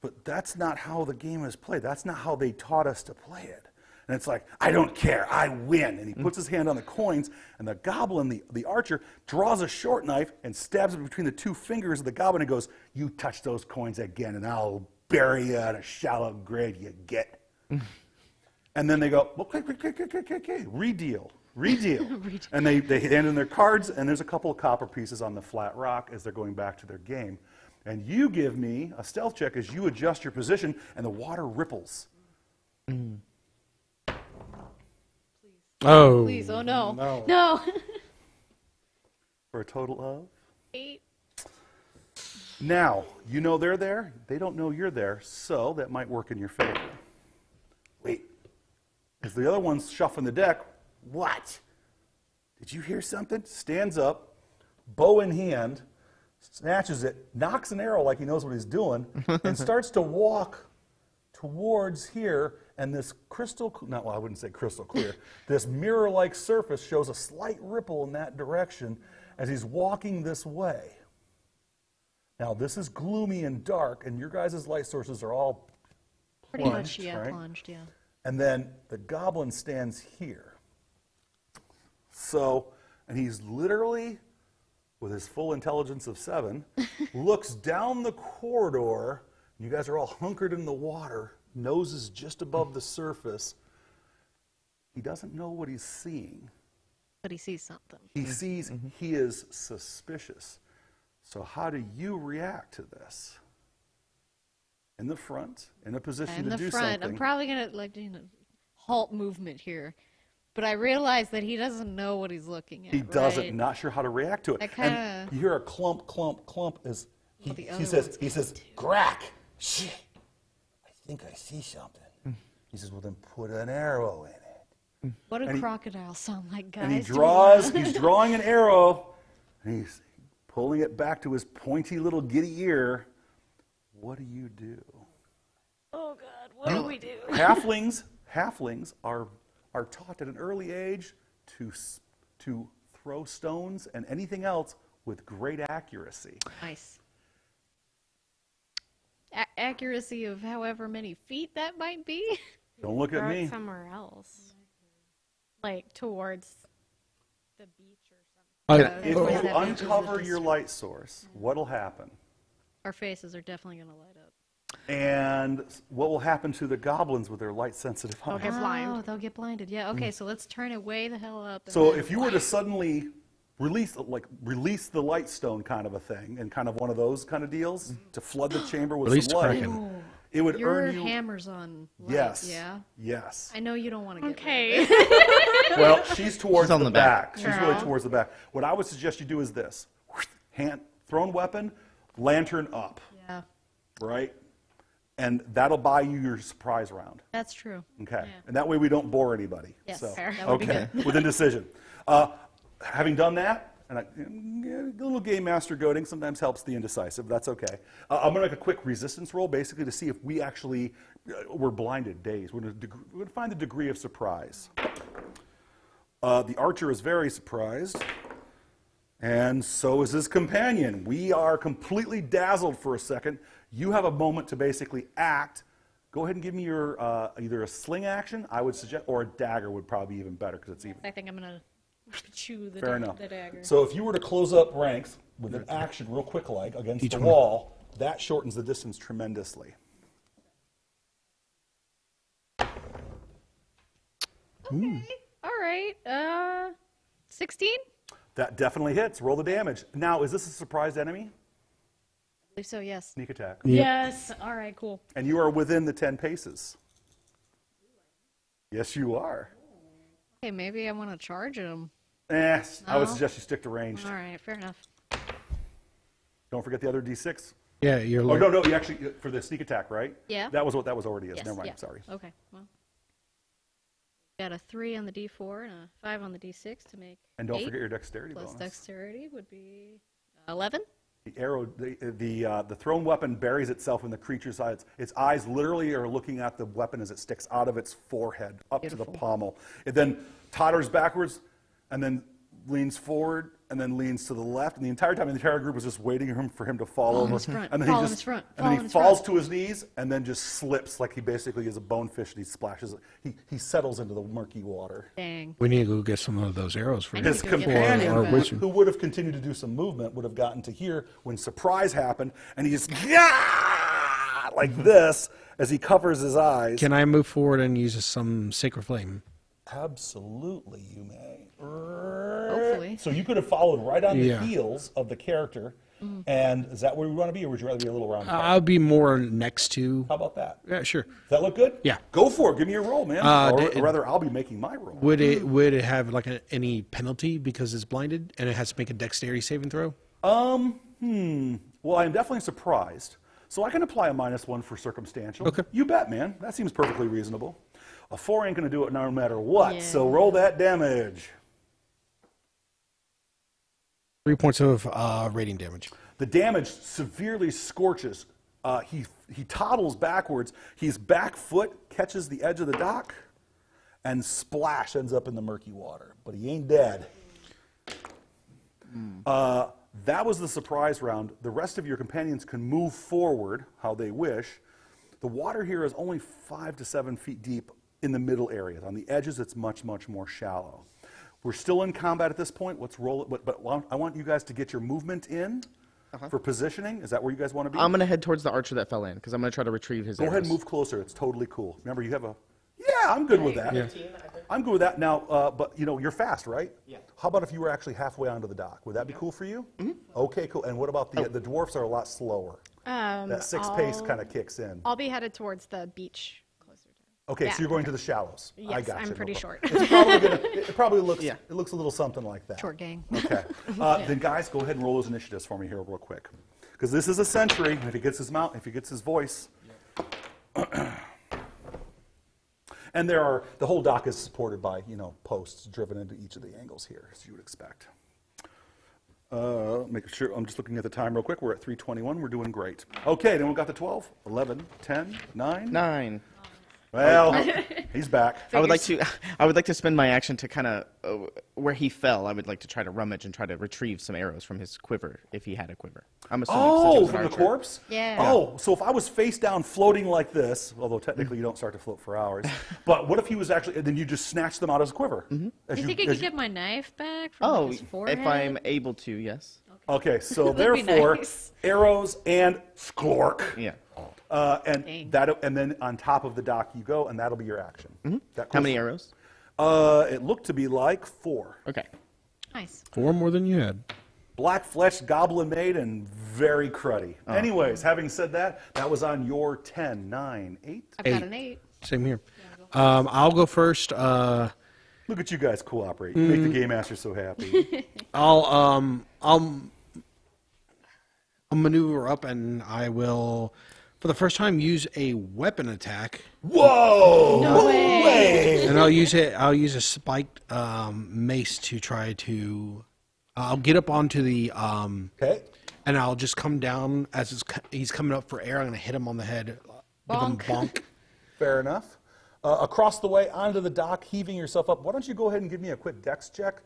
Speaker 1: but that's not how the game is played. That's not how they taught us to play it. And it's like, I don't care, I win. And he puts his hand on the coins, and the goblin, the archer, draws a short knife and stabs it between the two fingers of the goblin and goes, you touch those coins again, and I'll bury you in a shallow grave, you get. And then they go, okay, redeal. And they hand in their cards, and there's a couple of copper pieces on the flat rock as they're going back to their game. And you give me a stealth check as you adjust your position, and the water ripples.
Speaker 4: Oh.
Speaker 3: Please, oh no.
Speaker 4: No.
Speaker 3: No.
Speaker 1: For a total of?
Speaker 2: 8.
Speaker 1: Now, you know they're there. They don't know you're there, so that might work in your favor. Wait. As the other one's shuffling the deck, what? Did you hear something? Stands up, bow in hand, snatches it, knocks an arrow like he knows what he's doing, and starts to walk towards here, and this I wouldn't say crystal clear, this mirror-like surface shows a slight ripple in that direction as he's walking this way. Now, this is gloomy and dark, and your guys' light sources are all
Speaker 3: Pretty
Speaker 1: plunged,
Speaker 3: much, yeah,
Speaker 1: right?
Speaker 3: plunged, yeah.
Speaker 1: And then the goblin stands here. So, and he's literally, with his full intelligence of 7, looks down the corridor. You guys are all hunkered in the water. Nose is just above the surface. He doesn't know what he's seeing.
Speaker 3: But he sees something.
Speaker 1: He sees he is suspicious. So how do you react to this? In the front, in a position
Speaker 3: In
Speaker 1: to
Speaker 3: the
Speaker 1: do
Speaker 3: front,
Speaker 1: something.
Speaker 3: I'm probably gonna halt movement here, but I realize that he doesn't know what he's looking at.
Speaker 1: He doesn't,
Speaker 3: right?
Speaker 1: not sure how to react to it.
Speaker 3: I
Speaker 1: And
Speaker 3: kinda-
Speaker 1: you hear a clump, clump, clump as
Speaker 3: Well, the
Speaker 1: he
Speaker 3: other
Speaker 1: says,
Speaker 3: one's
Speaker 1: Grack, shh, I think I see something. He says, well then put an arrow in it.
Speaker 3: What do
Speaker 1: and he-
Speaker 3: crocodiles sound like, guys?
Speaker 1: And he
Speaker 3: Do we
Speaker 1: draws,
Speaker 3: know?
Speaker 1: he's drawing an arrow, and he's pulling it back to his pointy little giddy ear. What do you do?
Speaker 3: Oh God, what do we do?
Speaker 1: Halflings are taught at an early age to throw stones and anything else with great accuracy.
Speaker 3: Nice. Accuracy of however many feet that might be.
Speaker 1: Don't look at
Speaker 2: Throw
Speaker 1: me.
Speaker 2: it somewhere else. Like towards the beach or something.
Speaker 1: If
Speaker 3: Or
Speaker 1: you
Speaker 3: that matches
Speaker 1: uncover
Speaker 3: the
Speaker 1: your light source, what'll happen?
Speaker 3: Our faces are definitely gonna light up.
Speaker 1: And what will happen to the goblins with their light-sensitive eyes?
Speaker 2: Get blind.
Speaker 3: Oh, they'll get blinded. Yeah. Okay, so let's turn it way the hell up. and
Speaker 1: So
Speaker 3: then-
Speaker 1: if you were to suddenly release the light stone kind of a thing, and kind of one of those kind of deals to flood the chamber with
Speaker 4: Release
Speaker 1: some light,
Speaker 4: Kraken.
Speaker 1: it would
Speaker 3: your
Speaker 1: earn you.
Speaker 3: hammer's on light,
Speaker 1: Yes.
Speaker 3: yeah.
Speaker 1: Yes.
Speaker 3: I know you don't want to get
Speaker 2: Okay.
Speaker 1: Well, she's towards
Speaker 5: She's on
Speaker 1: the
Speaker 5: the
Speaker 1: back.
Speaker 5: back.
Speaker 1: She's really
Speaker 2: Girl.
Speaker 1: towards the back. What I would suggest you do is this: hand, thrown weapon, lantern up,
Speaker 3: Yeah,
Speaker 1: right? And that'll buy you your surprise round.
Speaker 3: that's true.
Speaker 1: Okay.
Speaker 3: Yeah.
Speaker 1: And that way we don't bore anybody.
Speaker 3: Yes,
Speaker 1: So,
Speaker 3: fair. That would be
Speaker 1: okay. With indecision. Having done that, and a little game master goading sometimes helps the indecisive. That's okay. I'm going to make a quick resistance roll, basically, to see if we actually were blinded, dazed. We're going to find the degree of surprise. The archer is very surprised, and so is his companion. We are completely dazzled for a second. You have a moment to basically act. Go ahead and give me your either a sling action, I would suggest, or a dagger would probably be even better because it's even.
Speaker 3: I think I'm gonna chew the,
Speaker 1: Fair enough.
Speaker 3: the dagger.
Speaker 1: So if you were to close up ranks with an action real quick like against
Speaker 4: Each
Speaker 1: the
Speaker 4: one.
Speaker 1: wall, that shortens the distance tremendously.
Speaker 3: All right. 16.
Speaker 1: That definitely hits. Roll the damage. Now, is this a surprised enemy?
Speaker 3: I believe so. Yes.
Speaker 1: Sneak attack.
Speaker 3: Yes. All right. Cool.
Speaker 1: And you are within the 10 paces. Yes, you are.
Speaker 3: Okay, maybe I want to charge him.
Speaker 1: I would
Speaker 3: No?
Speaker 1: suggest you stick to ranged.
Speaker 3: All right. Fair enough.
Speaker 1: Don't forget the other D6.
Speaker 4: Yeah, you're.
Speaker 1: Oh, no, you actually, for the sneak attack, right?
Speaker 3: Yeah.
Speaker 1: That was what that was already is.
Speaker 3: Yes.
Speaker 1: Never mind,
Speaker 3: yeah.
Speaker 1: sorry.
Speaker 3: Okay. Well, got a 3 on the D4 and a 5 on the D6 to make.
Speaker 1: And don't
Speaker 3: 8,
Speaker 1: forget your dexterity
Speaker 3: plus
Speaker 1: bonus.
Speaker 3: dexterity would be 11.
Speaker 1: The arrow, the thrown weapon buries itself in the creature's eyes. Its eyes literally are looking at the weapon as it sticks out of its forehead up to
Speaker 3: Beautiful.
Speaker 1: the pommel. It then totters backwards, and then leans forward, and then leans to the left. And the entire time, the entire group was just waiting for him to fall over.
Speaker 3: in his front,
Speaker 1: And then
Speaker 3: fall
Speaker 1: he
Speaker 3: in
Speaker 1: just,
Speaker 3: his front,
Speaker 1: and
Speaker 3: fall
Speaker 1: then
Speaker 3: in
Speaker 1: he
Speaker 3: his
Speaker 1: falls
Speaker 3: front.
Speaker 1: to his knees, and then just slips like he basically is a bonefish, and he splashes. He settles into the murky water.
Speaker 3: Dang.
Speaker 4: We need to go get some of those arrows for you.
Speaker 1: His
Speaker 3: go get
Speaker 1: companion,
Speaker 4: our
Speaker 1: who
Speaker 4: wizard.
Speaker 1: would have continued to do some movement, would have gotten to here when surprise happened, and he just "Gah!" like this as he covers his eyes.
Speaker 4: Can I move forward and use some sacred flame?
Speaker 1: Absolutely, you may.
Speaker 3: Hopefully.
Speaker 1: So you could have followed right on the
Speaker 4: Yeah.
Speaker 1: heels of the character, and is that where we want to be, or would you rather be a little round?
Speaker 4: I'll be more next to.
Speaker 1: How about that?
Speaker 4: Yeah, sure.
Speaker 1: Does that look good?
Speaker 4: Yeah.
Speaker 1: Go for it. Give me your roll, man. Or rather, I'll be making my roll.
Speaker 4: Would it have like any penalty because it's blinded and it has to make a dexterity saving throw?
Speaker 1: Well, I'm definitely surprised. So I can apply a -1 for circumstantial.
Speaker 4: Okay.
Speaker 1: You bet, man. That seems perfectly reasonable. A 4 ain't going to do it no matter what.
Speaker 3: Yeah.
Speaker 1: So roll that damage.
Speaker 4: 3 points of rating damage.
Speaker 1: The damage severely scorches. He toddles backwards. His back foot catches the edge of the dock, and splash ends up in the murky water. But he ain't dead. That was the surprise round. The rest of your companions can move forward how they wish. The water here is only 5 to 7 feet deep in the middle areas. On the edges, it's much, much more shallow. We're still in combat at this point. Let's roll it. But I want you guys to get your movement in for positioning. Is that where you guys want to be?
Speaker 5: I'm going to head towards the archer that fell in because I'm going to try to retrieve his
Speaker 1: Go ahead and
Speaker 5: arrows.
Speaker 1: move closer. It's totally cool. Remember, you have a... Yeah, I'm good with that. I'm good with that. Now, but you're fast, right?
Speaker 5: Yeah.
Speaker 1: How about if you were actually halfway onto the dock? Would that be cool for you? Mm-hmm. Okay, cool. And what about the dwarfs are a lot slower. That 6 pace kind of kicks in.
Speaker 2: I'll be headed towards the beach closer to.
Speaker 1: Okay,
Speaker 2: Yeah.
Speaker 1: so you're going to the shallows. I
Speaker 2: Yes,
Speaker 1: got you.
Speaker 2: I'm pretty
Speaker 1: No
Speaker 2: short.
Speaker 1: problem. It's probably gonna, it probably looks.
Speaker 5: Yeah.
Speaker 1: It looks a little something like that.
Speaker 3: Short gang.
Speaker 1: Okay. Then guys, go ahead and roll those initiatives for me here real quick, because this is a sentry. If he gets his mount, if he gets his voice. And the whole dock is supported by posts driven into each of the angles here, as you would expect. Make sure I'm just looking at the time real quick. We're at 3:21. We're doing great. Okay, then we got the 12, 11, 10, 9.
Speaker 5: 9.
Speaker 1: Well, he's back.
Speaker 5: I would like to spend my action to kind of where he fell. I would like to try to rummage and try to retrieve some arrows from his quiver if he had a quiver. I'm assuming since he
Speaker 1: Oh,
Speaker 5: was an
Speaker 1: from the
Speaker 5: archer.
Speaker 1: corpse?
Speaker 3: Yeah.
Speaker 1: Oh, so if I was face down floating like this, although technically you don't start to float for hours, but what if he was actually, and then you just snatch them out as a quiver? As
Speaker 3: Do you think I could get my knife back from
Speaker 5: Oh,
Speaker 3: his forehead?
Speaker 5: if I'm able to, yes.
Speaker 1: Okay, so
Speaker 3: That'd be
Speaker 1: therefore,
Speaker 3: nice.
Speaker 1: arrows and sklork.
Speaker 5: Yeah.
Speaker 3: Dang.
Speaker 1: And then on top of the dock you go, and that'll be your action. That
Speaker 5: How
Speaker 1: cool?
Speaker 5: many arrows?
Speaker 1: It looked to be like 4.
Speaker 5: Okay.
Speaker 3: Nice.
Speaker 4: 4 more than you had.
Speaker 1: Black flesh, goblin made, and very cruddy. Anyways, having said that, that was on your 10, 9, 8.
Speaker 3: I've got an 8.
Speaker 4: Same here. I'll go first.
Speaker 1: Look at you guys cooperate. You make the game master so happy.
Speaker 4: I'll maneuver up and I will, for the first time, use a weapon attack.
Speaker 1: Whoa!
Speaker 3: No way.
Speaker 4: And I'll use a spiked mace to try to. I'll get up onto the
Speaker 1: Okay.
Speaker 4: and I'll just come down as he's coming up for air. I'm gonna hit him on the head. Give him
Speaker 3: Bonk.
Speaker 4: bonk.
Speaker 1: Fair enough. Across the way, onto the dock, heaving yourself up. Why don't you go ahead and give me a quick dex check?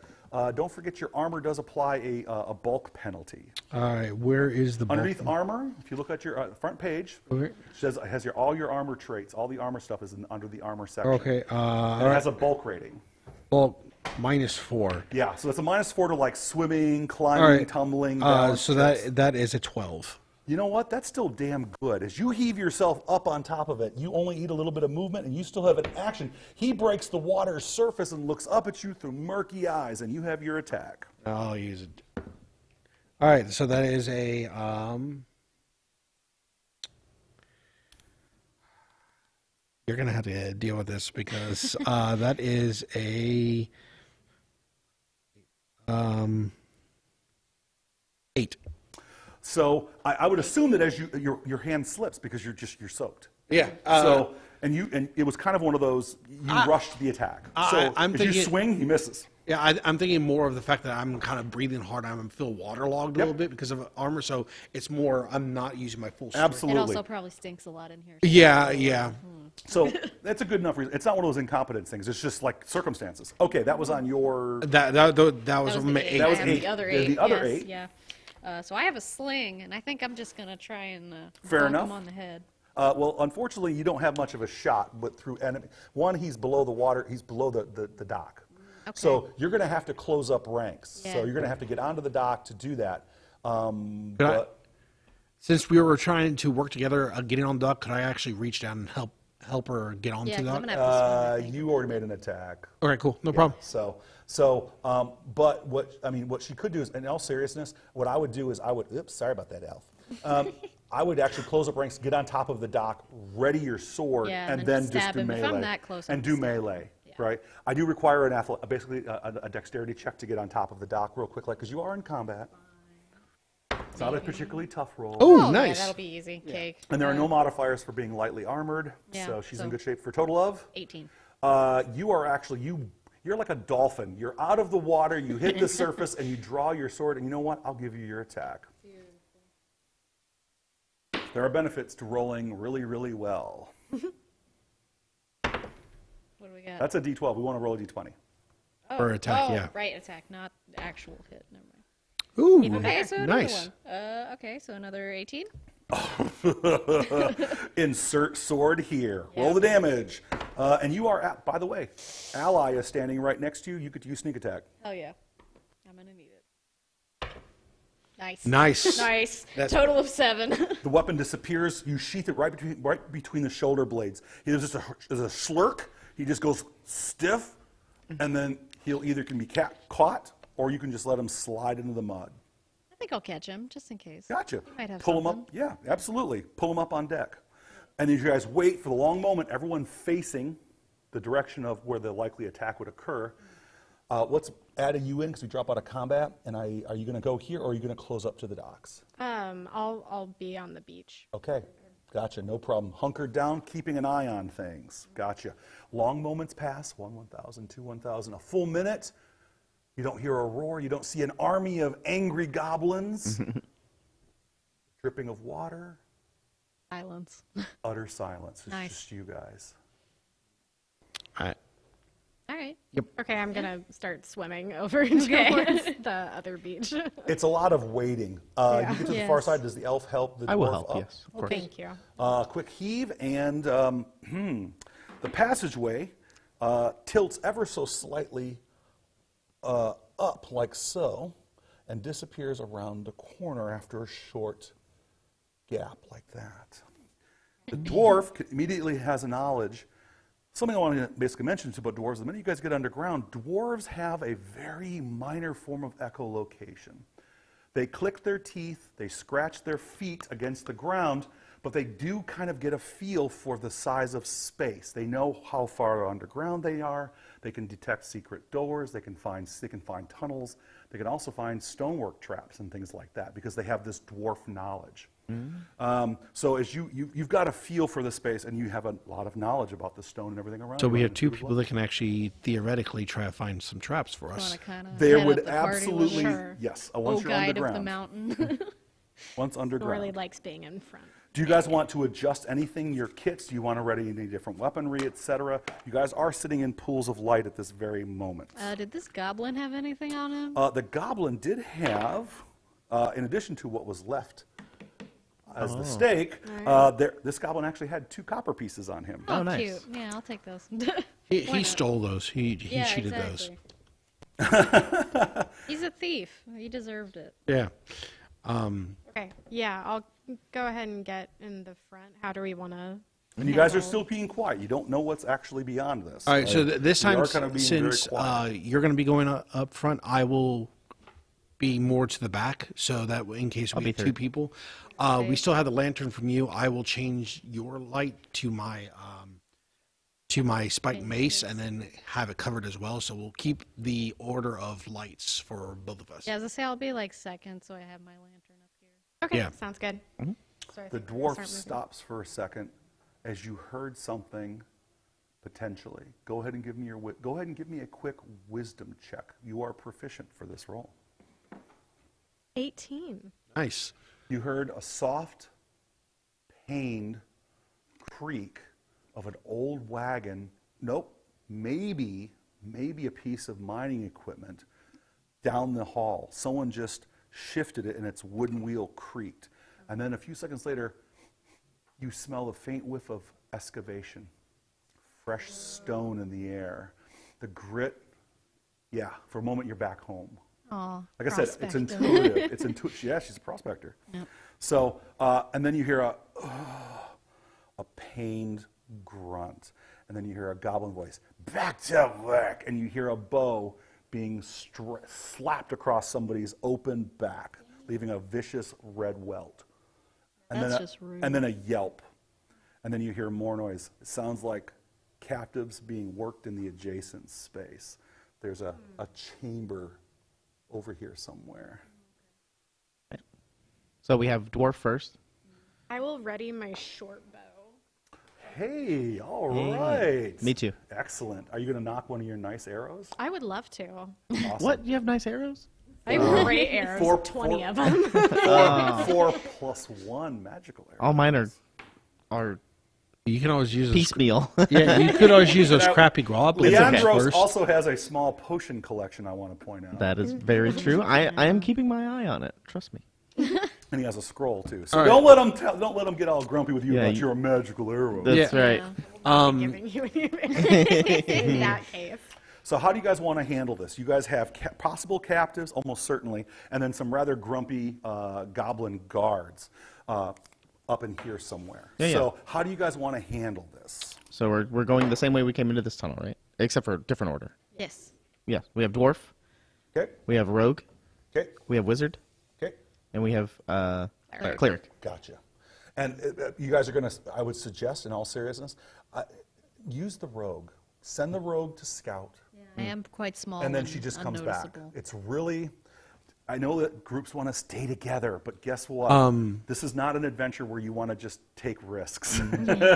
Speaker 1: Don't forget your armor does apply a bulk penalty.
Speaker 4: All right, where is the
Speaker 1: Underneath armor, if you look at your front page,
Speaker 4: Okay.
Speaker 1: it says it has all your armor traits. All the armor stuff is under the armor section.
Speaker 4: Okay.
Speaker 1: And it has a bulk rating.
Speaker 4: Bulk -4.
Speaker 1: Yeah, so it's a -4 to like swimming,
Speaker 4: All
Speaker 1: climbing,
Speaker 4: right.
Speaker 1: tumbling. Balance
Speaker 4: So
Speaker 1: checks.
Speaker 4: that is a 12.
Speaker 1: You know what? That's still damn good. As you heave yourself up on top of it, you only eat a little bit of movement and you still have an action. He breaks the water's surface and looks up at you through murky eyes, and you have your attack.
Speaker 4: I'll use it. All right, so that is a you're gonna have to deal with this because that is a 8.
Speaker 1: So I would assume that as your hand slips because you're soaked.
Speaker 4: Yeah.
Speaker 1: And it was kind of one of those you rushed the attack. So
Speaker 4: I'm
Speaker 1: as you
Speaker 4: thinking-
Speaker 1: swing, he misses.
Speaker 4: Yeah, I'm thinking more of the fact that I'm kind of breathing hard. I feel waterlogged a little bit because of armor, so it's more I'm not using my full strength.
Speaker 1: Absolutely.
Speaker 3: It also probably stinks a lot in here.
Speaker 4: Yeah, yeah.
Speaker 1: So that's a good enough reason. It's not one of those incompetence things. It's just like circumstances. Okay, that was on your.
Speaker 4: That was
Speaker 3: the eight.
Speaker 1: That was
Speaker 3: I have
Speaker 1: eight.
Speaker 3: the other
Speaker 1: There's
Speaker 3: eight.
Speaker 1: the other
Speaker 3: yes,
Speaker 1: eight.
Speaker 3: Yeah. So I have a sling, and I think I'm just gonna try and
Speaker 1: Fair
Speaker 3: bonk
Speaker 1: enough.
Speaker 3: him on the head.
Speaker 1: Well, unfortunately, you don't have much of a shot, but through enemy. One, he's below the water. He's below the dock.
Speaker 3: Okay.
Speaker 1: So you're going to have to close up ranks.
Speaker 3: Yeah.
Speaker 1: So you're going to have to get onto the dock to do that.
Speaker 4: Since we were trying to work together, getting on the dock, could I actually reach down and help her get onto
Speaker 3: Yeah,
Speaker 4: the
Speaker 3: 'cause I'm
Speaker 4: dock?
Speaker 3: gonna have to swim, I think.
Speaker 1: You already made an attack.
Speaker 4: All right, cool, no problem.
Speaker 1: But what she could do is, in all seriousness, what I would do is oops, sorry about that, Alf. I would actually close up ranks, get on top of the dock, ready your sword,
Speaker 3: Yeah,
Speaker 1: and
Speaker 3: and
Speaker 1: then
Speaker 3: then
Speaker 1: just
Speaker 3: stab
Speaker 1: do
Speaker 3: him. If
Speaker 1: melee.
Speaker 3: I'm that close,
Speaker 1: and
Speaker 3: I'm
Speaker 1: do
Speaker 3: stab him.
Speaker 1: melee,
Speaker 3: Yeah.
Speaker 1: right? I do require basically a dexterity check to get on top of the dock real quick, because you are in combat. It's not a particularly tough roll.
Speaker 4: Oh,
Speaker 3: Yeah,
Speaker 4: nice.
Speaker 3: that'll be easy. Cake.
Speaker 1: And there are no modifiers for being lightly armored,
Speaker 3: Yeah,
Speaker 1: so she's in
Speaker 3: so-
Speaker 1: good shape. For a total of?
Speaker 3: 18.
Speaker 1: You are actually, you're like a dolphin. You're out of the water, you hit the surface, and you draw your sword, and you know what? I'll give you your attack. There are benefits to rolling really, really well.
Speaker 3: What do we got?
Speaker 1: That's a D12. We want to roll a D20.
Speaker 4: For attack,
Speaker 3: oh,
Speaker 4: yeah.
Speaker 3: right, attack, not actual hit. Never mind.
Speaker 4: Ooh,
Speaker 3: Okay, so another
Speaker 4: nice.
Speaker 3: one. Okay, so another 18.
Speaker 1: Insert sword here. Roll the damage. And you are, by the way, ally is standing right next to you. You could use sneak attack.
Speaker 3: Hell yeah. I'm gonna need it. Nice.
Speaker 4: Nice.
Speaker 3: Nice.
Speaker 4: That's-
Speaker 3: Total of 7.
Speaker 1: The weapon disappears. You sheath it right between the shoulder blades. There's just there's a slurk. He just goes stiff, and then he'll either can be caught, or you can just let him slide into the mud.
Speaker 3: I think I'll catch him, just in case.
Speaker 1: Gotcha.
Speaker 3: He might have
Speaker 1: Pull him
Speaker 3: something.
Speaker 1: up. Yeah, absolutely. Pull him up on deck. And as you guys wait for the long moment, everyone facing the direction of where the likely attack would occur. What's adding you in because we drop out of combat? And are you going to go here, or are you going to close up to the docks?
Speaker 2: I'll be on the beach.
Speaker 1: Okay, gotcha, no problem. Hunkered down, keeping an eye on things. Gotcha. Long moments pass, 1,000, 2, 1,000, a full minute. You don't hear a roar. You don't see an army of angry goblins. Dripping of water.
Speaker 3: Silence.
Speaker 1: Utter silence. It's
Speaker 3: Nice.
Speaker 1: just you guys.
Speaker 4: All right.
Speaker 3: All right.
Speaker 2: Okay, I'm gonna start swimming over towards the other beach.
Speaker 1: It's a lot of waiting. You get to the far
Speaker 3: Yes.
Speaker 1: side. Does the elf help the dwarf
Speaker 5: I will help,
Speaker 1: up?
Speaker 5: yes, of course.
Speaker 2: Thank you.
Speaker 1: Quick heave, and the passageway tilts ever so slightly up, like so, and disappears around the corner after a short gap like that. The dwarf immediately has a knowledge. Something I want to basically mention about dwarves, the minute you guys get underground, dwarves have a very minor form of echolocation. They click their teeth, they scratch their feet against the ground, but they do kind of get a feel for the size of space. They know how far underground they are. They can detect secret doors. They can find tunnels. They can also find stonework traps and things like that because they have this dwarf knowledge. So as you've got a feel for the space, and you have a lot of knowledge about the stone and everything around.
Speaker 4: So
Speaker 1: you
Speaker 4: we have
Speaker 1: as
Speaker 4: two
Speaker 1: well.
Speaker 4: people that can actually theoretically try to find some traps for us.
Speaker 3: Want to kind of
Speaker 1: There would absolutely, yes. Once
Speaker 3: Oh,
Speaker 1: you're
Speaker 3: guide
Speaker 1: underground.
Speaker 3: of the mountain.
Speaker 1: Once underground.
Speaker 2: Really likes being in front.
Speaker 1: Do you guys want to adjust anything, your kits? Do you want to ready any different weaponry, etc.? You guys are sitting in pools of light at this very moment.
Speaker 3: Did this goblin have anything on him?
Speaker 1: The goblin did have, in addition to what was left as the stake, this goblin actually had 2 copper pieces on him.
Speaker 3: Oh,
Speaker 5: nice.
Speaker 3: cute. Yeah, I'll take those.
Speaker 4: He stole those. He
Speaker 3: yeah,
Speaker 4: cheated
Speaker 3: exactly.
Speaker 4: those.
Speaker 3: He's a thief. He deserved it.
Speaker 4: Yeah.
Speaker 2: Okay, yeah, I'll go ahead and get in the front. How do we want to?
Speaker 1: And you guys are still being quiet. You don't know what's actually beyond this.
Speaker 4: All right. So this
Speaker 1: You
Speaker 4: time,
Speaker 1: are kind of being very
Speaker 4: since
Speaker 1: quiet.
Speaker 4: you're going to be going up front, I will be more to the back, so that in case we
Speaker 5: be
Speaker 4: have 2
Speaker 5: third.
Speaker 4: people, we still have the lantern from you. I will change your light to my spike mace, and then have it covered as well. So we'll keep the order of lights for both of us.
Speaker 3: Yeah, as I say, I'll be like second, so I have my lantern up here.
Speaker 2: Okay,
Speaker 4: Yeah.
Speaker 2: sounds good. Sorry, I
Speaker 1: The
Speaker 2: think we're gonna
Speaker 1: dwarf
Speaker 2: start moving.
Speaker 1: stops for a second as you heard something potentially. Go ahead and give me a quick wisdom check. You are proficient for this roll.
Speaker 2: 18.
Speaker 4: Nice.
Speaker 1: You heard a soft, pained creak of an old wagon. Nope, maybe a piece of mining equipment down the hall. Someone just shifted it and its wooden wheel creaked. And then a few seconds later, you smell a faint whiff of excavation, fresh stone in the air, the grit. Yeah, for a moment you're back home.
Speaker 2: Aw,
Speaker 1: Like I said, it's intuitive. It's intuitive. Yeah, she's a prospector.
Speaker 3: Yep.
Speaker 1: So, and then you hear a pained grunt, and then you hear a goblin voice, "Back to work!" And you hear a bow being slapped across somebody's open back, leaving a vicious red welt. And
Speaker 3: That's
Speaker 1: then
Speaker 3: just rude.
Speaker 1: And then a yelp, and then you hear more noise. It sounds like captives being worked in the adjacent space. There's a chamber over here somewhere.
Speaker 5: So we have dwarf first.
Speaker 2: I will ready my short bow.
Speaker 1: Hey, all right.
Speaker 5: Me too.
Speaker 1: Excellent. Are you going to knock one of your nice arrows?
Speaker 2: I would love to.
Speaker 1: Awesome.
Speaker 5: What? You have nice arrows?
Speaker 2: I have great arrows, 20 of them.
Speaker 1: 4+1 magical arrows.
Speaker 5: All mine are
Speaker 4: You can always use those,
Speaker 5: piecemeal.
Speaker 4: yeah, you could always use those crappy goblins
Speaker 1: Leandros
Speaker 4: first.
Speaker 1: also has a small potion collection, I want to point out.
Speaker 5: That is very true. I am keeping my eye on it. Trust me.
Speaker 1: And he has a scroll, too. So
Speaker 4: All
Speaker 1: don't let him get all grumpy with you
Speaker 5: Yeah,
Speaker 1: about
Speaker 5: you-
Speaker 1: your magical arrow.
Speaker 5: That's
Speaker 4: Yeah.
Speaker 5: right.
Speaker 2: Giving you in that case.
Speaker 1: So how do you guys want to handle this? You guys have possible captives, almost certainly, and then some rather grumpy goblin guards up in here somewhere.
Speaker 5: Yeah,
Speaker 1: so how do you guys want to handle this?
Speaker 5: So we're going the same way we came into this tunnel, right? Except for a different order.
Speaker 3: Yes.
Speaker 5: Yeah. We have dwarf.
Speaker 1: Okay,
Speaker 5: We have rogue.
Speaker 1: okay,
Speaker 5: We have wizard.
Speaker 1: okay.
Speaker 5: And we have cleric.
Speaker 1: Gotcha. And you guys are going to, I would suggest, in all seriousness, use the rogue. Send the rogue to scout,
Speaker 3: I am quite small.
Speaker 1: and then she just comes back.
Speaker 3: unnoticeable.
Speaker 1: It's really, I know that groups want to stay together, but guess what? This is not an adventure where you want to just take risks.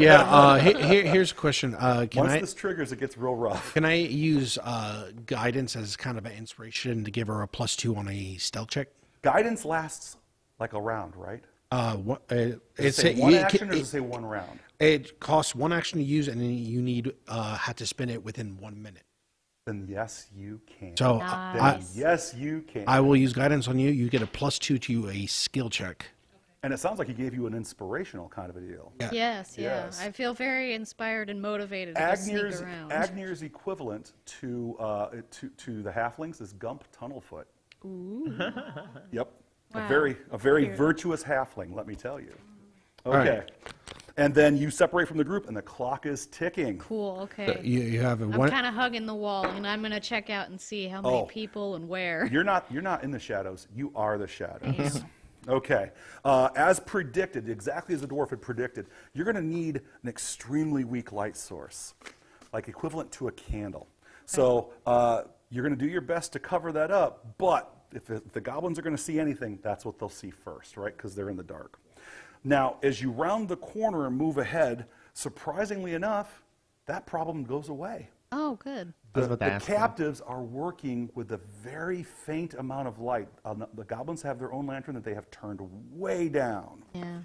Speaker 4: Yeah, here's a question. Can
Speaker 1: Once
Speaker 4: I
Speaker 1: this triggers, it gets real rough.
Speaker 4: can I use guidance as kind of an inspiration to give her a +2 on a stealth check?
Speaker 1: Guidance lasts like a round, right? Does it say
Speaker 4: a-
Speaker 1: one
Speaker 4: you
Speaker 1: action
Speaker 4: can-
Speaker 1: or does it say one round?
Speaker 4: It costs 1 action to use, and then you need have to spin it within 1 minute.
Speaker 1: Then yes, you can.
Speaker 4: So
Speaker 1: Then yes, you can.
Speaker 4: I will use guidance on you. You get a +2 to a skill check.
Speaker 1: And it sounds like he gave you an inspirational kind of a deal.
Speaker 4: Yeah.
Speaker 3: Yes, yeah.
Speaker 1: Yes.
Speaker 3: I feel very inspired and motivated to just sneak around.
Speaker 1: Agnir's equivalent to the halflings is Gump Tunnelfoot.
Speaker 3: Ooh.
Speaker 1: Yep.
Speaker 3: Wow.
Speaker 1: A very
Speaker 3: Cute.
Speaker 1: virtuous halfling, let me tell you.
Speaker 4: right.
Speaker 1: Okay. And then you separate from the group, and the clock is ticking.
Speaker 3: Cool, okay.
Speaker 4: You have a
Speaker 3: I'm
Speaker 4: one.
Speaker 3: kind of hugging the wall, and I'm going to check out and see how many
Speaker 1: Oh.
Speaker 3: people and where.
Speaker 1: You're not in the shadows. You are the shadows. Okay. As predicted, exactly as the dwarf had predicted, you're going to need an extremely weak light source, like equivalent to a candle. So you're going to do your best to cover that up, but if the goblins are going to see anything, that's what they'll see first, right? Because they're in the dark. Now, as you round the corner and move ahead, surprisingly enough, that problem goes away.
Speaker 3: Oh, good.
Speaker 5: I was
Speaker 1: The,
Speaker 5: about to
Speaker 1: the
Speaker 5: ask
Speaker 1: captives are working with a very faint amount of light. The goblins have their own lantern that they have turned way down.
Speaker 3: Yeah.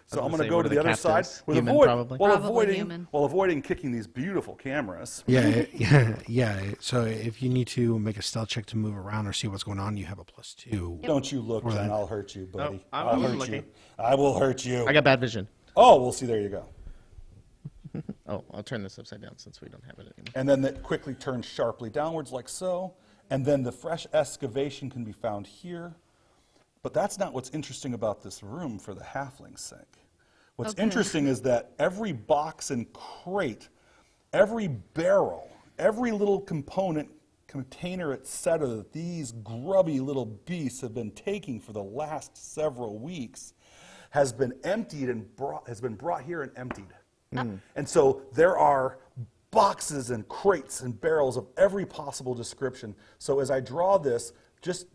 Speaker 1: So I'm
Speaker 5: gonna
Speaker 1: going to
Speaker 5: say,
Speaker 1: go
Speaker 5: what
Speaker 1: to
Speaker 5: are
Speaker 1: the
Speaker 5: the
Speaker 1: other side
Speaker 5: captives? Human, probably?
Speaker 3: Probably human.
Speaker 1: while avoiding kicking these beautiful cameras.
Speaker 4: Yeah. So if you need to make a stealth check to move around or see what's going on, you have a +2.
Speaker 1: Don't you look,
Speaker 4: Right.
Speaker 1: John. I'll hurt you, buddy.
Speaker 5: I'm
Speaker 1: I'll hurt
Speaker 5: looking.
Speaker 1: you. I will hurt you.
Speaker 5: I got bad vision.
Speaker 1: Oh, we'll see. There you go.
Speaker 5: Oh, I'll turn this upside down since we don't have it anymore.
Speaker 1: And then it quickly turns sharply downwards like so. And then the fresh excavation can be found here. But that's not what's interesting about this room for the halfling sake. What's
Speaker 3: Okay.
Speaker 1: interesting is that every box and crate, every barrel, every little component, container, etc., that these grubby little beasts have been taking for the last several weeks has been emptied and has been brought here and emptied. And so there are boxes and crates and barrels of every possible description. So as I draw this,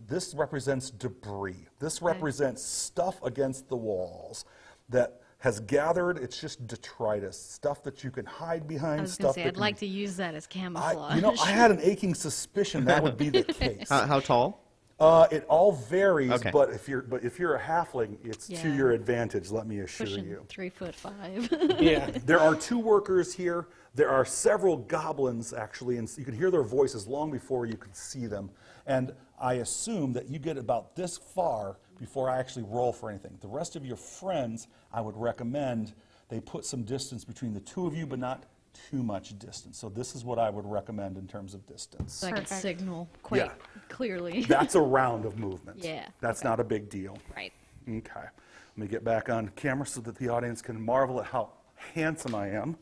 Speaker 1: this represents debris. This represents stuff against the walls that has gathered. It's just detritus, stuff that you can hide behind.
Speaker 3: I was going
Speaker 1: stuff
Speaker 3: to say,
Speaker 1: that
Speaker 3: I'd
Speaker 1: can
Speaker 3: like to use that as camouflage.
Speaker 1: I had an aching suspicion that would be the case.
Speaker 5: How tall?
Speaker 1: It all varies,
Speaker 5: Okay.
Speaker 1: but if you're a halfling, it's to
Speaker 3: Yeah.
Speaker 1: your advantage. Let me assure
Speaker 3: Pushing
Speaker 1: you.
Speaker 3: 3'5".
Speaker 4: Yeah.
Speaker 1: There are 2 workers here. There are several goblins actually, and you can hear their voices long before you can see them. And I assume that you get about this far before I actually roll for anything. The rest of your friends, I would recommend they put some distance between the 2 of you, but not too much distance. So this is what I would recommend in terms of distance.
Speaker 3: So I can
Speaker 2: Perfect.
Speaker 3: signal quite
Speaker 1: Yeah.
Speaker 3: clearly.
Speaker 1: That's a round of movement.
Speaker 3: Yeah,
Speaker 1: That's not a big deal.
Speaker 3: Right.
Speaker 1: Okay. Let me get back on camera so that the audience can marvel at how handsome I am.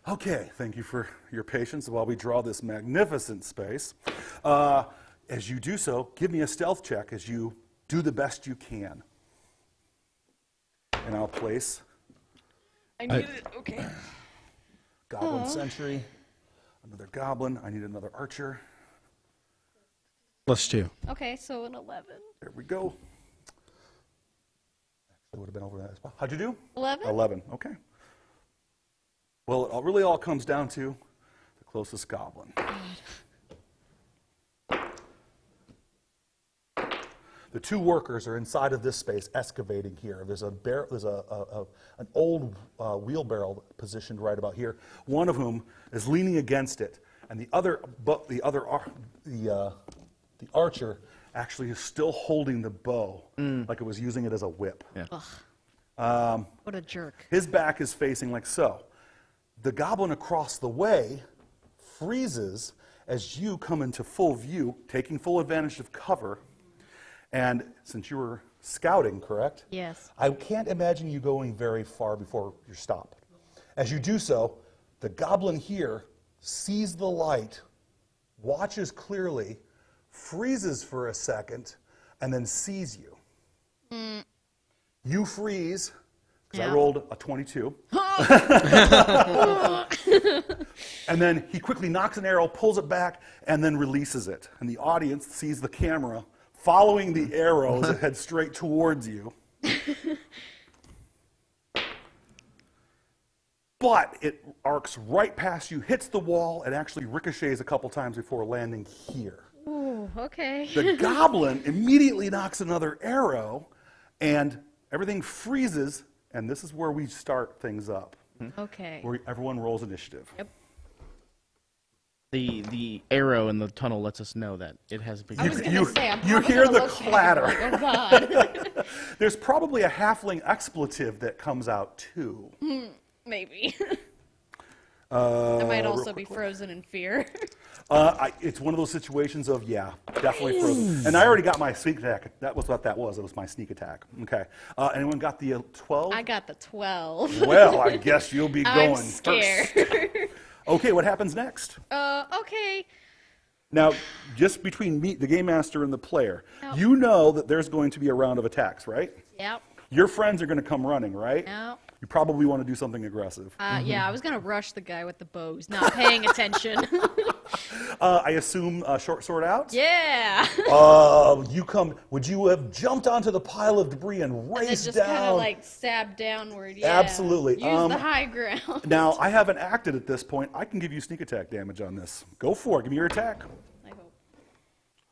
Speaker 1: Okay, thank you for your patience while we draw this magnificent space. As you do so, give me a stealth check as you do the best you can. And I'll place
Speaker 3: I need it. Okay.
Speaker 1: Goblin Sentry, another Goblin. I need another Archer.
Speaker 4: +2.
Speaker 3: Okay, so an 11.
Speaker 1: There we go. Actually, would have been over that spot. How'd you do?
Speaker 3: 11?
Speaker 1: 11, okay. Well, it really all comes down to the closest Goblin. The 2 workers are inside of this space, excavating here. There's an old wheelbarrow positioned right about here. One of whom is leaning against it, and the archer actually is still holding the bow, like it was using it as a whip.
Speaker 5: Yeah.
Speaker 3: What a jerk.
Speaker 1: His back is facing like so. The goblin across the way freezes as you come into full view, taking full advantage of cover. And since you were scouting, correct?
Speaker 3: Yes.
Speaker 1: I can't imagine you going very far before you're stopped. As you do so, the goblin here sees the light, watches clearly, freezes for a second, and then sees you. You freeze, because I
Speaker 3: Yeah.
Speaker 1: rolled a 22. And then he quickly knocks an arrow, pulls it back, and then releases it. And the audience sees the camera following the arrow as it heads straight towards you. But it arcs right past you, hits the wall, and actually ricochets a couple times before landing here.
Speaker 3: Ooh, okay.
Speaker 1: The goblin immediately knocks another arrow, and everything freezes, and this is where we start things up,
Speaker 3: Okay.
Speaker 1: where everyone rolls initiative.
Speaker 3: Yep.
Speaker 5: The arrow in the tunnel lets us know that it has begun.
Speaker 2: I was gonna say, I'm
Speaker 1: you
Speaker 2: probably
Speaker 1: hear
Speaker 2: gonna
Speaker 1: the
Speaker 2: look back and
Speaker 1: clatter.
Speaker 2: be like, oh God.
Speaker 1: There's probably a halfling expletive that comes out too.
Speaker 3: Maybe. I might
Speaker 1: real
Speaker 3: also be
Speaker 1: quickly.
Speaker 3: frozen in fear.
Speaker 1: It's one of those situations of, yeah, definitely frozen. And I already got my sneak attack. That was what that was. It was my sneak attack. Okay. Anyone got the 12?
Speaker 3: I got the 12.
Speaker 1: Well, I guess you'll be going
Speaker 3: I'm scared.
Speaker 1: first. Okay, what happens next?
Speaker 3: Okay.
Speaker 1: Now, just between me, the game master, and the player,
Speaker 3: Yep.
Speaker 1: you know that there's going to be a round of attacks, right?
Speaker 3: Yep.
Speaker 1: Your friends are going to come running, right?
Speaker 3: Yep.
Speaker 1: You probably want to do something aggressive.
Speaker 3: Yeah, I was gonna rush the guy with the bows, not paying attention.
Speaker 1: I assume short sword out?
Speaker 3: Yeah.
Speaker 1: You come, would you have jumped onto the pile of debris and
Speaker 3: And
Speaker 1: raced
Speaker 3: just kind
Speaker 1: down?
Speaker 3: of like stab downward. Yeah.
Speaker 1: Absolutely.
Speaker 3: Use the high ground.
Speaker 1: Now, I haven't acted at this point. I can give you sneak attack damage on this. Go for it. Give me your attack.
Speaker 3: I hope.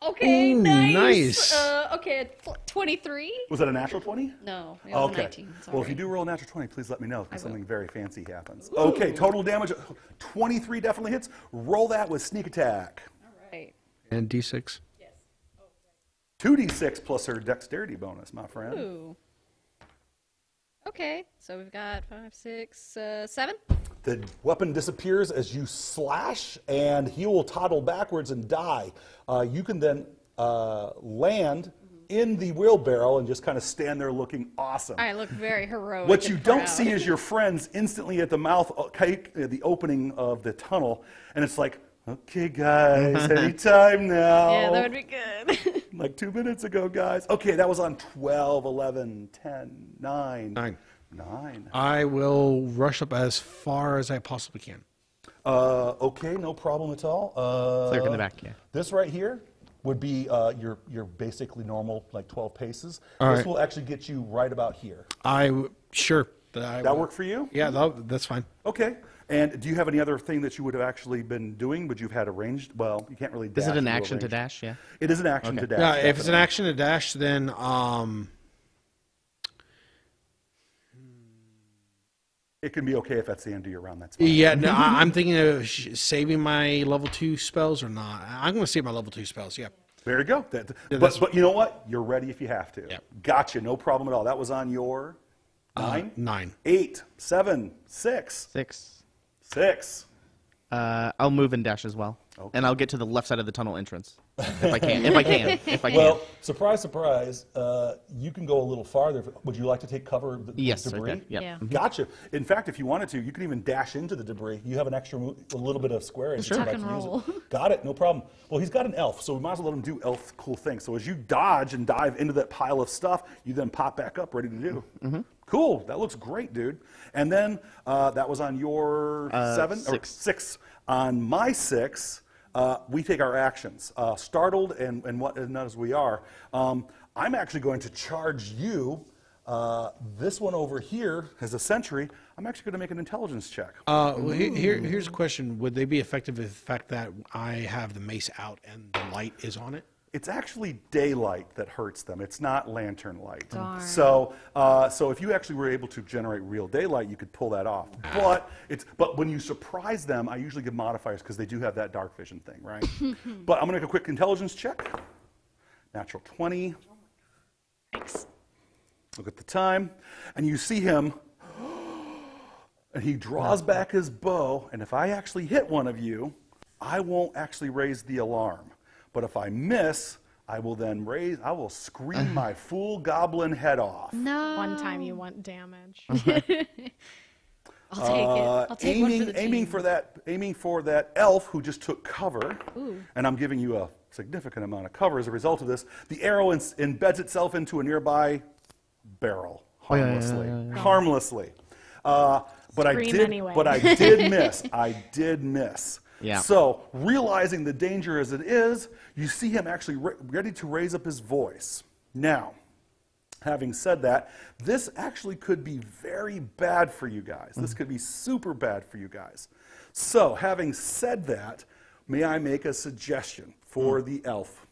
Speaker 3: Okay,
Speaker 4: Ooh,
Speaker 3: nice.
Speaker 4: nice.
Speaker 3: Okay, 23.
Speaker 1: Was that a natural 20?
Speaker 3: No, it was a
Speaker 1: Okay.
Speaker 3: 19. Sorry.
Speaker 1: Well, if you do roll a natural 20, please let me know because
Speaker 3: will.
Speaker 1: something very fancy happens. Okay, total damage 23 definitely hits. Roll that with sneak attack.
Speaker 3: All right.
Speaker 4: And D6.
Speaker 1: 2d6 plus her dexterity bonus, my friend.
Speaker 3: Ooh. Okay, so we've got 5, 6, 7.
Speaker 1: The weapon disappears as you slash, and he will toddle backwards and die. You can then land in the wheelbarrow and just kind of stand there looking awesome.
Speaker 3: I look very heroic.
Speaker 1: What you
Speaker 3: and
Speaker 1: don't
Speaker 3: proud.
Speaker 1: see is your friends instantly at the mouth, the opening of the tunnel, and it's like, okay, guys, anytime now.
Speaker 3: Yeah, that would be good.
Speaker 1: Like 2 minutes ago, guys. Okay, that was on 12, 11, 10, 9. 9.
Speaker 4: I will rush up as far as I possibly can.
Speaker 1: Okay, no problem at all.
Speaker 5: Clerk in the back, yeah.
Speaker 1: This right here would be your basically normal, like 12 paces.
Speaker 4: All
Speaker 1: This
Speaker 4: right.
Speaker 1: will actually get you right about here.
Speaker 4: Sure.
Speaker 1: That work for you?
Speaker 4: Yeah, that's fine.
Speaker 1: Okay. And do you have any other thing that you would have actually been doing? Would you have had a ranged? Well, you can't really dash.
Speaker 5: Is it an
Speaker 1: into a
Speaker 5: action to
Speaker 1: ranged.
Speaker 5: dash? Yeah.
Speaker 1: It is an action to dash.
Speaker 4: Yeah, if it's an
Speaker 1: definitely.
Speaker 4: action to dash, then
Speaker 1: It can be okay if that's the end of your round. That's fine.
Speaker 4: yeah, no, I'm thinking of saving my level 2 spells or not. I'm going to save my level 2 spells. Yeah.
Speaker 1: There you go.
Speaker 4: Yeah,
Speaker 1: But you know what? You're ready if you have to.
Speaker 4: Yep.
Speaker 1: Gotcha. No problem at all. That was on your 9?
Speaker 4: 9.
Speaker 1: 8, 7, 6,
Speaker 5: 6.
Speaker 1: 6.
Speaker 5: I'll move and dash as well,
Speaker 1: Okay.
Speaker 5: and I'll get to the left side of the tunnel entrance if I can. If I can. If I can.
Speaker 1: Well, surprise, surprise. You can go a little farther. Would you like to take cover of the
Speaker 5: Yes, I
Speaker 1: debris?
Speaker 5: can. Yep.
Speaker 3: Yeah.
Speaker 1: Gotcha. In fact, if you wanted to, you can even dash into the debris. You have an extra, a little bit of square inch.
Speaker 3: Sure.
Speaker 1: You'd
Speaker 3: Tuck
Speaker 1: like
Speaker 3: and
Speaker 1: to use
Speaker 3: roll.
Speaker 1: it. Got it. No problem. Well, he's got an elf, so we might as well let him do elf cool things. So as you dodge and dive into that pile of stuff, you then pop back up, ready to do. Cool. That looks great, dude. And then that was on your 7 or
Speaker 5: 6.
Speaker 1: 6. On my 6. We take our actions. Startled and as we are, I'm actually going to charge you. This one over here as a sentry. I'm actually going to make an intelligence check.
Speaker 4: Well, here's a question. Would they be effective with the fact that I have the mace out and the light is on it?
Speaker 1: It's actually daylight that hurts them. It's not lantern light.
Speaker 3: Darn.
Speaker 1: So if you actually were able to generate real daylight, you could pull that off. But when you surprise them, I usually give modifiers because they do have that dark vision thing, right? But I'm gonna make a quick intelligence check. Natural 20.
Speaker 3: Thanks.
Speaker 1: Look at the time, and you see him, and he draws back his bow. And if I actually hit one of you, I won't actually raise the alarm. But if I miss, I will scream my fool goblin head off.
Speaker 3: No.
Speaker 2: One time you want damage.
Speaker 3: I'll take it. I'll take one for the team.
Speaker 1: Aiming for that elf who just took cover, and I'm giving you a significant amount of cover as a result of this. The arrow embeds itself into a nearby barrel harmlessly. Harmlessly. But
Speaker 2: Scream anyway.
Speaker 1: I did miss. I did miss.
Speaker 5: Yeah.
Speaker 1: So, realizing the danger as it is, you see him actually ready to raise up his voice. Now, having said that, this actually could be very bad for you guys. This could be super bad for you guys. So, having said that, may I make a suggestion for the elf?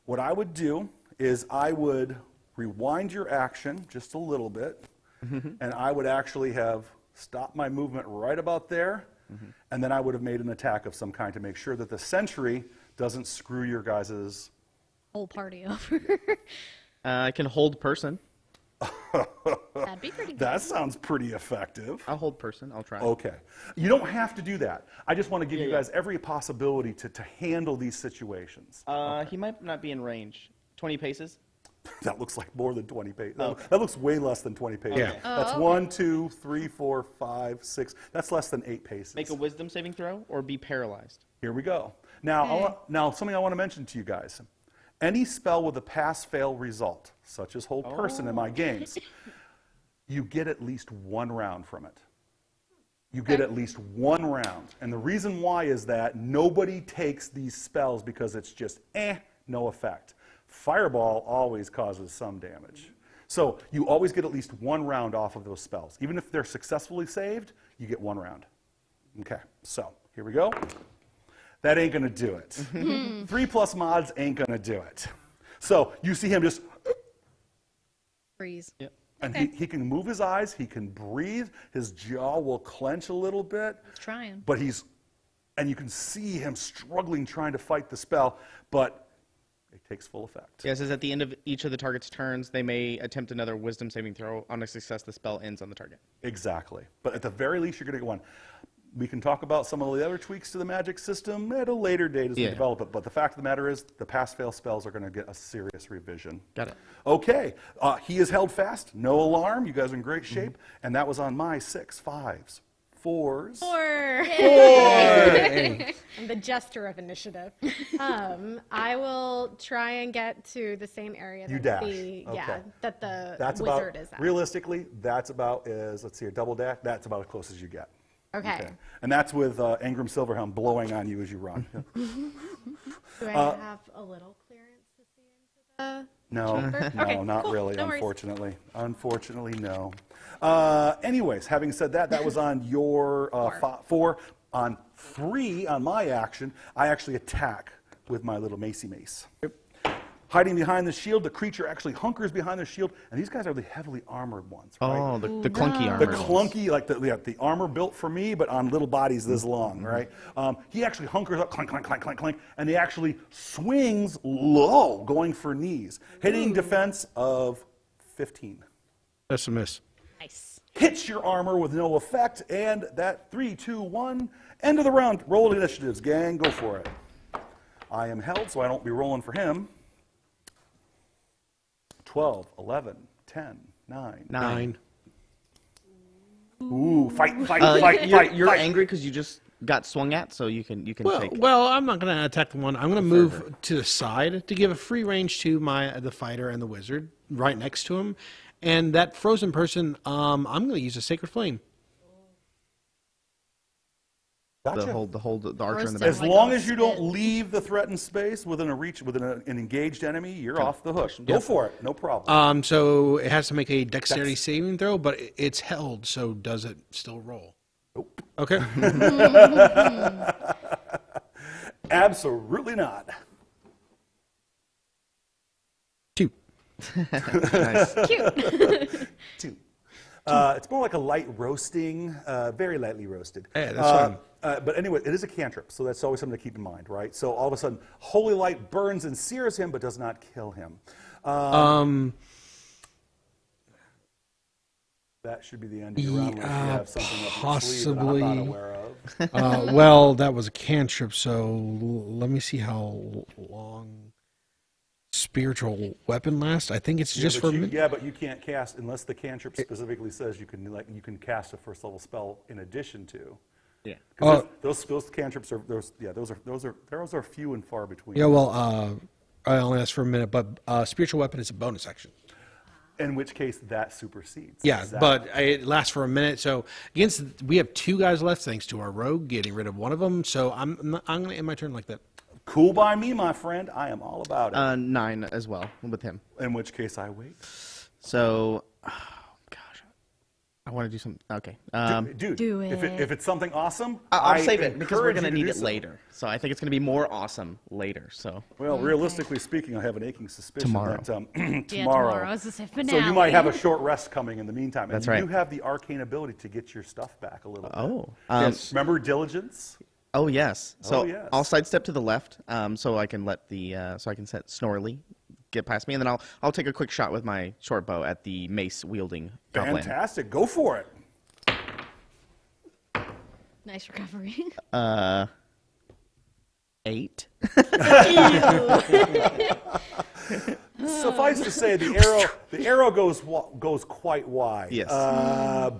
Speaker 1: What I would do is I would rewind your action just a little bit, and I would actually have stopped my movement right about there, and then I would have made an attack of some kind to make sure that the sentry doesn't screw your guys'
Speaker 3: Whole party over.
Speaker 5: I can hold person.
Speaker 3: That'd be pretty good.
Speaker 1: That sounds pretty effective.
Speaker 5: I'll hold person. I'll try.
Speaker 1: Okay. You don't have to do that. I just want to give you guys every possibility to handle these situations.
Speaker 5: He might not be in range. 20 paces.
Speaker 1: That looks like more than 20 pages.
Speaker 5: Okay.
Speaker 1: That looks way less than 20 pages.
Speaker 4: Yeah.
Speaker 1: That's 1, 2, 3, 4, 5, 6. That's less than 8 paces.
Speaker 5: Make a wisdom saving throw or be paralyzed.
Speaker 1: Here we go. Now, now something I want to mention to you guys. Any spell with a pass-fail result, such as hold person in my games, you get at least 1 round from it. You get at least 1 round. And the reason why is that nobody takes these spells because it's just, no effect. Fireball always causes some damage. So you always get at least 1 round off of those spells. Even if they're successfully saved, you get 1 round. Okay, so here we go. That ain't gonna do it. 3+ mods ain't gonna do it. So you see him just,
Speaker 3: Freeze.
Speaker 5: Yep.
Speaker 1: and he can move his eyes, he can breathe, his jaw will clench a little bit.
Speaker 3: He's trying.
Speaker 1: But and you can see him struggling trying to fight the spell, but it takes full effect.
Speaker 5: Yeah, it says at the end of each of the target's turns, they may attempt another wisdom saving throw. On a success, the spell ends on the target.
Speaker 1: Exactly. But at the very least, you're going to get 1. We can talk about some of the other tweaks to the magic system at a later date as we develop it. But the fact of the matter is, the pass-fail spells are going to get a serious revision.
Speaker 5: Got it.
Speaker 1: Okay. He is held fast. No alarm. You guys are in great shape. And that was on my 6 5s. 4s.
Speaker 2: 4.
Speaker 4: Hey.
Speaker 2: I'm the jester of initiative. I will try and get to the same area
Speaker 1: You
Speaker 2: that
Speaker 1: dash.
Speaker 2: that the
Speaker 1: That's
Speaker 2: wizard
Speaker 1: about,
Speaker 2: is at.
Speaker 1: realistically, that's about let's see, a double dash, that's about as close as you get.
Speaker 2: Okay.
Speaker 1: And that's with Angrim Silverhelm blowing on you as you run.
Speaker 2: Do I have a little clearance to see into
Speaker 1: No, no,
Speaker 2: Okay,
Speaker 1: not
Speaker 2: cool.
Speaker 1: really,
Speaker 2: No worries.
Speaker 1: unfortunately. Unfortunately, no. Anyways, having said that, that was on your 4. On 3, on my action, I actually attack with my little macey mace. Hiding behind the shield, the creature actually hunkers behind the shield, and these guys are the heavily armored ones, right?
Speaker 5: Oh, the clunky armor.
Speaker 1: The clunky, like the armor built for me, but on little bodies this long, right? He actually hunkers up, clank, clank, clank, clank, clank, and he actually swings low, going for knees, hitting defense of 15.
Speaker 4: That's a miss.
Speaker 3: Nice.
Speaker 1: Hits your armor with no effect, and that 3, 2, 1, end of the round. Roll initiatives, gang, go for it. I am held, so I don't be rolling for him. 12, 11, 10, 9.
Speaker 5: 9.
Speaker 1: Ooh, fight,
Speaker 5: You're
Speaker 1: fight.
Speaker 5: angry because you just got swung at, so you can take.
Speaker 4: Well, I'm not going to attack the one. I'm going to move to the side to give a free range to the fighter and the wizard right next to him. And that frozen person, I'm going to use a sacred flame.
Speaker 1: Gotcha.
Speaker 5: the archer in the back.
Speaker 1: As long as you don't leave the threatened space within an engaged enemy, you're off the hook. Go for it, no problem.
Speaker 4: So it has to make a dexterity saving throw, but it's held, so does it still roll?
Speaker 1: Nope.
Speaker 4: Okay.
Speaker 1: Absolutely not.
Speaker 4: 2.
Speaker 5: Nice.
Speaker 2: Cute.
Speaker 1: 2. It's more like a light roasting, very lightly roasted.
Speaker 4: Hey, that's fine.
Speaker 1: But anyway, it is a cantrip, so that's always something to keep in mind, right? So all of a sudden, holy light burns and sears him, but does not kill him. That should be the end of your round. Unless you have something up your sleeve that I'm not aware of.
Speaker 4: Well, that was a cantrip, so let me see how long spiritual weapon lasts. I think it's just for a minute.
Speaker 1: Yeah, but you can't cast unless the cantrip specifically says you can cast a first level spell in addition to.
Speaker 5: Yeah.
Speaker 1: Those cantrips are those are few and far between.
Speaker 4: Yeah, well, I only asked for a minute, but spiritual weapon is a bonus action.
Speaker 1: In which case, that supersedes.
Speaker 4: Yeah,
Speaker 1: Exactly.
Speaker 4: but it lasts for a minute. So we have 2 guys left, thanks to our rogue getting rid of one of them. So I'm going to end my turn like that.
Speaker 1: Cool by me, my friend. I am all about it.
Speaker 5: 9 as well with him.
Speaker 1: In which case, I wait.
Speaker 5: So, gosh, I want to do something. Okay.
Speaker 1: Dude,
Speaker 2: Do
Speaker 1: if
Speaker 2: it.
Speaker 1: it's something awesome,
Speaker 5: I'll save it because we're
Speaker 1: encourage
Speaker 5: going to
Speaker 1: you
Speaker 5: need
Speaker 1: do
Speaker 5: it
Speaker 1: so.
Speaker 5: later. So I think it's going to be more awesome later. So
Speaker 1: Well, realistically speaking, I have an aching suspicion
Speaker 5: Tomorrow.
Speaker 1: that
Speaker 2: Yeah,
Speaker 1: tomorrow.
Speaker 2: tomorrow is the
Speaker 1: So
Speaker 2: finale.
Speaker 1: you might have a short rest coming in the meantime.
Speaker 5: That's
Speaker 1: and
Speaker 5: right.
Speaker 1: you have the arcane ability to get your stuff back a little bit.
Speaker 5: Oh.
Speaker 1: Yes. Remember diligence?
Speaker 5: Oh yes. So
Speaker 1: Oh, yes.
Speaker 5: I'll sidestep to the left, so I can let so I can set Snorley get past me, and then I'll take a quick shot with my short bow at the mace wielding goblin.
Speaker 1: Fantastic. Go for it.
Speaker 3: Nice recovery.
Speaker 5: 8.
Speaker 1: Suffice to say, the arrow goes quite wide.
Speaker 5: Yes.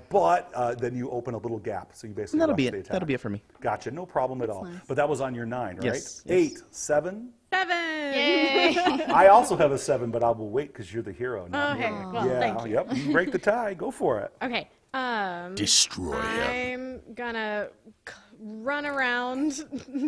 Speaker 1: But then you open a little gap, so you basically
Speaker 5: That'll
Speaker 1: rush
Speaker 5: be
Speaker 1: the
Speaker 5: it.
Speaker 1: attack.
Speaker 5: That'll be it for me.
Speaker 1: Gotcha. No problem at all.
Speaker 2: nice.
Speaker 1: But that was on your 9, right?
Speaker 5: Yes,
Speaker 1: 8,
Speaker 5: yes.
Speaker 1: 7.
Speaker 2: 7.
Speaker 3: Yay.
Speaker 1: I also have a 7, but I will wait because you're the hero. Not
Speaker 2: Okay,
Speaker 1: me.
Speaker 2: well,
Speaker 1: yeah.
Speaker 2: thank you.
Speaker 1: Yep. You break the tie. Go for it.
Speaker 2: Okay.
Speaker 4: Destroy him.
Speaker 2: I'm gonna run around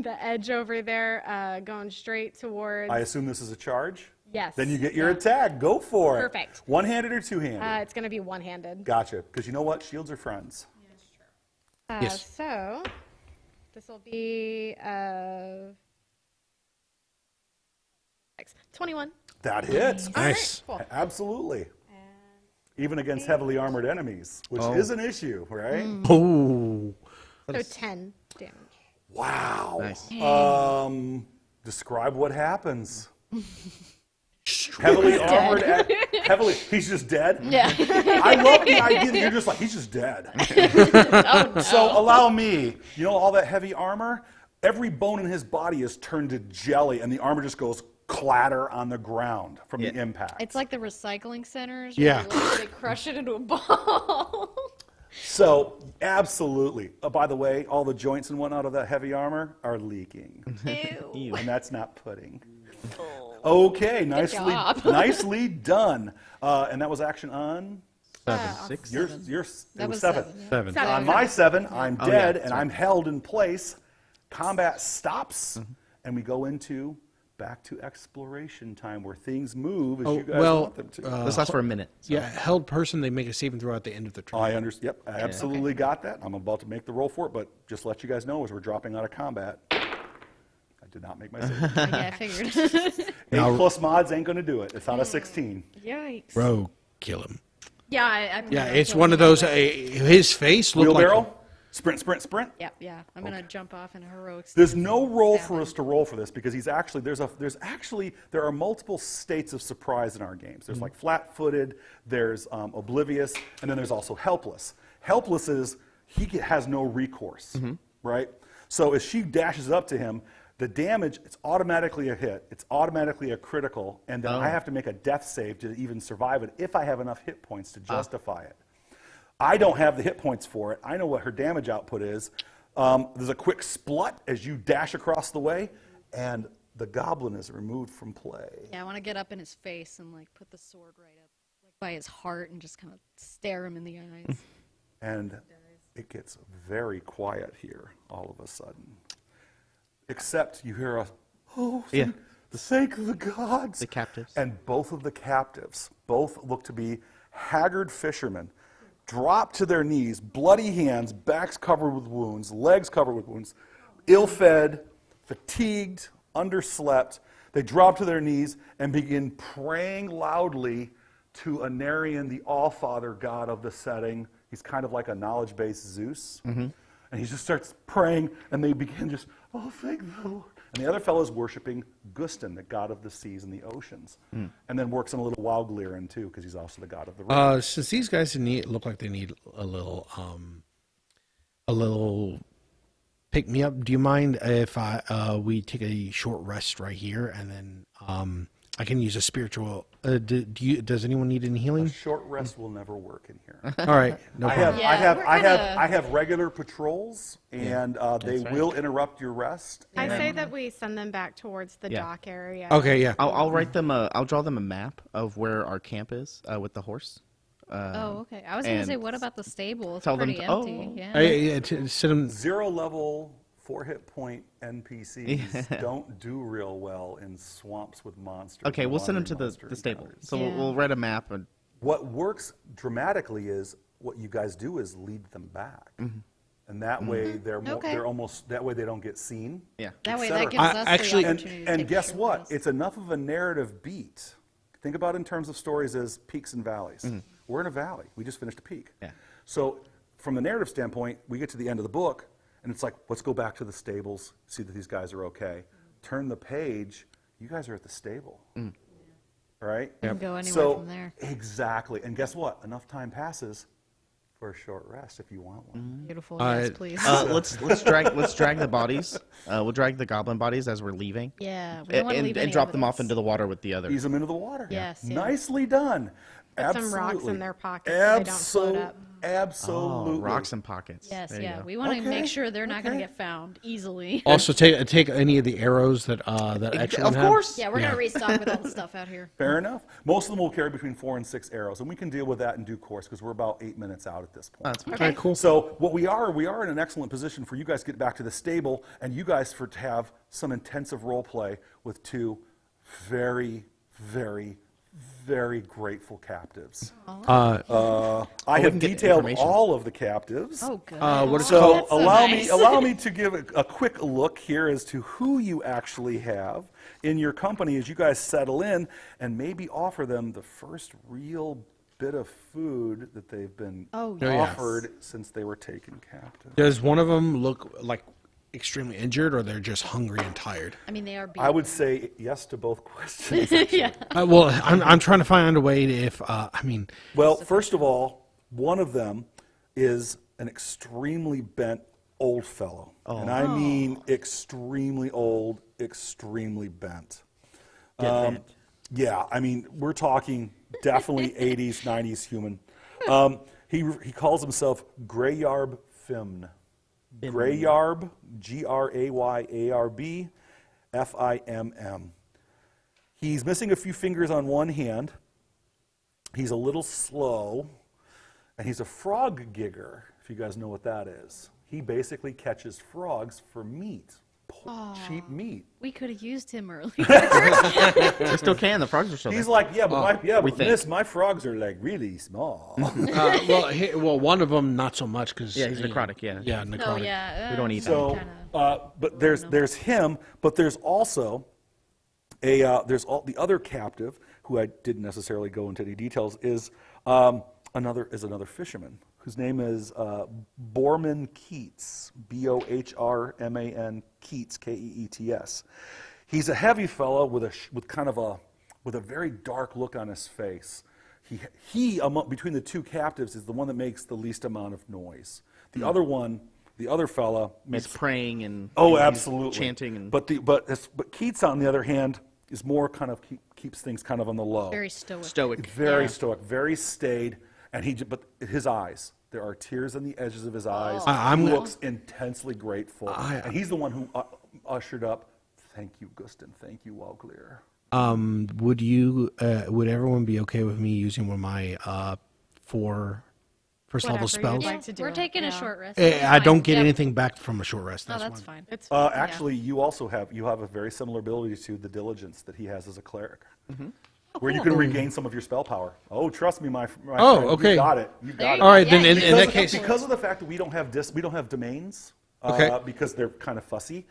Speaker 2: the edge over there, going straight towards.
Speaker 1: I assume this is a charge.
Speaker 2: Yes.
Speaker 1: Then you get your attack. Go for it.
Speaker 2: Perfect.
Speaker 1: One-handed or two-handed?
Speaker 2: It's gonna be one-handed.
Speaker 1: Gotcha. Because you know what? Shields are friends.
Speaker 4: Yes.
Speaker 2: So this will be 21.
Speaker 1: That hits.
Speaker 4: Nice.
Speaker 2: Cool.
Speaker 1: Absolutely. Even against heavily armored enemies, which is an issue, right?
Speaker 4: Oh.
Speaker 2: So 10 damage.
Speaker 1: Wow.
Speaker 5: Nice.
Speaker 1: Describe what happens. Heavily armored. Heavily. He's just dead.
Speaker 3: Yeah.
Speaker 1: I love the idea that you're just like he's just dead. So allow me. You know all that heavy armor. Every bone in his body is turned to jelly, and the armor just goes clatter on the ground from the impact.
Speaker 3: It's like the recycling centers.
Speaker 4: Yeah.
Speaker 3: Where they crush it into a ball.
Speaker 1: So, absolutely. By the way, all the joints and whatnot of that heavy armor are leaking.
Speaker 3: Ew.
Speaker 1: And that's not pudding. Okay, nicely,
Speaker 3: job.
Speaker 1: nicely done. And that was action on
Speaker 5: 6.
Speaker 1: your
Speaker 3: That
Speaker 1: it was
Speaker 3: was
Speaker 1: 7.
Speaker 4: 7.
Speaker 2: Seven.
Speaker 1: On my 7, I'm
Speaker 5: Oh,
Speaker 1: dead
Speaker 5: yeah,
Speaker 1: and
Speaker 5: sorry.
Speaker 1: I'm held in place. Combat stops, and we go into back to exploration time where things move as
Speaker 4: Oh,
Speaker 1: you guys
Speaker 4: well,
Speaker 1: want them to.
Speaker 5: This lasts for a minute. So.
Speaker 4: Yeah, held person, they make a saving throw at the end of the turn.
Speaker 1: I understand. Yep, I absolutely got that. I'm about to make the roll for it, but just to let you guys know, as we're dropping out of combat, I did not make my save.
Speaker 3: Yeah, I figured.
Speaker 1: 8 plus mods ain't going to do it. It's on a 16.
Speaker 2: Yikes.
Speaker 4: Bro, kill him.
Speaker 2: Yeah, I
Speaker 4: Yeah, it's one of those. His face looked like.
Speaker 1: Wheelbarrow, sprint, sprint, sprint.
Speaker 3: Yep, yeah. I'm gonna jump off in a heroic.
Speaker 1: There's no roll for us to roll for this because there are multiple states of surprise in our games. There's like flat-footed, there's oblivious, and then there's also helpless. Helpless is he has no recourse, right? So as she dashes up to him, the damage, it's automatically a hit, it's automatically a critical, and then I have to make a death save to even survive it if I have enough hit points to justify it. I don't have the hit points for it. I know what her damage output is. There's a quick splut as you dash across the way, and the goblin is removed from play.
Speaker 3: Yeah, I want to get up in his face and like put the sword right up like by his heart and just kind of stare him in the eyes.
Speaker 1: And it gets very quiet here all of a sudden. Except you hear a, oh,
Speaker 5: Yeah.
Speaker 1: the sake of the gods.
Speaker 5: The captives.
Speaker 1: And both of the captives, both look to be haggard fishermen, drop to their knees, bloody hands, backs covered with wounds, legs covered with wounds, ill-fed, fatigued, underslept. They drop to their knees and begin praying loudly to Anarion, the All-Father god of the setting. He's kind of like a knowledge-based Zeus. And he just starts praying, and they begin just, oh, thank the Lord. And the other fellow's worshiping Gustin, the god of the seas and the oceans. And then works on a little Wauglirin, too, because he's also the god of the river.
Speaker 4: Since these guys look like they need a little pick me up, do you mind if we take a short rest right here, and then I can use a spiritual. Does anyone need any
Speaker 1: A
Speaker 4: healing?
Speaker 1: short rest will never work in here.
Speaker 4: All right, no problem.
Speaker 1: I have regular patrols, and they
Speaker 5: right.
Speaker 1: will interrupt your rest.
Speaker 2: I say that we send them back towards the dock area.
Speaker 4: Okay, yeah.
Speaker 5: I'll write them. I'll draw them a map of where our camp is with the horse.
Speaker 3: Oh, okay. I was gonna say,
Speaker 5: and
Speaker 3: what about the stable? It's
Speaker 5: tell them
Speaker 3: pretty
Speaker 5: to-
Speaker 3: empty.
Speaker 5: oh.
Speaker 3: Yeah.
Speaker 4: Send them.
Speaker 1: 0 level, 4 hit point NPCs don't do real well in swamps with monsters.
Speaker 5: Okay,
Speaker 1: and
Speaker 5: we'll send them to
Speaker 1: wandering monster
Speaker 5: the stable.
Speaker 1: encounters.
Speaker 5: So
Speaker 3: Yeah.
Speaker 5: we'll write a map. And,
Speaker 1: What works dramatically is what you guys do is lead them back, and that way they're
Speaker 3: Okay.
Speaker 1: they're almost that way they don't get seen.
Speaker 5: yeah.
Speaker 3: That way,
Speaker 1: etc.
Speaker 3: that gives us
Speaker 4: actually-
Speaker 3: the
Speaker 1: And,
Speaker 3: opportunity to
Speaker 1: and
Speaker 3: take a
Speaker 1: guess
Speaker 3: short
Speaker 1: what?
Speaker 3: rest.
Speaker 1: It's enough of a narrative beat. Think about it in terms of stories as peaks and valleys. We're in a valley. We just finished a peak.
Speaker 5: Yeah.
Speaker 1: So from the narrative standpoint, we get to the end of the book, and it's like, let's go back to the stables, see that these guys are okay. Turn the page. You guys are at the stable. Right?
Speaker 3: You can go anywhere
Speaker 1: So,
Speaker 3: from there.
Speaker 1: exactly. And guess what? Enough time passes for a short rest if you want one.
Speaker 3: Beautiful. Yes, please.
Speaker 5: Let's drag the bodies. We'll drag the goblin bodies as we're leaving.
Speaker 3: Yeah, we don't want to leave any
Speaker 5: and drop them off
Speaker 3: evidence.
Speaker 5: into the water with the others.
Speaker 1: Ease them into the water.
Speaker 3: Yes, yeah.
Speaker 1: Nicely done.
Speaker 2: Put some rocks in their pockets so they don't float up.
Speaker 1: Absolutely.
Speaker 5: Oh, rocks and pockets.
Speaker 3: Yes,
Speaker 5: There you
Speaker 3: yeah.
Speaker 5: go.
Speaker 3: We want to
Speaker 1: Okay,
Speaker 3: make sure they're not going
Speaker 1: okay.
Speaker 3: to get found easily.
Speaker 4: Also, take any of the arrows that extra
Speaker 5: Of
Speaker 4: one had.
Speaker 5: course.
Speaker 3: Yeah, we're going to restock with all the stuff out here.
Speaker 1: Fair enough. Most of them will carry between 4 and 6 arrows, and we can deal with that in due course because we're about 8 minutes out at this point.
Speaker 5: That's fine.
Speaker 4: All right, cool.
Speaker 1: So what we are in an excellent position for you guys to get back to the stable, and you guys to have some intensive role play with 2 very, very, very grateful captives. I have
Speaker 5: can get
Speaker 1: detailed
Speaker 5: information.
Speaker 1: all of the captives.
Speaker 3: Oh, good.
Speaker 4: What is
Speaker 1: So
Speaker 3: That's so
Speaker 1: allow
Speaker 3: nice.
Speaker 1: me to give a quick look here as to who you actually have in your company as you guys settle in, and maybe offer them the first real bit of food that they've been
Speaker 3: Oh,
Speaker 1: offered since they were taken captive.
Speaker 4: Does one of them look like extremely injured, or they're just hungry and tired?
Speaker 3: I mean, they are.
Speaker 1: I would say yes to both questions.
Speaker 3: yeah.
Speaker 4: Well, I'm trying to find a way to
Speaker 1: Well, first of all, one of them is an extremely bent old fellow. And I mean extremely old, extremely bent.
Speaker 5: Bent.
Speaker 1: Yeah, I mean, we're talking definitely 80s, 90s human. He calls himself Grayarb Fimn. Grayarb, Grayarb, Fimm. He's missing a few fingers on one hand. He's a little slow. And he's a frog gigger, if you guys know what that is. He basically catches frogs for meat. cheap meat.
Speaker 3: We could have used him earlier.
Speaker 5: They still can. The frogs are still
Speaker 1: He's
Speaker 5: there.
Speaker 1: like, yeah, but
Speaker 5: we think.
Speaker 1: miss, my frogs are like really small.
Speaker 4: Well, one of them not so much because
Speaker 5: Yeah, he's necrotic. Yeah.
Speaker 4: Yeah, necrotic.
Speaker 3: Oh yeah.
Speaker 5: We don't eat
Speaker 1: So,
Speaker 3: Kinda.
Speaker 1: but there's him, but there's also the other captive who I didn't necessarily go into any details is another fisherman whose name is Borman Keats, Bohrman Keats, Keets. He's a heavy fellow with a very dark look on his face. Between the two captives is the one that makes the least amount of noise. The other fella
Speaker 5: It's praying and
Speaker 1: absolutely
Speaker 5: chanting and
Speaker 1: but Keats on the other hand is more kind of keeps things kind of on the low.
Speaker 3: Very stoic.
Speaker 5: stoic.
Speaker 1: Very stoic, very staid, but his eyes, there are tears on the edges of his eyes.
Speaker 4: I'm-
Speaker 1: He looks intensely grateful, and he's the one who ushered up. Thank you, Gustin. Thank you, Wallclear.
Speaker 4: Would everyone be okay with me using one of my 4 first level
Speaker 2: Whatever you'd
Speaker 4: spells?
Speaker 2: like to do.
Speaker 3: We're taking a
Speaker 2: Yeah.
Speaker 3: short rest.
Speaker 4: I don't
Speaker 3: Fine.
Speaker 4: get
Speaker 3: Yep.
Speaker 4: anything back from a short rest.
Speaker 3: No,
Speaker 4: That's
Speaker 3: that's
Speaker 4: fine.
Speaker 3: fine.
Speaker 2: It's
Speaker 1: Actually, you also have a very similar ability to the diligence that he has as a cleric, where you can regain some of your spell power. Oh, trust me, my friend,
Speaker 4: okay.
Speaker 1: you got it. You
Speaker 3: There
Speaker 1: got
Speaker 3: you
Speaker 1: it.
Speaker 3: go.
Speaker 4: All right,
Speaker 3: Yeah,
Speaker 4: then in
Speaker 3: you
Speaker 4: that
Speaker 3: can-
Speaker 4: case,
Speaker 1: Because of the fact that we don't have domains,
Speaker 4: Okay.
Speaker 1: because they're kind of fussy.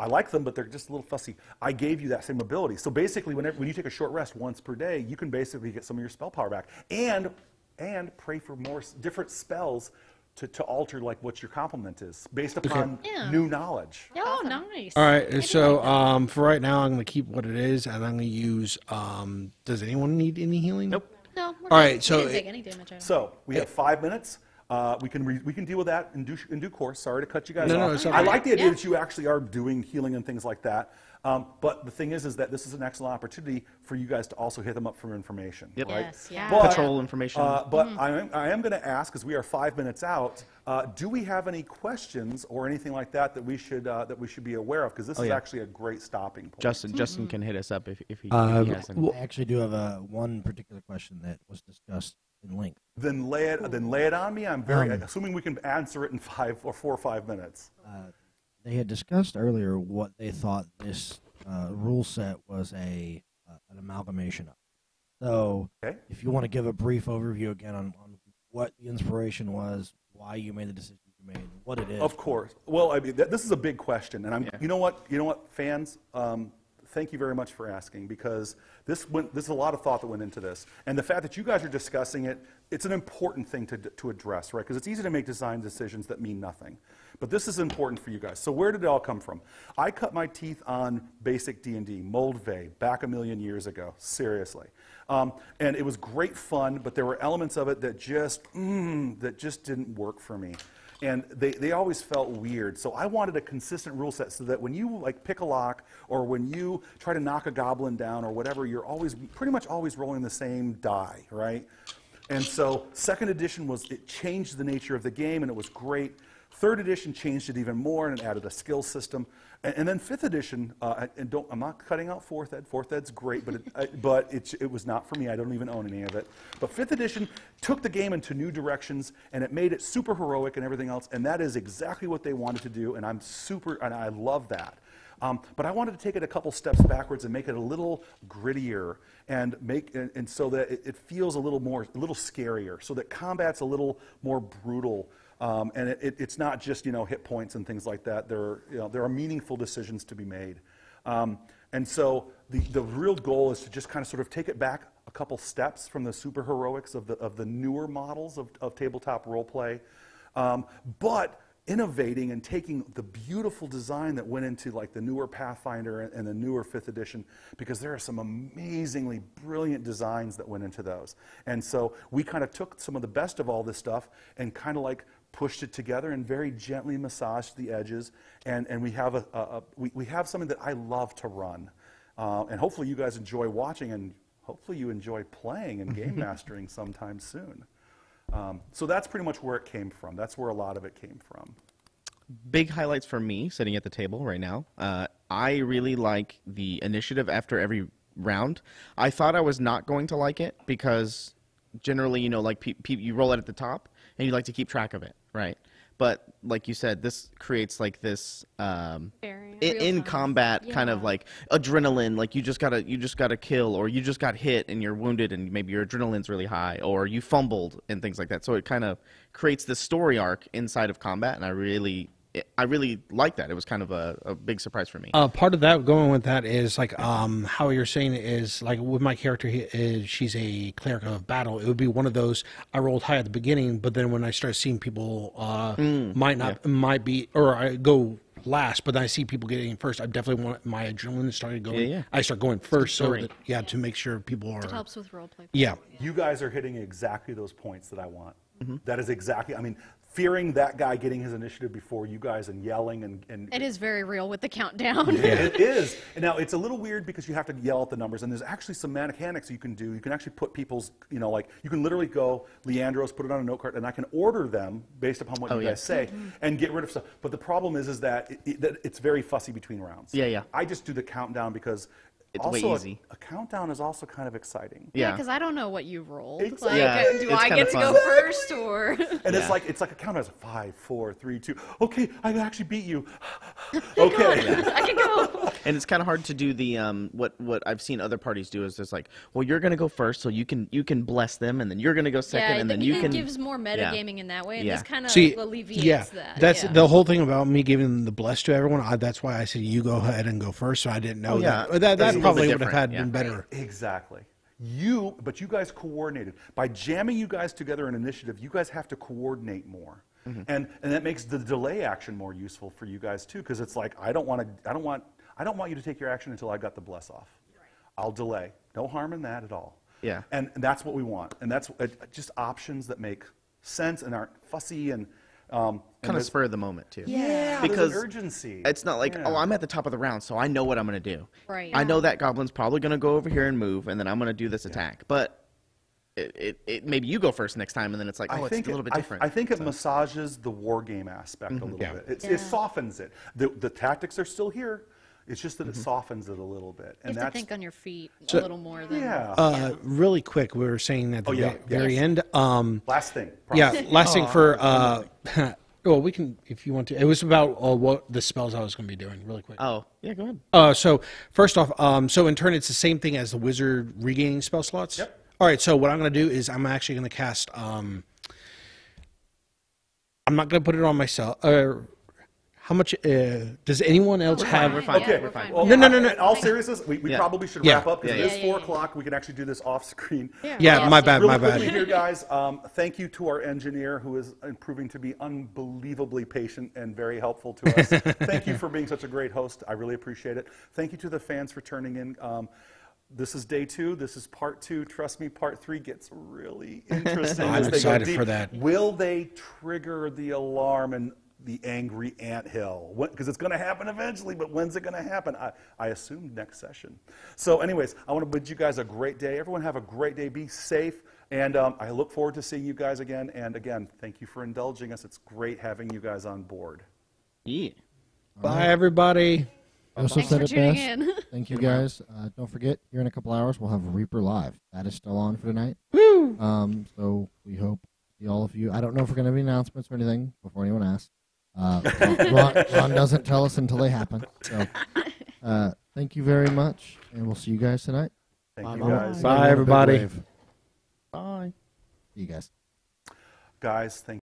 Speaker 1: I like them, but they're just a little fussy. I gave you that same ability. So basically, when you take a short rest once per day, you can basically get some of your spell power back, and pray for more different spells to alter like what your complement is based upon
Speaker 3: Yeah.
Speaker 1: new knowledge.
Speaker 3: Oh, nice.
Speaker 4: all right.
Speaker 3: I
Speaker 4: So
Speaker 3: like that.
Speaker 4: for right now, I'm going to keep what it is, and I'm going to use. Does anyone need any healing?
Speaker 5: Nope.
Speaker 3: No, we're
Speaker 4: All
Speaker 3: good.
Speaker 4: right, so
Speaker 3: we didn't take any damage. I don't
Speaker 1: So we have 5 minutes. We can deal with that in due course. Sorry to cut you guys
Speaker 4: No,
Speaker 1: off.
Speaker 4: it's
Speaker 1: I
Speaker 4: okay.
Speaker 1: like the idea
Speaker 3: Yeah.
Speaker 1: that you actually are doing healing and things like that. But the thing is that this is an excellent opportunity for you guys to also hit them up for information.
Speaker 5: Yep.
Speaker 1: Right?
Speaker 3: Yes, yeah.
Speaker 1: But-
Speaker 5: Patrol information.
Speaker 1: But I am going to ask, because we are 5 minutes out, do we have any questions or anything like that we should be aware of? Because this is
Speaker 5: yeah.
Speaker 1: actually a great stopping point.
Speaker 5: Justin can hit us up if he has any.
Speaker 4: well-
Speaker 6: I actually do have one particular question that was discussed in length.
Speaker 1: Then lay it on me. I'm very assuming we can answer it in 4 or 5 minutes.
Speaker 6: They had discussed earlier what they thought this rule set was an amalgamation of. So,
Speaker 1: Okay.
Speaker 6: if you want to give a brief overview again on what the inspiration was, why you made the decision you made, what it is.
Speaker 1: Of course. Well, I mean, this is a big question, and you know what, fans, thank you very much for asking, because there's a lot of thought that went into this, and the fact that you guys are discussing it, it's an important thing to address, right? Because it's easy to make design decisions that mean nothing, but this is important for you guys. So where did it all come from? I cut my teeth on basic D&D, Moldvay, back a million years ago, seriously. And it was great fun, but there were elements of it that just didn't work for me. And they always felt weird. So I wanted a consistent rule set so that when you like pick a lock or when you try to knock a goblin down or whatever, you're pretty much always rolling the same die, right? And so second edition it changed the nature of the game, and it was great. Third edition changed it even more and it added a skill system. And then fifth edition, I'm not cutting out fourth ed. Fourth ed's great, but it was not for me. I don't even own any of it. But fifth edition took the game into new directions, and it made it super heroic and everything else. And that is exactly what they wanted to do, and I love that. But I wanted to take it a couple steps backwards and make it a little grittier and so that it feels a little scarier, so that combat's a little more brutal. And it's not just hit points and things like that. There are meaningful decisions to be made, and so the real goal is to just kind of sort of take it back a couple steps from the super heroics of the newer models of tabletop role play, but innovating and taking the beautiful design that went into like the newer Pathfinder and the newer 5th edition, because there are some amazingly brilliant designs that went into those. And so we kind of took some of the best of all this stuff and kind of like pushed it together and very gently massaged the edges. And we have we have something that I love to run. And hopefully you guys enjoy watching, and hopefully you enjoy playing and game mastering sometime soon. So that's pretty much where it came from. That's where a lot of it came from.
Speaker 5: Big highlights for me sitting at the table right now. I really like the initiative after every round. I thought I was not going to like it because generally, like you roll it at the top and you like to keep track of it, right? but like you said, this creates like this
Speaker 2: Variant.
Speaker 5: in
Speaker 3: Real-time.
Speaker 5: combat kind of
Speaker 3: Yeah.
Speaker 5: like adrenaline. Like you just gotta kill, or you just got hit and you're wounded, and maybe your adrenaline's really high, or you fumbled and things like that. So it kind of creates this story arc inside of combat, and I really like that. It was kind of a big surprise for me.
Speaker 4: Part of that going with that is like how you're saying it is like with my character she's a cleric of battle. It would be one of those I rolled high at the beginning, but then when I start seeing people might be or I go last, but then I see people getting first. I definitely want my adrenaline started going.
Speaker 5: Yeah.
Speaker 4: I start going first, so
Speaker 5: story.
Speaker 4: that, to make sure people are.
Speaker 3: It helps with roleplay.
Speaker 4: Yeah.
Speaker 1: You guys are hitting exactly those points that I want. That is exactly, I mean, fearing that guy getting his initiative before you guys and yelling and
Speaker 3: It is very real with the countdown.
Speaker 1: It is. And now, it's a little weird because you have to yell at the numbers, and there's actually some mechanics you can do. You can actually put people's, like, you can literally go, Leandros, put it on a note card, and I can order them based upon what you guys say and get rid of stuff. But the problem is that it's very fussy between rounds.
Speaker 5: Yeah.
Speaker 1: I just do the countdown because
Speaker 5: It's
Speaker 1: also
Speaker 5: way easy.
Speaker 1: A countdown is also kind of exciting.
Speaker 3: Yeah,
Speaker 5: Yeah.
Speaker 3: because I don't know what you rolled.
Speaker 1: Exactly.
Speaker 3: Like,
Speaker 1: Yeah,
Speaker 3: do
Speaker 5: it's
Speaker 3: I
Speaker 5: kinda
Speaker 3: get to go
Speaker 5: fun.
Speaker 3: first or?
Speaker 1: And
Speaker 5: Yeah.
Speaker 1: it's like a countdown. It's 5, 4, 3, 2. Okay, I actually beat you. Okay.
Speaker 3: I can go.
Speaker 5: And it's kind of hard to do the what I've seen other parties do is there's like, well, you're gonna go first, so you can bless them, and then you're gonna go second,
Speaker 3: Yeah,
Speaker 5: and then
Speaker 3: it
Speaker 5: you can.
Speaker 3: gives more metagaming in that way, and
Speaker 5: Yeah.
Speaker 3: this kind of
Speaker 4: See,
Speaker 3: alleviates that.
Speaker 4: that's
Speaker 3: yeah.
Speaker 4: the whole thing about me giving the bless to everyone. That's why I said you go ahead and go first. So I didn't know
Speaker 5: yeah.
Speaker 4: that.
Speaker 5: It's a little
Speaker 4: Probably
Speaker 5: bit
Speaker 4: would have
Speaker 5: different,
Speaker 4: had been better.
Speaker 1: Exactly. But you guys coordinated. By jamming you guys together in initiative, you guys have to coordinate more. And that makes the delay action more useful for you guys too, because it's like I don't want you to take your action until I got the bless off. I'll delay. No harm in that at all.
Speaker 5: Yeah.
Speaker 1: And that's what we want. And that's just options that make sense and aren't fussy and
Speaker 5: kind of spur of the moment too.
Speaker 1: yeah,
Speaker 5: because
Speaker 1: there's an urgency.
Speaker 5: It's not like,
Speaker 1: Yeah.
Speaker 5: oh, I'm at the top of the round, so I know what I'm going to do.
Speaker 3: Right.
Speaker 5: I know that goblin's probably going to go over here and move, and then I'm going to do this attack. But it maybe you go first next time, and then it's like, oh, it's a little bit different.
Speaker 1: I think it massages the war game aspect a little bit. It softens it. The tactics are still here. It's just that it softens it a little bit.
Speaker 3: You
Speaker 1: And
Speaker 3: have to
Speaker 1: that's
Speaker 3: think on your feet a little more than.
Speaker 1: yeah.
Speaker 4: Really quick, we were saying at the
Speaker 1: yeah.
Speaker 4: very
Speaker 1: Yes.
Speaker 4: end.
Speaker 1: Last thing.
Speaker 4: Yeah,
Speaker 1: promise.
Speaker 4: last thing for. Well, we can if you want to. It was about what the spells I was going to be doing. Really quick.
Speaker 5: Oh, yeah, go ahead.
Speaker 4: So first off, so in turn, it's the same thing as the wizard regaining spell slots.
Speaker 1: Yep.
Speaker 4: All right. So what I'm going to do is I'm actually going to cast. I'm not going to put it on myself. How much does anyone else have?
Speaker 5: We're fine.
Speaker 1: Okay.
Speaker 3: we're fine.
Speaker 1: Well,
Speaker 4: No.
Speaker 1: In all seriousness, we probably should
Speaker 4: Yeah.
Speaker 1: wrap up because
Speaker 5: Yeah,
Speaker 1: it is
Speaker 5: yeah.
Speaker 1: 4 o'clock. We can actually do this off screen.
Speaker 4: Yeah, my bad.
Speaker 1: Really
Speaker 4: My
Speaker 1: quickly
Speaker 4: bad.
Speaker 1: here, guys, thank you to our engineer who is proving to be unbelievably patient and very helpful to us. Thank you for being such a great host. I really appreciate it. Thank you to the fans for turning in. This is day 2. This is part 2. Trust me, part 3 gets really interesting.
Speaker 4: I'm
Speaker 1: as they go
Speaker 4: excited
Speaker 1: deep.
Speaker 4: for that.
Speaker 1: Will they trigger the alarm and the angry anthill? Because it's going to happen eventually, but when's it going to happen? I assume next session. So anyways, I want to bid you guys a great day. Everyone have a great day. Be safe. And I look forward to seeing you guys again. And again, thank you for indulging us. It's great having you guys on board.
Speaker 5: Yeah.
Speaker 4: Bye, everybody.
Speaker 6: I also
Speaker 3: Thanks
Speaker 6: said
Speaker 3: for
Speaker 6: it
Speaker 3: tuning
Speaker 6: best.
Speaker 3: in.
Speaker 6: Thank you guys. Don't forget, here in a couple hours, we'll have Reaper Live. That is still on for tonight. Woo! So we hope to see all of you. I don't know if we're going to have any announcements or anything before anyone asks. Ron doesn't tell us until they happen. So thank you very much, and we'll see you guys tonight.
Speaker 1: Thank you guys.
Speaker 4: Bye, everybody.
Speaker 5: Bye.
Speaker 6: See you guys.
Speaker 1: Guys, thank